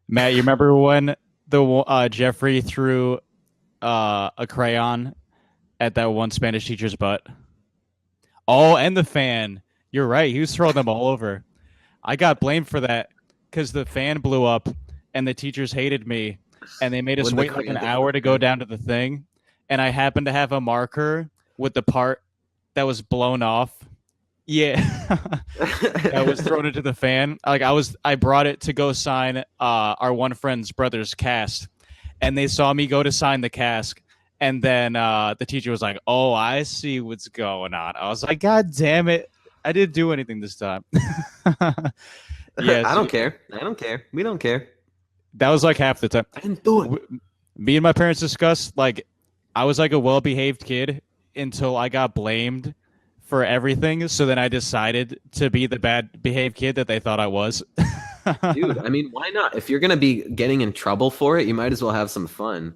Matt, you remember when the Jeffrey threw a crayon at that one Spanish teacher's butt? Oh, and the fan. You're right. He was throwing them all over. I got blamed for that because the fan blew up and the teachers hated me and they made us When the wait like an crayon hit hour the to go fan. down to the thing. And I happened to have a marker with the part that was blown off. Yeah. That was thrown into the fan. Like I brought it to go sign our one friend's brother's cast. And they saw me go to sign the cask. And then the teacher was like, "Oh, I see what's going on." I was like, "God damn it. I didn't do anything this time." I Yes, don't care. I don't care. We don't care. that was like half the time. I didn't do it. Me and my parents discussed like I was like a well-behaved kid until I got blamed for everything. So then I decided to be the bad behaved kid that they thought I was. Dude, I mean, why not? If you're gonna be getting in trouble for it, you might as well have some fun.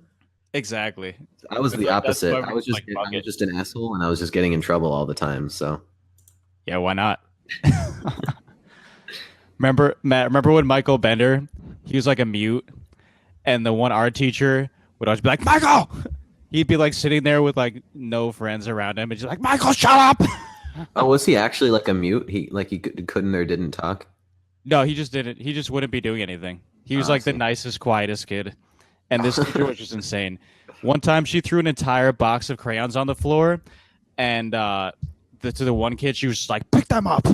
Exactly. I was the That's why opposite. we like I fuck was it. just an asshole, and I was just getting in trouble all the time. So Yeah, why not? Remember, Matt? Remember when Michael Bender? He was like a mute, and the one art teacher would always be like, "Michael." He'd be like sitting there with like no friends around him, and just like, "Michael, shut up." oh, was he actually like a mute? He couldn't or didn't talk. No, he just didn't. He just wouldn't be doing anything. He was I like the see. nicest, quietest kid, and this teacher was just insane. One time, she threw an entire box of crayons on the floor, and to the one kid, she was just like, "Pick them up."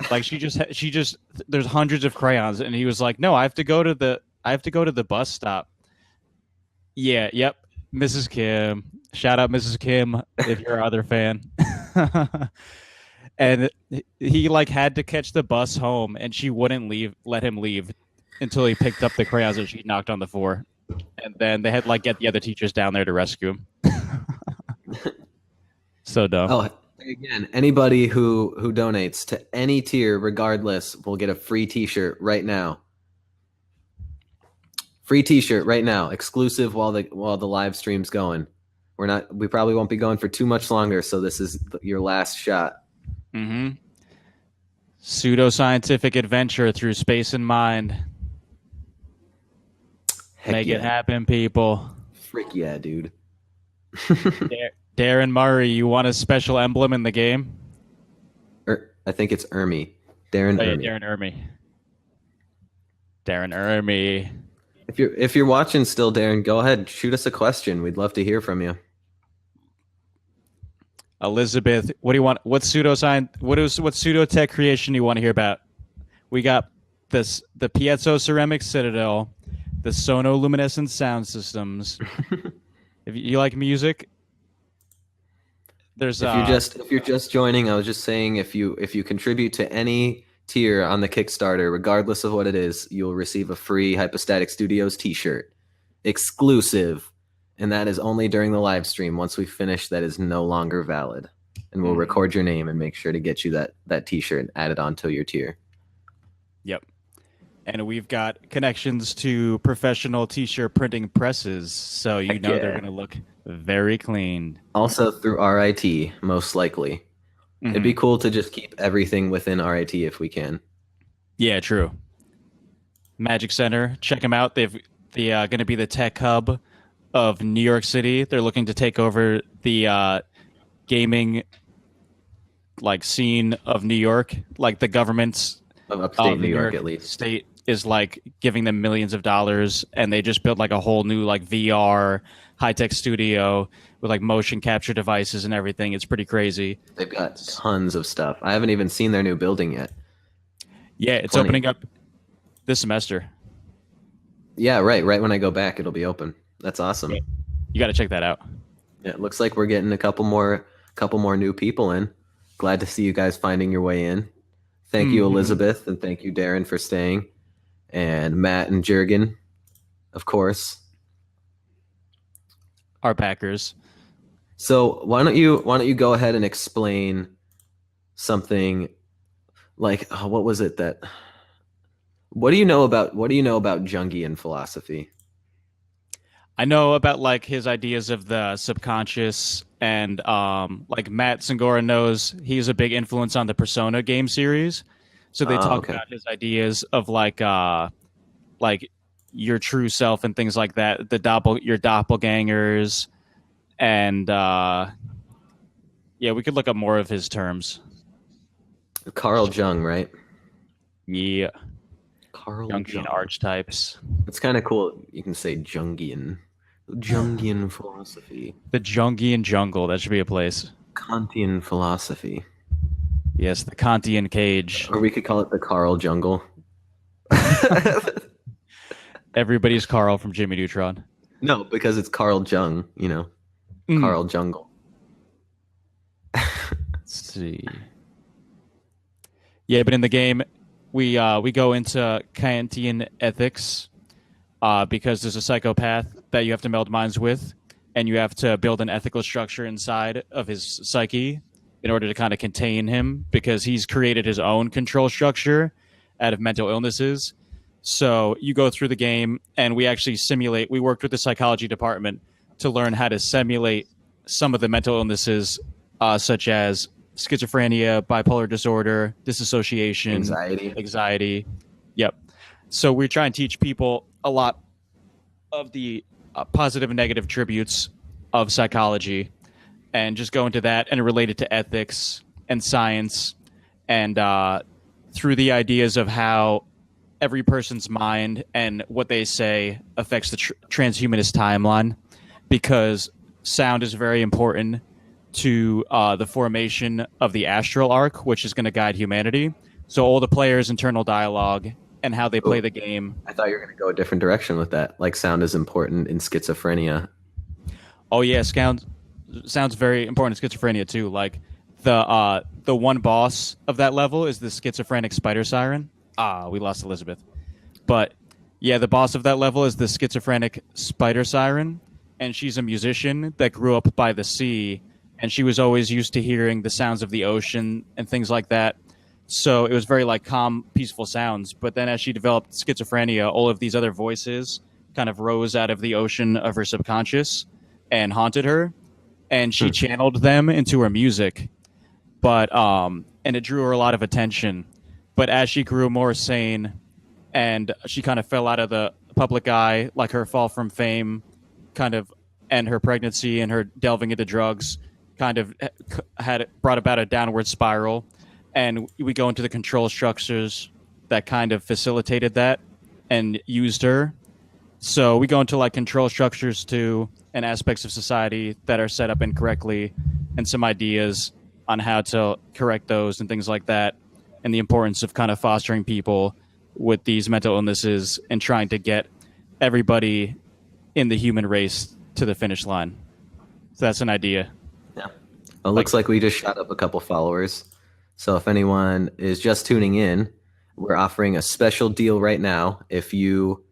Like she just there's hundreds of crayons, and he was like, "No, I have to go to the bus stop." Yeah, yep, Mrs. Kim. Shout out Mrs. Kim if you're our other fan. And he like had to catch the bus home, and she wouldn't let him leave until he picked up the crayons that she knocked on the floor. And then they had like get the other teachers down there to rescue him. So dumb. Oh, again, anybody who donates to any tier, regardless, will get a free T-shirt right now. Free T-shirt right now, exclusive while the live stream's going. We probably won't be going for too much longer, so this is your last shot. Mm-hmm. Pseudoscientific adventure through space and mind. Heck Make it yeah. happen, people. Frick yeah, dude. Darren Murray, you want a special emblem in the game? I think it's Ermi. Darren Oh yeah, Ermi. Darren Ermy. Darren Ermy. If you're watching still, Darren, go ahead, shoot us a question. We'd love to hear from you. Elizabeth, what do you want? What pseudoscience? What pseudotech creation do you want to hear about? We got the piezo ceramic citadel, the sonoluminescent sound systems. If you like music, there's If you're just joining, I was just saying if you contribute to any tier on the Kickstarter, regardless of what it is, you'll receive a free Hypostatic Studios t-shirt. Exclusive. And that is only during the live stream. Once we finish, that is no longer valid. And we'll record your name and make sure to get you that t-shirt and add it onto your tier. Yep. And we've got connections to professional t-shirt printing presses, so you know they're going to look very clean. Also through RIT, most likely. It'd be cool to just keep everything within RIT if we can. Yeah, true. Magic Center, check them out. They're going to be the tech hub of New York City. They're looking to take over the gaming scene of New York, like the government's Of upstate New York, at least. State is giving them millions of dollars, and they just built a whole new VR high-tech studio with motion capture devices and everything. It's pretty crazy. They've got tons of stuff. I haven't even seen their new building yet. Yeah, it's opening up this semester. Yeah, right when I go back, it'll be open. That's awesome. Yeah. You got to check that out. Yeah, it looks like we're getting a couple more new people in. Glad to see you guys finding your way in. Thank you, Elizabeth, and thank you, Darren, for staying, and Matt and Jurgen, of course. Our Packers. So why don't you go ahead and explain something like what was it that? What do you know about Jungian philosophy? I know about his ideas of the subconscious, and Matt Singora knows he's a big influence on the Persona game series. So they talk about his ideas of your true self and things like that, your doppelgangers, and we could look up more of his terms. Carl Jung, right? Yeah. Carl Jungian Jung. archetypes. It's kind of cool. You can say Jungian philosophy. The Jungian jungle. That should be a place. Kantian philosophy. Yes, the Kantian cage. Or we could call it the Carl Jungle. Everybody's Carl from Jimmy Neutron. No, because it's Carl Jung, Carl Jungle. Let's see. Yeah, but in the game, we go into Kantian ethics because there's a psychopath that you have to meld minds with, and you have to build an ethical structure inside of his psyche in order to kind of contain him, because he's created his own control structure out of mental illnesses. So you go through the game, and we actually simulate. We worked with the psychology department to learn how to simulate some of the mental illnesses, such as schizophrenia, bipolar disorder, disassociation, anxiety. Yep. So we try and teach people a lot of the positive and negative attributes of psychology, and just go into that and relate it to ethics and science, and through the ideas of how every person's mind and what they say affects the transhumanist timeline, because sound is very important to the formation of the astral arc, which is going to guide humanity. So all the players' internal dialogue and how they play the game. I thought you were going to go a different direction with that. Like, sound is important in schizophrenia. Oh yeah, sounds very important in schizophrenia too. Like the one boss of that level is the schizophrenic spider siren. We lost Elizabeth. But yeah, the boss of that level is the schizophrenic spider siren, and she's a musician that grew up by the sea, and she was always used to hearing the sounds of the ocean and things like that. So it was very calm, peaceful sounds. But then as she developed schizophrenia, all of these other voices kind of rose out of the ocean of her subconscious and haunted her, and she channeled them into her music. But and it drew her a lot of attention. But as she grew more sane and she kind of fell out of the public eye, like her fall from fame, kind of, and her pregnancy and her delving into drugs, kind of had brought about a downward spiral, and we go into the control structures that kind of facilitated that and used her. So we go into like control structures too and aspects of society that are set up incorrectly and some ideas on how to correct those and things like that, and the importance of kind of fostering people with these mental illnesses and trying to get everybody in the human race to the finish line. So that's an idea. Yeah. It looks like we just shot up a couple followers. So if anyone is just tuning in, we're offering a special deal right now. If you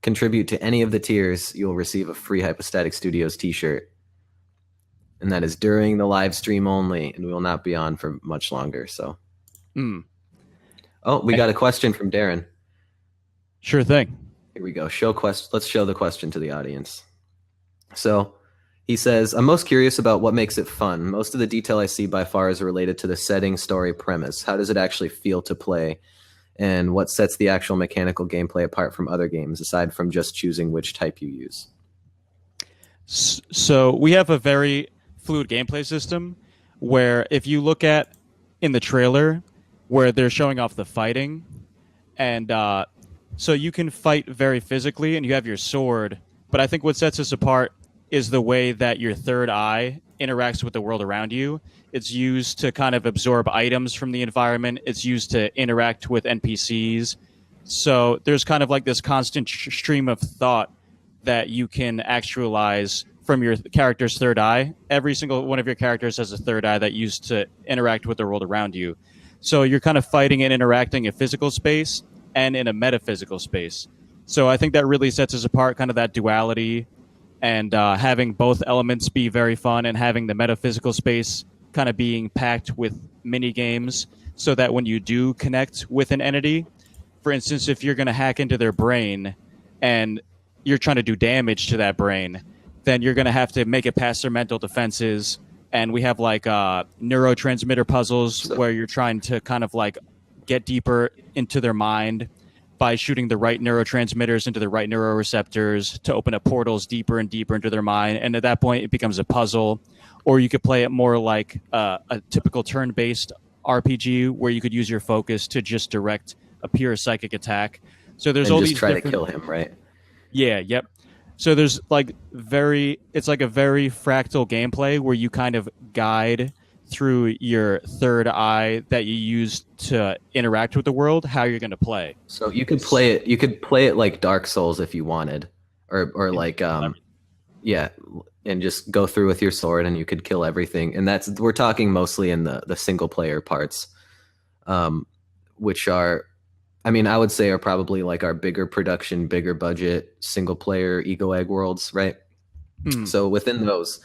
contribute to any of the tiers, you'll receive a free Hypostatic Studios t-shirt. And that is during the live stream only, and we will not be on for much longer. So, Oh, we got a question from Darren. Sure thing. Here we go. Let's show the question to the audience. So he says, I'm most curious about what makes it fun. Most of the detail I see by far is related to the setting, story, premise. How does it actually feel to play? And what sets the actual mechanical gameplay apart from other games, aside from just choosing which type you use? So we have a very fluid gameplay system where if you look at in the trailer where they're showing off the fighting, and so you can fight very physically and you have your sword, but I think what sets us apart is the way that your third eye interacts with the world around you. It's used to kind of absorb items from the environment. It's used to interact with NPCs. So there's kind of like this constant stream of thought that you can actualize from your character's third eye. Every single one of your characters has a third eye that used to interact with the world around you. So you're kind of fighting and interacting in physical space and in a metaphysical space. So I think that really sets us apart, kind of that duality, and having both elements be very fun, and having the metaphysical space kind of being packed with mini games, so that when you do connect with an entity, for instance, if you're going to hack into their brain and you're trying to do damage to that brain, then you're going to have to make it past their mental defenses. And we have like neurotransmitter puzzles where you're trying to kind of like get deeper into their mind by shooting the right neurotransmitters into the right neuroreceptors to open up portals deeper and deeper into their mind. And at that point, it becomes a puzzle. Or you could play it more like a typical turn-based RPG where you could use your focus to just direct a pure psychic attack. So there's and all just these try different... to kill him, right? Yeah, yep. So there's like it's like a very fractal gameplay where you kind of guide through your third eye that you use to interact with the world, how you're going to play. So you could play it. You could play it like Dark Souls if you wanted, or like yeah, and just go through with your sword and you could kill everything. And we're talking mostly in the single player parts, which are, I mean, I would say are probably like our bigger production, bigger budget single player Ego Egg worlds, right? So within those,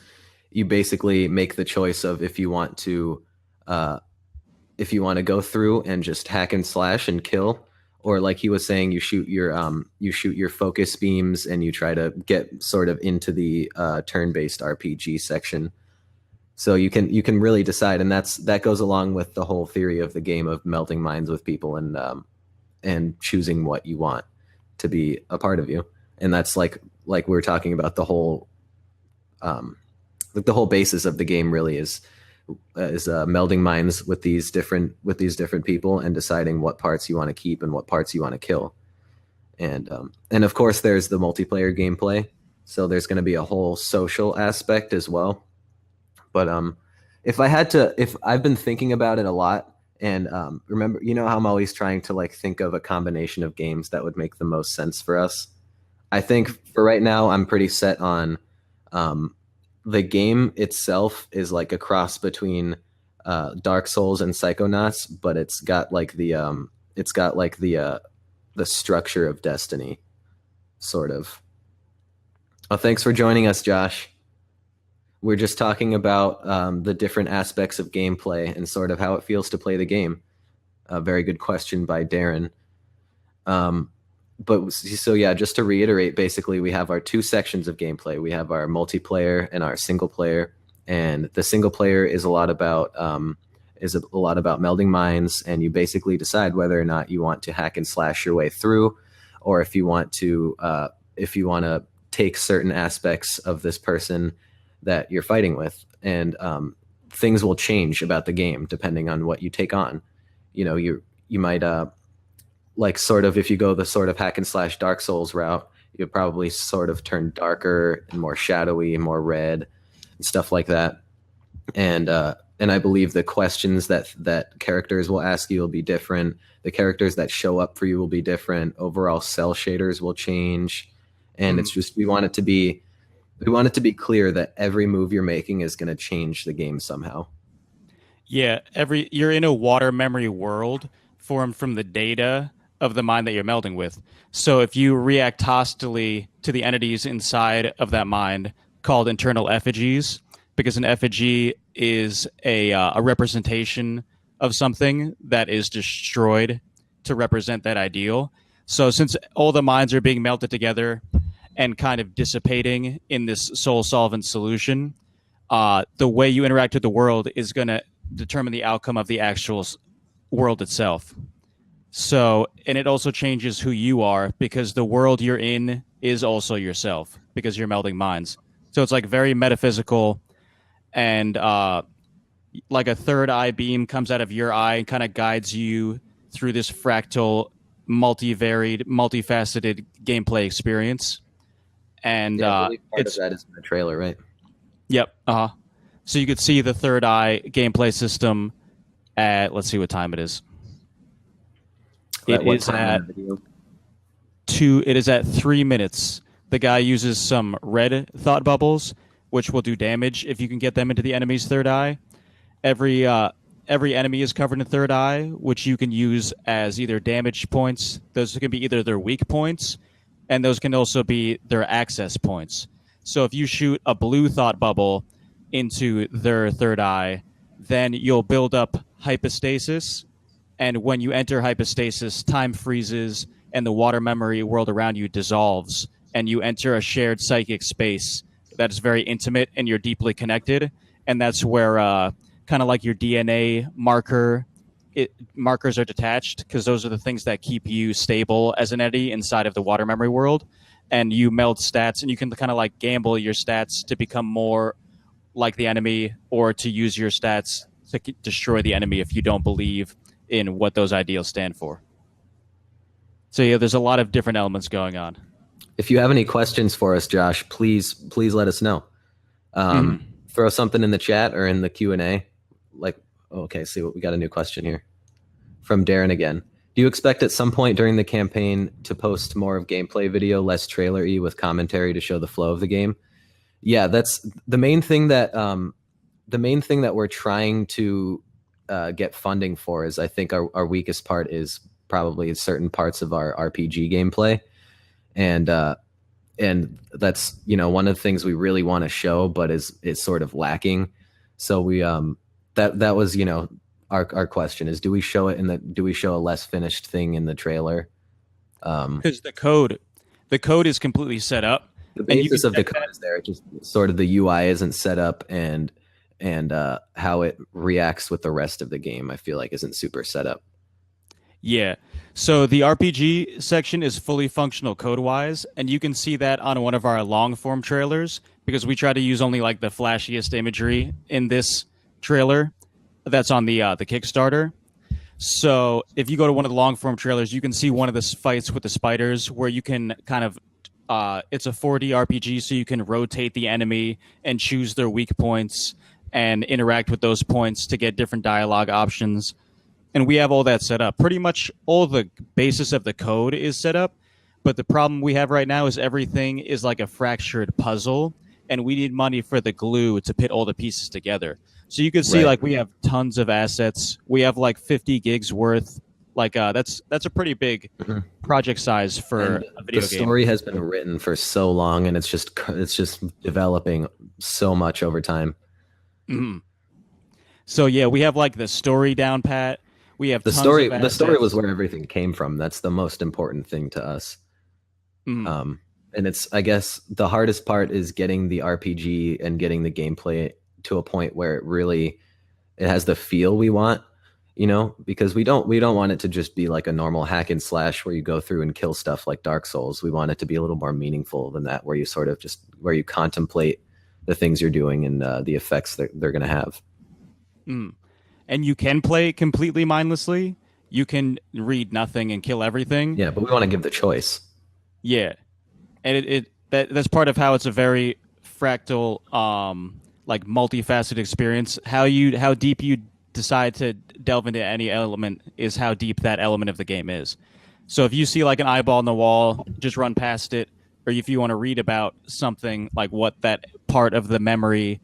you basically make the choice of if you want to go through and just hack and slash and kill, or like he was saying, you shoot your focus beams and you try to get sort of into the turn-based RPG section. So you can really decide, and that goes along with the whole theory of the game of melding minds with people and choosing what you want to be a part of you. And that's like we were talking about the whole basis of the game really is melding minds with these different people and deciding what parts you want to keep and what parts you want to kill. And of course there's the multiplayer gameplay. So there's going to be a whole social aspect as well. But if I've been thinking about it a lot, and remember, you know how I'm always trying to like think of a combination of games that would make the most sense for us. I think for right now, I'm pretty set on the game itself is like a cross between Dark Souls and Psychonauts, but it's got like the structure of Destiny, sort of. Oh, thanks for joining us, Josh. We're just talking about the different aspects of gameplay and sort of how it feels to play the game. A very good question by Darren. But so yeah, just to reiterate, basically we have our two sections of gameplay. We have our multiplayer and our single player. And the single player is a lot about melding minds, and you basically decide whether or not you want to hack and slash your way through, or if you want to take certain aspects of this person that you're fighting with, and things will change about the game depending on what you take on. You might like sort of, if you go the sort of hack and slash Dark Souls route, you'll probably sort of turn darker and more shadowy and more red and stuff like that. And I believe the questions that characters will ask you will be different. The characters that show up for you will be different. Overall cell shaders will change, and it's just, we want it to be clear that every move you're making is going to change the game somehow. Yeah, you're in a water memory world formed from the data of the mind that you're melding with. So if you react hostilely to the entities inside of that mind, called internal effigies, because an effigy is a representation of something that is destroyed to represent that ideal. So since all the minds are being melted together and kind of dissipating in this soul solvent solution, the way you interact with the world is going to determine the outcome of the actual world itself. So, and it also changes who you are, because the world you're in is also yourself, because you're melding minds. So it's like very metaphysical, and like a third eye beam comes out of your eye and kind of guides you through this fractal, multivaried, multifaceted gameplay experience. And Yeah, I believe part of it's that is in the trailer, right? Yep. So you could see the third eye gameplay system at, let's see what time it is. At what Is time at in the video? it is at 3 minutes. The guy uses some red thought bubbles, which will do damage if you can get them into the enemy's third eye. Every enemy is covered in third eye, which you can use as either damage points. Those can be either their weak points, and those can also be their access points. So if you shoot a blue thought bubble into their third eye, then you'll build up hypostasis. And when you enter hypostasis, time freezes and the water memory world around you dissolves, and you enter a shared psychic space that is very intimate and you're deeply connected. And that's where kind of like your DNA markers are detached, because those are the things that keep you stable as an entity inside of the water memory world. And you meld stats, and you can kind of like gamble your stats to become more like the enemy, or to use your stats to destroy the enemy if you don't believe in what those ideals stand for. So yeah, there's a lot of different elements going on. If you have any questions for us, Josh, please let us know. Throw something in the chat or in the Q&A. Like, okay, see what we got, a new question here from Darren again. Do you expect at some point during the campaign to post more of gameplay video, less trailer-y, with commentary to show the flow of the game? Yeah, that's the main thing that we're trying to get funding for. Is, I think our weakest part is probably certain parts of our RPG gameplay, and that's, one of the things we really want to show, but is sort of lacking. So we that was, our question is, do we show a less finished thing in the trailer? Because the code is completely set up. The basis of the code is there. Just sort of the UI isn't set up, and how it reacts with the rest of the game, I feel like, isn't super set up. Yeah. So the RPG section is fully functional code-wise, and you can see that on one of our long-form trailers, because we try to use only like the flashiest imagery in this trailer that's on the Kickstarter. So if you go to one of the long-form trailers, you can see one of the fights with the spiders, where you can kind of it's a 4D RPG, so you can rotate the enemy and choose their weak points and interact with those points to get different dialogue options. And we have all that set up. Pretty much all the basis of the code is set up. But the problem we have right now is everything is like a fractured puzzle, and we need money for the glue to put all the pieces together. So you can see, like, we have tons of assets. We have like 50 gigs worth. Like that's a pretty big project size for a video game. The story has been written for so long, and it's just developing so much over time. Mm-hmm. So yeah, we have like the story down pat. We have the story. The story was where everything came from. That's the most important thing to us. And it's, I guess, the hardest part is getting the RPG and getting the gameplay to a point where it has the feel we want. you know, because we don't want it to just be like a normal hack and slash where you go through and kill stuff like Dark Souls. We want it to be a little more meaningful than that, where you sort of just where you contemplate the things you're doing and the effects that they're going to have. Mm. And you can play completely mindlessly. You can read nothing and kill everything. Yeah, but we want to give the choice. Yeah, and that's part of how it's a very fractal, like multifaceted experience. How deep you decide to delve into any element is how deep that element of the game is. So if you see like an eyeball on the wall, just run past it. Or if you want to read about something like what that part of the memory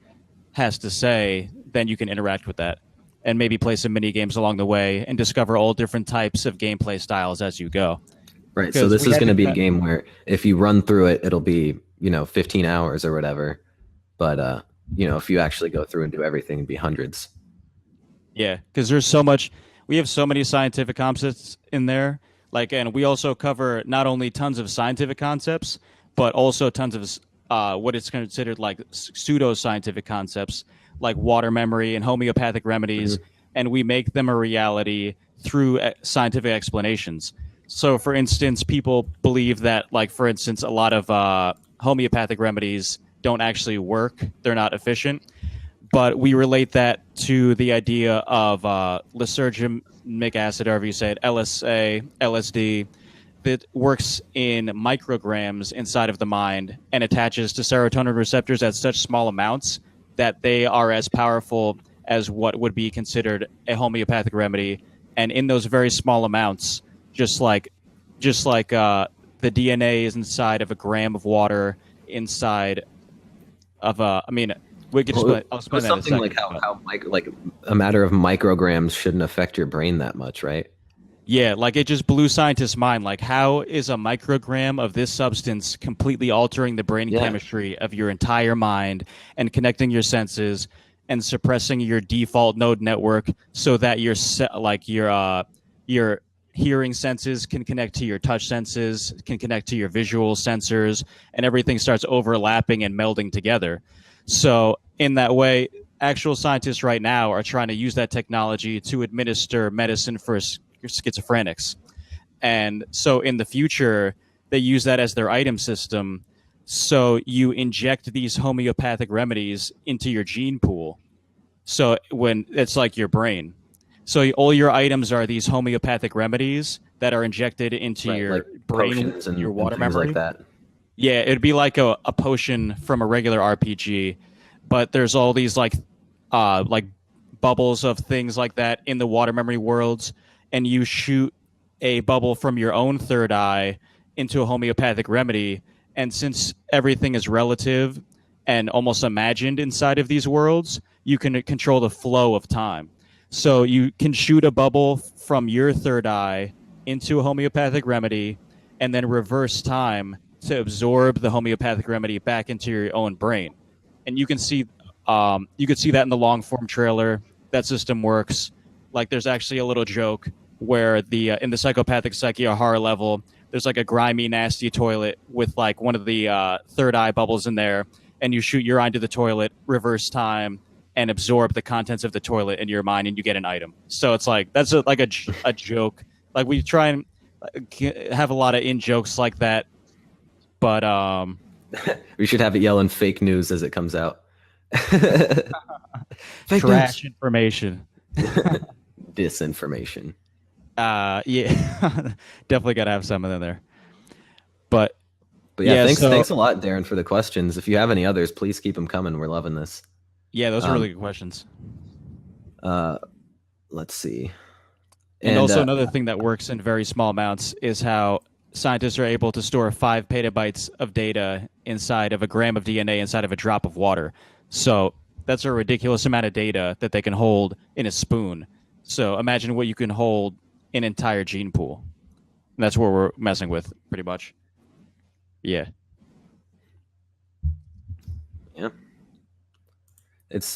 has to say, then you can interact with that and maybe play some mini games along the way and discover all different types of gameplay styles as you go. Right. So this is going to be a game where if you run through it, it'll be, 15 hours or whatever. But, if you actually go through and do everything, it'd be hundreds. Yeah, because there's so much. We have so many scientific concepts in there. Like, and we also cover not only tons of scientific concepts, but also tons of what is considered like pseudo-scientific concepts, like water memory and homeopathic remedies, and we make them a reality through scientific explanations. So, for instance, people believe that, like, for instance, a lot of homeopathic remedies don't actually work; they're not efficient. But we relate that to the idea of lysergamic acid, or however you say it, LSA, LSD, that works in micrograms inside of the mind and attaches to serotonin receptors at such small amounts that they are as powerful as what would be considered a homeopathic remedy. And in those very small amounts, just like the DNA is inside of a gram of water, inside of a, I mean, we could Well, I'll explain that in a something second. like how like a matter of micrograms shouldn't affect your brain that much, right? Yeah, like it just blew scientists' mind. Like, how is a microgram of this substance completely altering the brain chemistry of your entire mind and connecting your senses and suppressing your default node network so that your hearing senses can connect to your touch senses, can connect to your visual sensors, and everything starts overlapping and melding together. So, in that way, actual scientists right now are trying to use that technology to administer medicine for schizophrenics. And so in the future, they use that as their item system. So you inject these homeopathic remedies into your gene pool. So when it's like your brain. So all your items are these homeopathic remedies that are injected into Right, your like brain, potions and, your water and things memory. like that. Yeah, it'd be like a potion from a regular RPG, but there's all these like bubbles of things like that in the water memory worlds, and you shoot a bubble from your own third eye into a homeopathic remedy. And since everything is relative and almost imagined inside of these worlds, you can control the flow of time. So you can shoot a bubble from your third eye into a homeopathic remedy and then reverse time to absorb the homeopathic remedy back into your own brain. And you could see that in the long form trailer. That system works. Like, there's actually a little joke where the in the psychopathic psyche or horror level, there's like a grimy, nasty toilet with like one of the third eye bubbles in there, and you shoot your eye into the toilet, reverse time, and absorb the contents of the toilet in your mind, and you get an item. So it's like that's a joke. Like, we try and have a lot of in jokes like that, but We should have it yelling fake news as it comes out. Fake trash news. information. Disinformation. Yeah, definitely got to have some of them there. But But yeah, yeah, thanks a lot, Darren, for the questions. If you have any others, please keep them coming. We're loving this. yeah, those are really good questions. Let's see. And also another thing that works in very small amounts is how scientists are able to store 5 petabytes of data inside of a gram of DNA inside of a drop of water. So that's a ridiculous amount of data that they can hold in a spoon. So imagine what you can hold an entire gene pool. And that's what we're messing with, pretty much. Yeah. Yeah.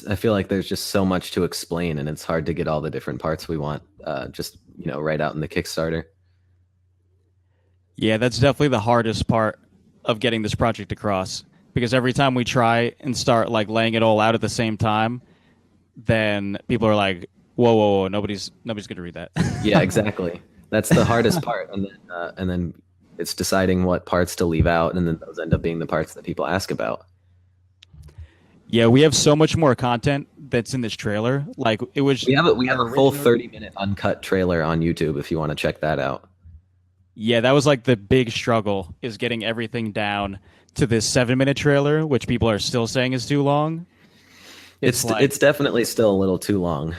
I feel like there's just so much to explain, and it's hard to get all the different parts we want just right out in the Kickstarter. Yeah, that's definitely the hardest part of getting this project across, because every time we try and start like laying it all out at the same time, then people are like, Whoa, whoa, whoa! Nobody's gonna read that. Yeah, exactly. That's the hardest part, and then it's deciding what parts to leave out, and then those end up being the parts that people ask about. Yeah, we have so much more content that's in this trailer. Like it was We have our a full original. 30-minute uncut trailer on YouTube if you want to check that out. Yeah, that was like the big struggle is getting everything down to this 7 minute trailer, which people are still saying is too long. It's like, It's definitely still a little too long,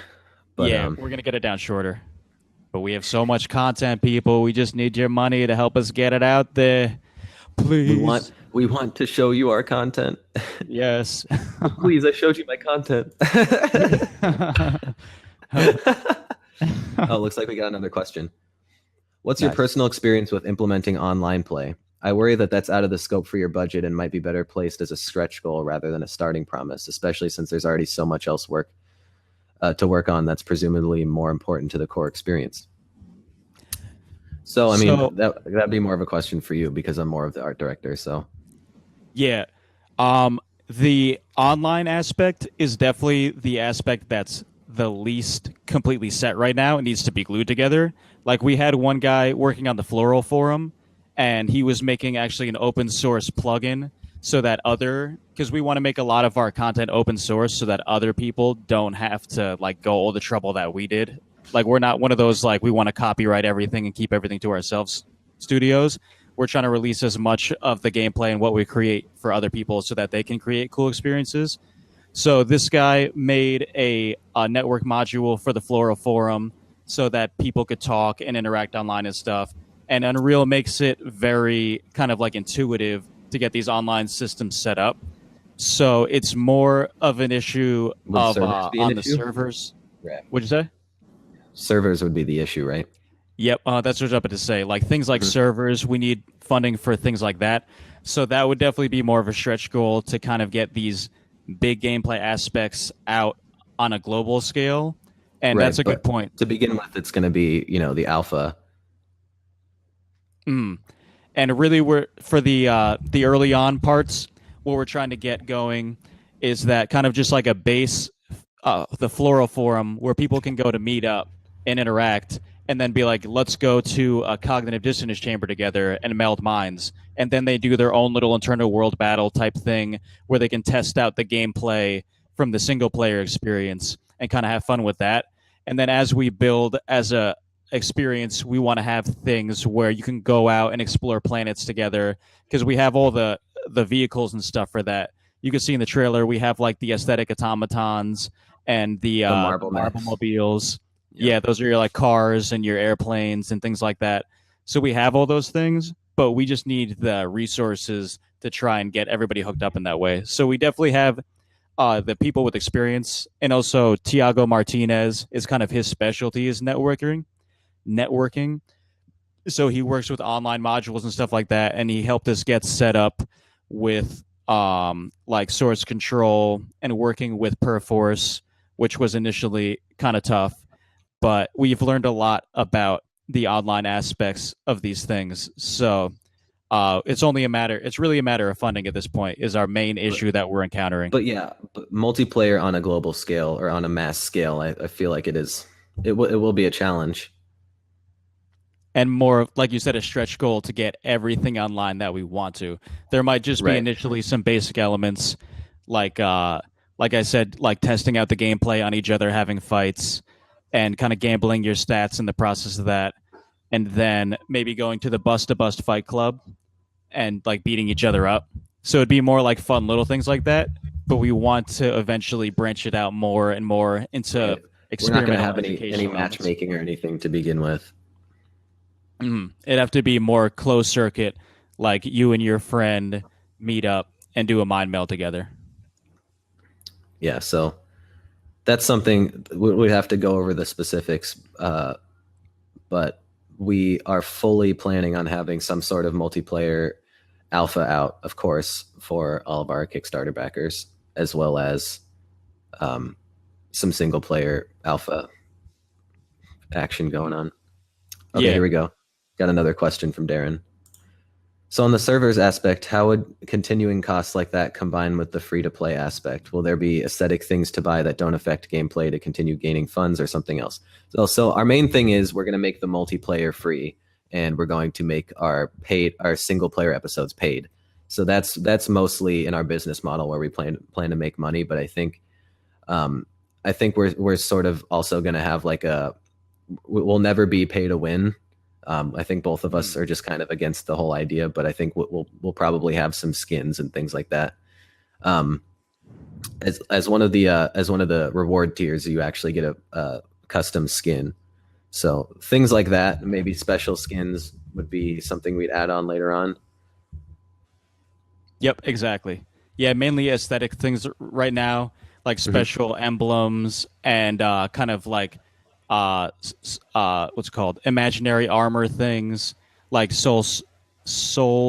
but yeah, we're gonna get it down shorter. But we have so much content, people. We just need your money to help us get it out there. Please. we want to show you our content. Yes. Please, I showed you my content. Oh, looks like we got another question. What's your Nice. personal experience with implementing online play? I worry that that's out of the scope for your budget and might be better placed as a stretch goal rather than a starting promise, especially since there's already so much else to work on that's presumably more important to the core experience. So, I mean, So that'd be more of a question for you because I'm more of the art director. So, yeah. Um, the online aspect is definitely the aspect that's the least completely set right now. It needs to be glued together. Like we had one guy working on the Floral Forum, and he was making actually an open source plugin so that because we want to make a lot of our content open source so that other people don't have to like go all the trouble that we did. Like we're not one of those like we want to copyright everything and keep everything to ourselves studios. We're trying to release as much of the gameplay and what we create for other people so that they can create cool experiences. So this guy made a network module for the Floral Forum so that people could talk and interact online and stuff. And Unreal makes it very kind of like intuitive to get these online systems set up. So it's more of an issue would of servers be an on the issue? servers. Right. What'd you say? Servers would be the issue, right? Yep, that's what I was about to say. Like things like Mhm. servers, we need funding for things like that. So that would definitely be more of a stretch goal to kind of get these big gameplay aspects out on a global scale. And that's Right. a good But point. to begin with, it's going to be, the alpha. Mm. And really, we're for the early on parts. What we're trying to get going is that kind of just like a base, the Floral Forum where people can go to meet up and interact, and then be like, let's go to a cognitive dissonance chamber together and meld minds. And then they do their own little internal world battle type thing where they can test out the gameplay from the single player experience and kind of have fun with that. And then as we build as a experience, we want to have things where you can go out and explore planets together because we have all the vehicles and stuff for that. You can see in the trailer we have like the aesthetic automatons and The the marble marble mechs. mobiles. Yep. Yeah, those are your like cars and your airplanes and things like that. So we have all those things, but we just need the resources to try and get everybody hooked up in that way. So we definitely have the people with experience, and also Tiago Martinez is kind of his specialty is networking. So he works with online modules and stuff like that, and he helped us get set up with like source control and working with Perforce, which was initially kind of tough, but we've learned a lot about the online aspects of these things. So it's really a matter of funding at this point is our main But, issue that we're encountering. but multiplayer on a global scale or on a mass scale, I feel like it will be a challenge. And more like you said, a stretch goal to get everything online that we want to. There might just be Right. initially some basic elements like like I said, like testing out the gameplay on each other, having fights, and kind of gambling your stats in the process of that, and then maybe going to the bust to bust fight club and like beating each other up. So it'd be more like fun little things like that, but we want to eventually branch it out more and more into Right. We're not going to experimental have any educational elements. matchmaking or anything to begin with. It'd have to be more closed circuit, like you and your friend meet up and do a mind meld together. Yeah, so that's something we have to go over the specifics, but we are fully planning on having some sort of multiplayer alpha out, of course, for all of our Kickstarter backers, as well as um, some single player alpha action going on. Okay, Yeah. here we go. Got another question from Darren. So on the servers aspect, how would continuing costs like that combine with the free to play aspect? Will there be aesthetic things to buy that don't affect gameplay to continue gaining funds or something else? So our main thing is we're going to make the multiplayer free and we're going to make our single player episodes paid. So that's mostly in our business model where we plan to make money, but um I think we're sort of also going to have like we'll never be pay to win. I think both of us Mm. are just kind of against the whole idea, but I think we'll probably have some skins and things like that. Um, as one of the reward tiers, you actually get a custom skin. So things like that, maybe special skins would be something we'd add on later on. Yep, exactly. Yeah, mainly aesthetic things right now, like Mhm. special emblems and kind of like what's it called imaginary armor things, like soul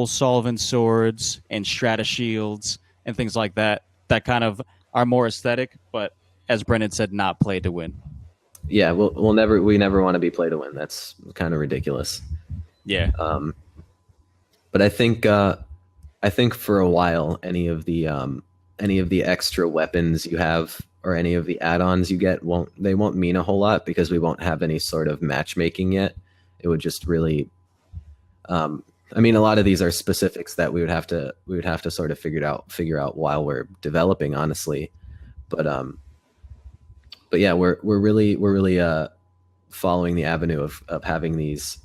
solvent swords and strata shields and things like that. That kind of are more aesthetic, but as Brendan said, not play to win. Yeah, we never want to be play to win. That's kind of ridiculous. Yeah. Um, but I think for a while, any of the extra weapons you have or any of the add-ons you get won't mean a whole lot because we won't have any sort of matchmaking yet. It would just really, I mean, a lot of these are specifics that we would have to sort of figure out while we're developing, honestly. But but yeah, we're really following the avenue of having these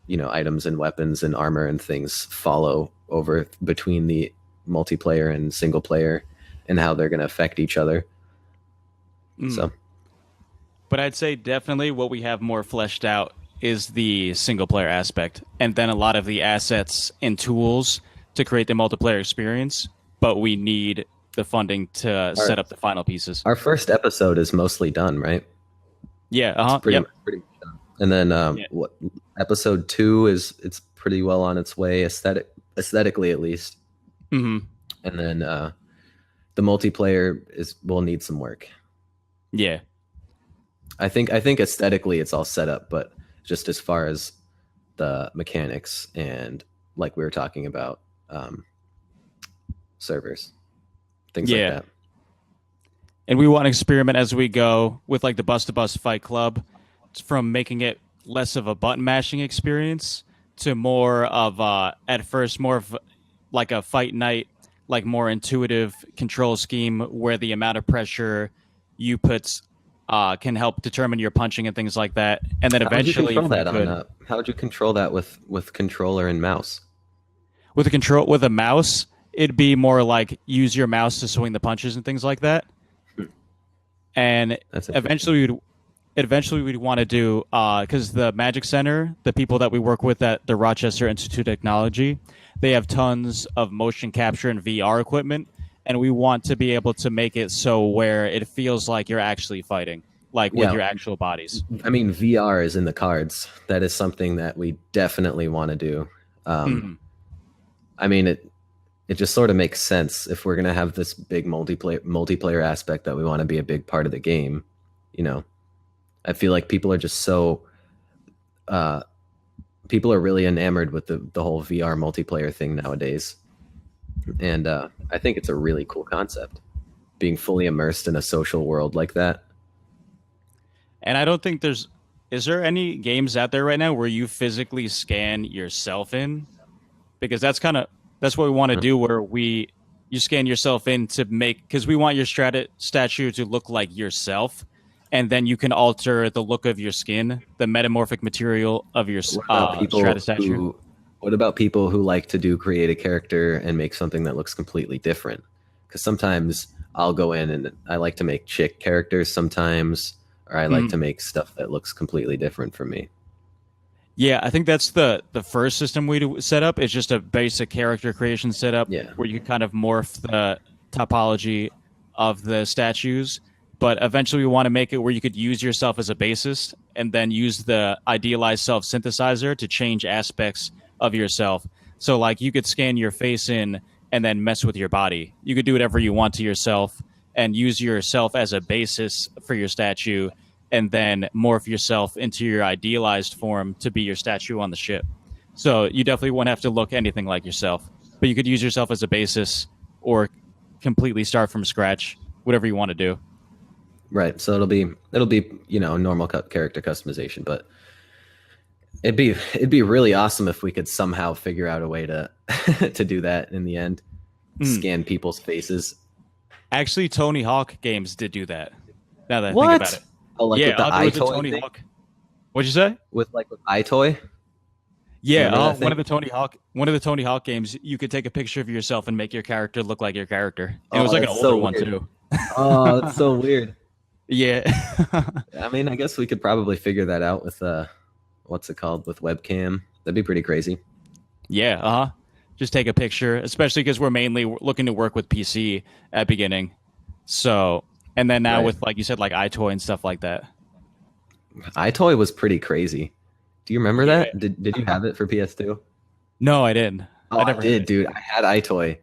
items and weapons and armor and things follow over between the multiplayer and single player and how they're going to affect each other. Mm. So But I'd say definitely what we have more fleshed out is the single player aspect, and then a lot of the assets and tools to create the multiplayer experience. But we need the funding to our set up the final pieces. our first episode is mostly done, right? Yeah. Uh It's huh. Yep. pretty much done. And then Yeah. what episode 2 is it's pretty well on its way aesthetically at least. Hmm. And then the multiplayer is will need some work. Yeah. I think aesthetically it's all set up, but just as far as the mechanics and like we were talking about servers, things like Yeah. that. And we want to experiment as we go with like the Bus to Bus Fight Club, from making it less of a button mashing experience to more of at first more of like a fight night, like more intuitive control scheme where the amount of pressure you put can help determine your punching and things like that. And then How would you eventually, control if we that on could, how would you control that with controller and mouse? with a mouse, it'd be more like use your mouse to swing the punches and things like that. Hmm, And that's interesting. eventually we'd want to do because the Magic Center, the people that we work with at the Rochester Institute of Technology, they have tons of motion capture and VR equipment, and we want to be able to make it so where it feels like you're actually fighting, like with Yeah, your actual bodies. I mean VR is in the cards. That is something that we definitely want to do. Um, Mm. I mean it just sort of makes sense if we're gonna have this big multiplayer aspect that we want to be a big part of the game. You know, I feel like uh, people are really enamored with the whole VR multiplayer thing nowadays, and I think it's a really cool concept. Being fully immersed in a social world like that. And I don't think there's is there any games out there right now where you physically scan yourself in? Because that's what we want to do where we you scan yourself in to make because we want your statue to look like yourself, and then you can alter the look of your skin, the metamorphic material of your What about strata statue. what about people who like to do create a character and make something that looks completely different? Because sometimes I'll go in and I like to make chick characters sometimes, or I like Mm. to make stuff that looks completely different from me. Yeah, I think that's the first system we do set up. It's just a basic character creation setup Yeah. where you kind of morph the topology of the statues. But eventually, we want to make it where you could use yourself as a basis and then use the idealized self synthesizer to change aspects of yourself. So, like, you could scan your face in and then mess with your body. You could do whatever you want to yourself and use yourself as a basis for your statue and then morph yourself into your idealized form to be your statue on the ship. So you definitely won't have to look anything like yourself. But you could use yourself as a basis or completely start from scratch, whatever you want to do. Right. So it'll be normal character customization, but it'd be really awesome if we could somehow figure out a way to to do that in the end. Mm. Scan people's faces. Actually, Tony Hawk games did do that. Now that I think about What? it. Oh, like with Yeah, the there was a iToy Tony thing? Hawk. What'd you say? With iToy? Yeah, Remember that one thing? of the Tony Hawk games, you could take a picture of yourself and make your character look like your character. And it was Oh, like an that's older so one weird. too. Oh, that's so weird. Yeah. I mean, I guess we could probably figure that out with what's it called, with webcam. That'd be pretty crazy. Yeah, uh-huh. Just take a picture, especially because we're mainly looking to work with PC at beginning. So, and then now Right. with like you said, like iToy and stuff like that. iToy was pretty crazy. Do you remember Yeah. that? Did you have it for PS2? No, I didn't. Oh, I I never had did, it. dude. I had iToy.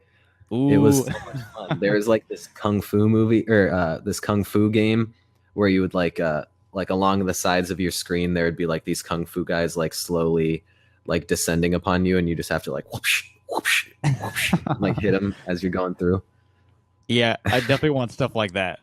It was Ooh. so much fun. There was like this kung fu movie or this kung fu game where you would like along the sides of your screen there would be like these kung fu guys like slowly like descending upon you, and you just have to like whoosh, whoosh, whoosh, like hit them as you're going through. Yeah, I definitely want stuff like that.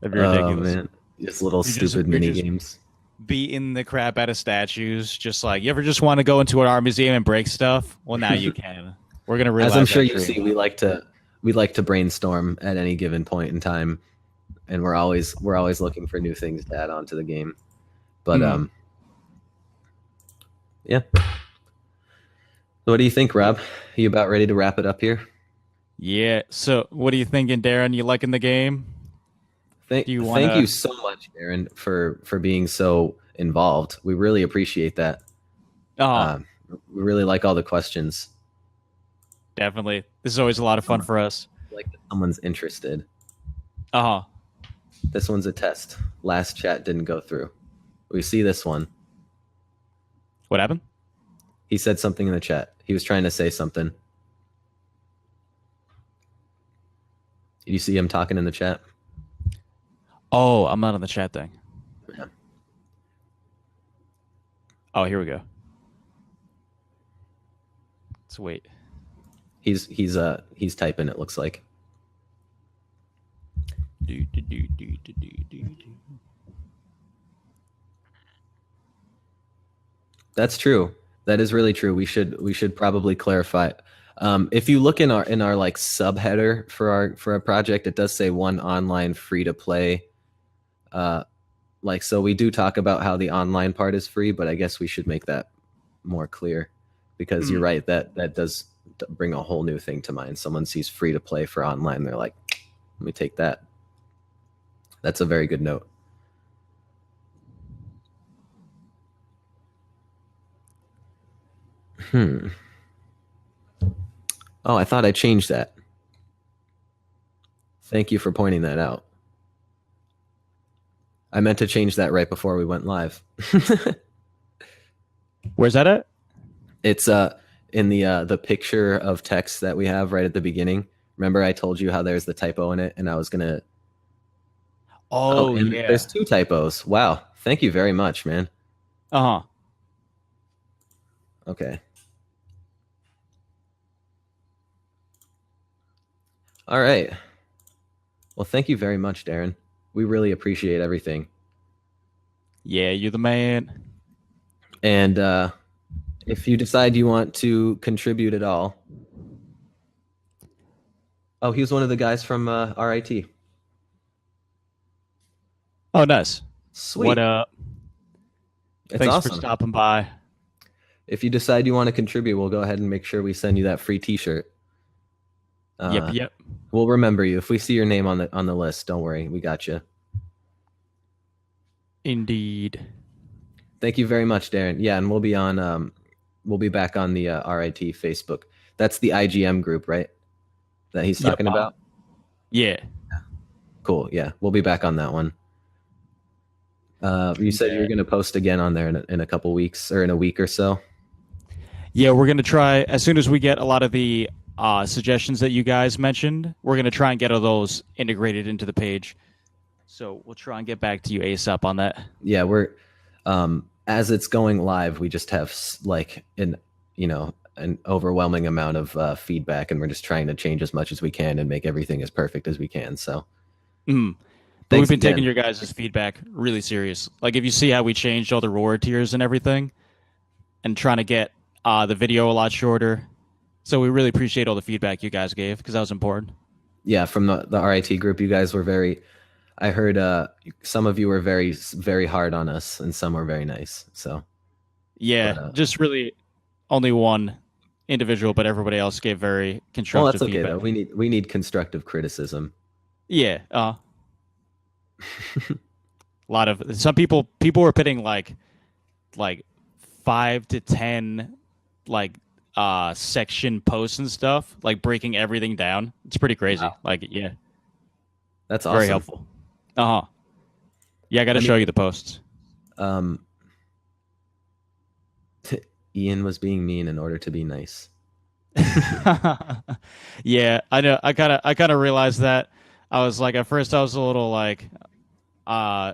That'd be Oh ridiculous. man, just little You're just stupid you're mini just games. beating the crap out of statues. Just like you ever just want to go into an art museum and break stuff? Well, now you can. We're gonna As realize I'm that sure you dream. see, we like to brainstorm at any given point in time, and we're always looking for new things to add on to the game. But Mhm. yeah. So what do you think, Rob? Are you about ready to wrap it up here? Yeah. So, what are you thinking, Darren? You liking the game? Thank Do you want thank you to? so much, Aaron, for being so involved. We really appreciate that. Oh, Um, we really like all the questions. definitely. This is always a lot of fun for us. Like that someone's interested. Uh huh. This one's a test. Last chat didn't go through. We see this one. What happened? He said something in the chat. He was trying to say something. Did you see him talking in the chat? Oh, I'm not on the chat thing. Yeah. Oh, here we go. Let's wait. He's typing, it looks like. Do, do, do, do, do, do, do, do. That's true. That is really true. We should probably clarify. If you look in our like subheader for our project, it does say one online free to play. Like, so we do talk about how the online part is free, but I guess we should make that more clear, because you're right, that does bring a whole new thing to mind. Someone sees free to play for online, they're like, let me take that. That's a very good note. Oh, I thought I changed that. Thank you for pointing that out. I meant to change that right before we went live. Where's that at? It's in the picture of text that we have right at the beginning. Remember I told you how there's the typo in it, and I was gonna. Oh, and yeah. there's 2 typos. Wow. Thank you very much, man. Uh huh. Okay. All right. Well, thank you very much, Darren. We really appreciate everything. Yeah, you're the man. And if you decide you want to contribute at all. Oh, he was one of the guys from RIT. Oh, nice. Sweet. What up? It's Thanks awesome. for stopping by. If you decide you want to contribute, we'll go ahead and make sure we send you that free T-shirt. Yep. We'll remember you if we see your name on the list. Don't worry, we got you. Indeed. Thank you very much, Darren. Yeah, and we'll be back on the RIT Facebook. That's the IGM group, right? That he's talking about. Yeah. Cool. Yeah, we'll be back on that one. You said you were going to post again on there in a couple weeks, or in a week or so. Yeah, we're gonna try as soon as we get a lot of the suggestions that you guys mentioned. We're gonna try and get all those integrated into the page. So we'll try and get back to you ASAP on that. Yeah, we're as it's going live, we just have like an overwhelming amount of feedback, and we're just trying to change as much as we can and make everything as perfect as we can. So Mm. But we've thanks been taking again. your guys' feedback really serious. Like if you see how we changed all the reward tiers and everything, and trying to get the video a lot shorter. So we really appreciate all the feedback you guys gave because that was important. Yeah, from the RIT group, you guys were very. I heard some of you were very hard on us, and some were very nice. So, but Yeah, just really only one individual, but everybody else gave very well, that's constructive okay though. feedback. We need constructive criticism. Yeah, a lot of some people were putting like 5 to 10 like section posts and stuff, like breaking everything down. It's pretty crazy. Wow, Like yeah, that's very awesome. helpful. Uh huh. Yeah, I got to I show mean, you the posts. um, Ian was being mean in order to be nice. Yeah, I know. I kind of realized that. I was like, at first, I was a little like, uh,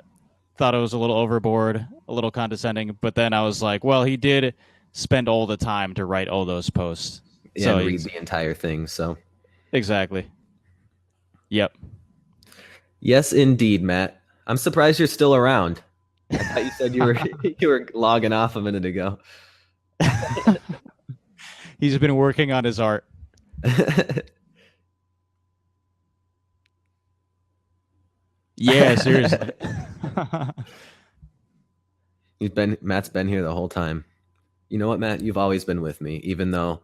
thought it was a little overboard, a little condescending. But then I was like, well, he did spend all the time to write all those posts. Yeah, So and read he's the entire thing. So, exactly. Yep. yes, indeed, Matt. I'm surprised you're still around. I thought you said you were you were logging off a minute ago. He's been working on his art. Yeah, seriously. Matt's been here the whole time. You know what, Matt? You've always been with me, even though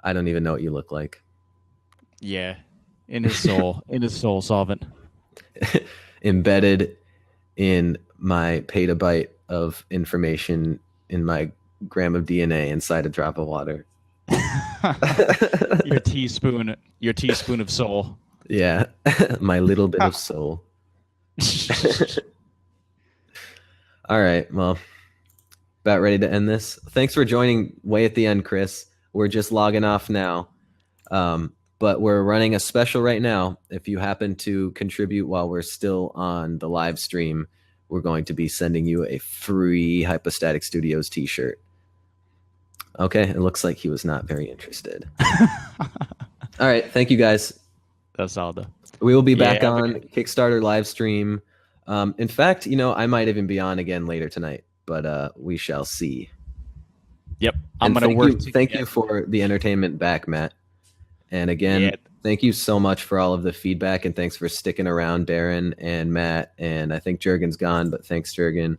I don't even know what you look like. Yeah, in his soul solvent. Embedded in my petabyte of information in my gram of DNA inside a drop of water. Your teaspoon of soul. Yeah, my little bit of soul. All right, well, about ready to end this. Thanks for joining way at the end, Chris. We're just logging off now. But we're running a special right now. If you happen to contribute while we're still on the live stream, we're going to be sending you a free Hypostatic Studios t-shirt. Okay, it looks like he was not very interested. All right, thank you guys. That's all though. We will be back Yeah, on Kickstarter live stream. In fact, I might even be on again later tonight, but we shall see. Yep, I'm And gonna work. thank you for the entertainment back, Matt. And again, Yeah, thank you so much for all of the feedback, and thanks for sticking around, Darren and Matt. And I think Jurgen's gone, but thanks, Jurgen.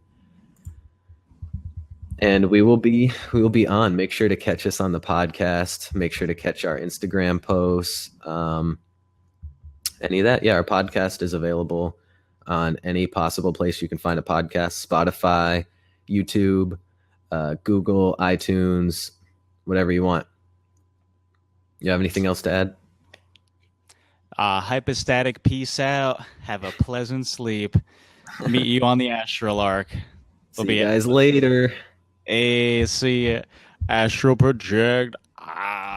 And we will be on. Make sure to catch us on the podcast. Make sure to catch our Instagram posts. Any of that. Yeah, our podcast is available on any possible place you can find a podcast: Spotify, YouTube, Google, iTunes, whatever you want. You have anything else to add? Hypostatic, peace out. Have a pleasant sleep. Meet you on the astral arc. See you guys later. Hey, see ya. Astral project. Ah.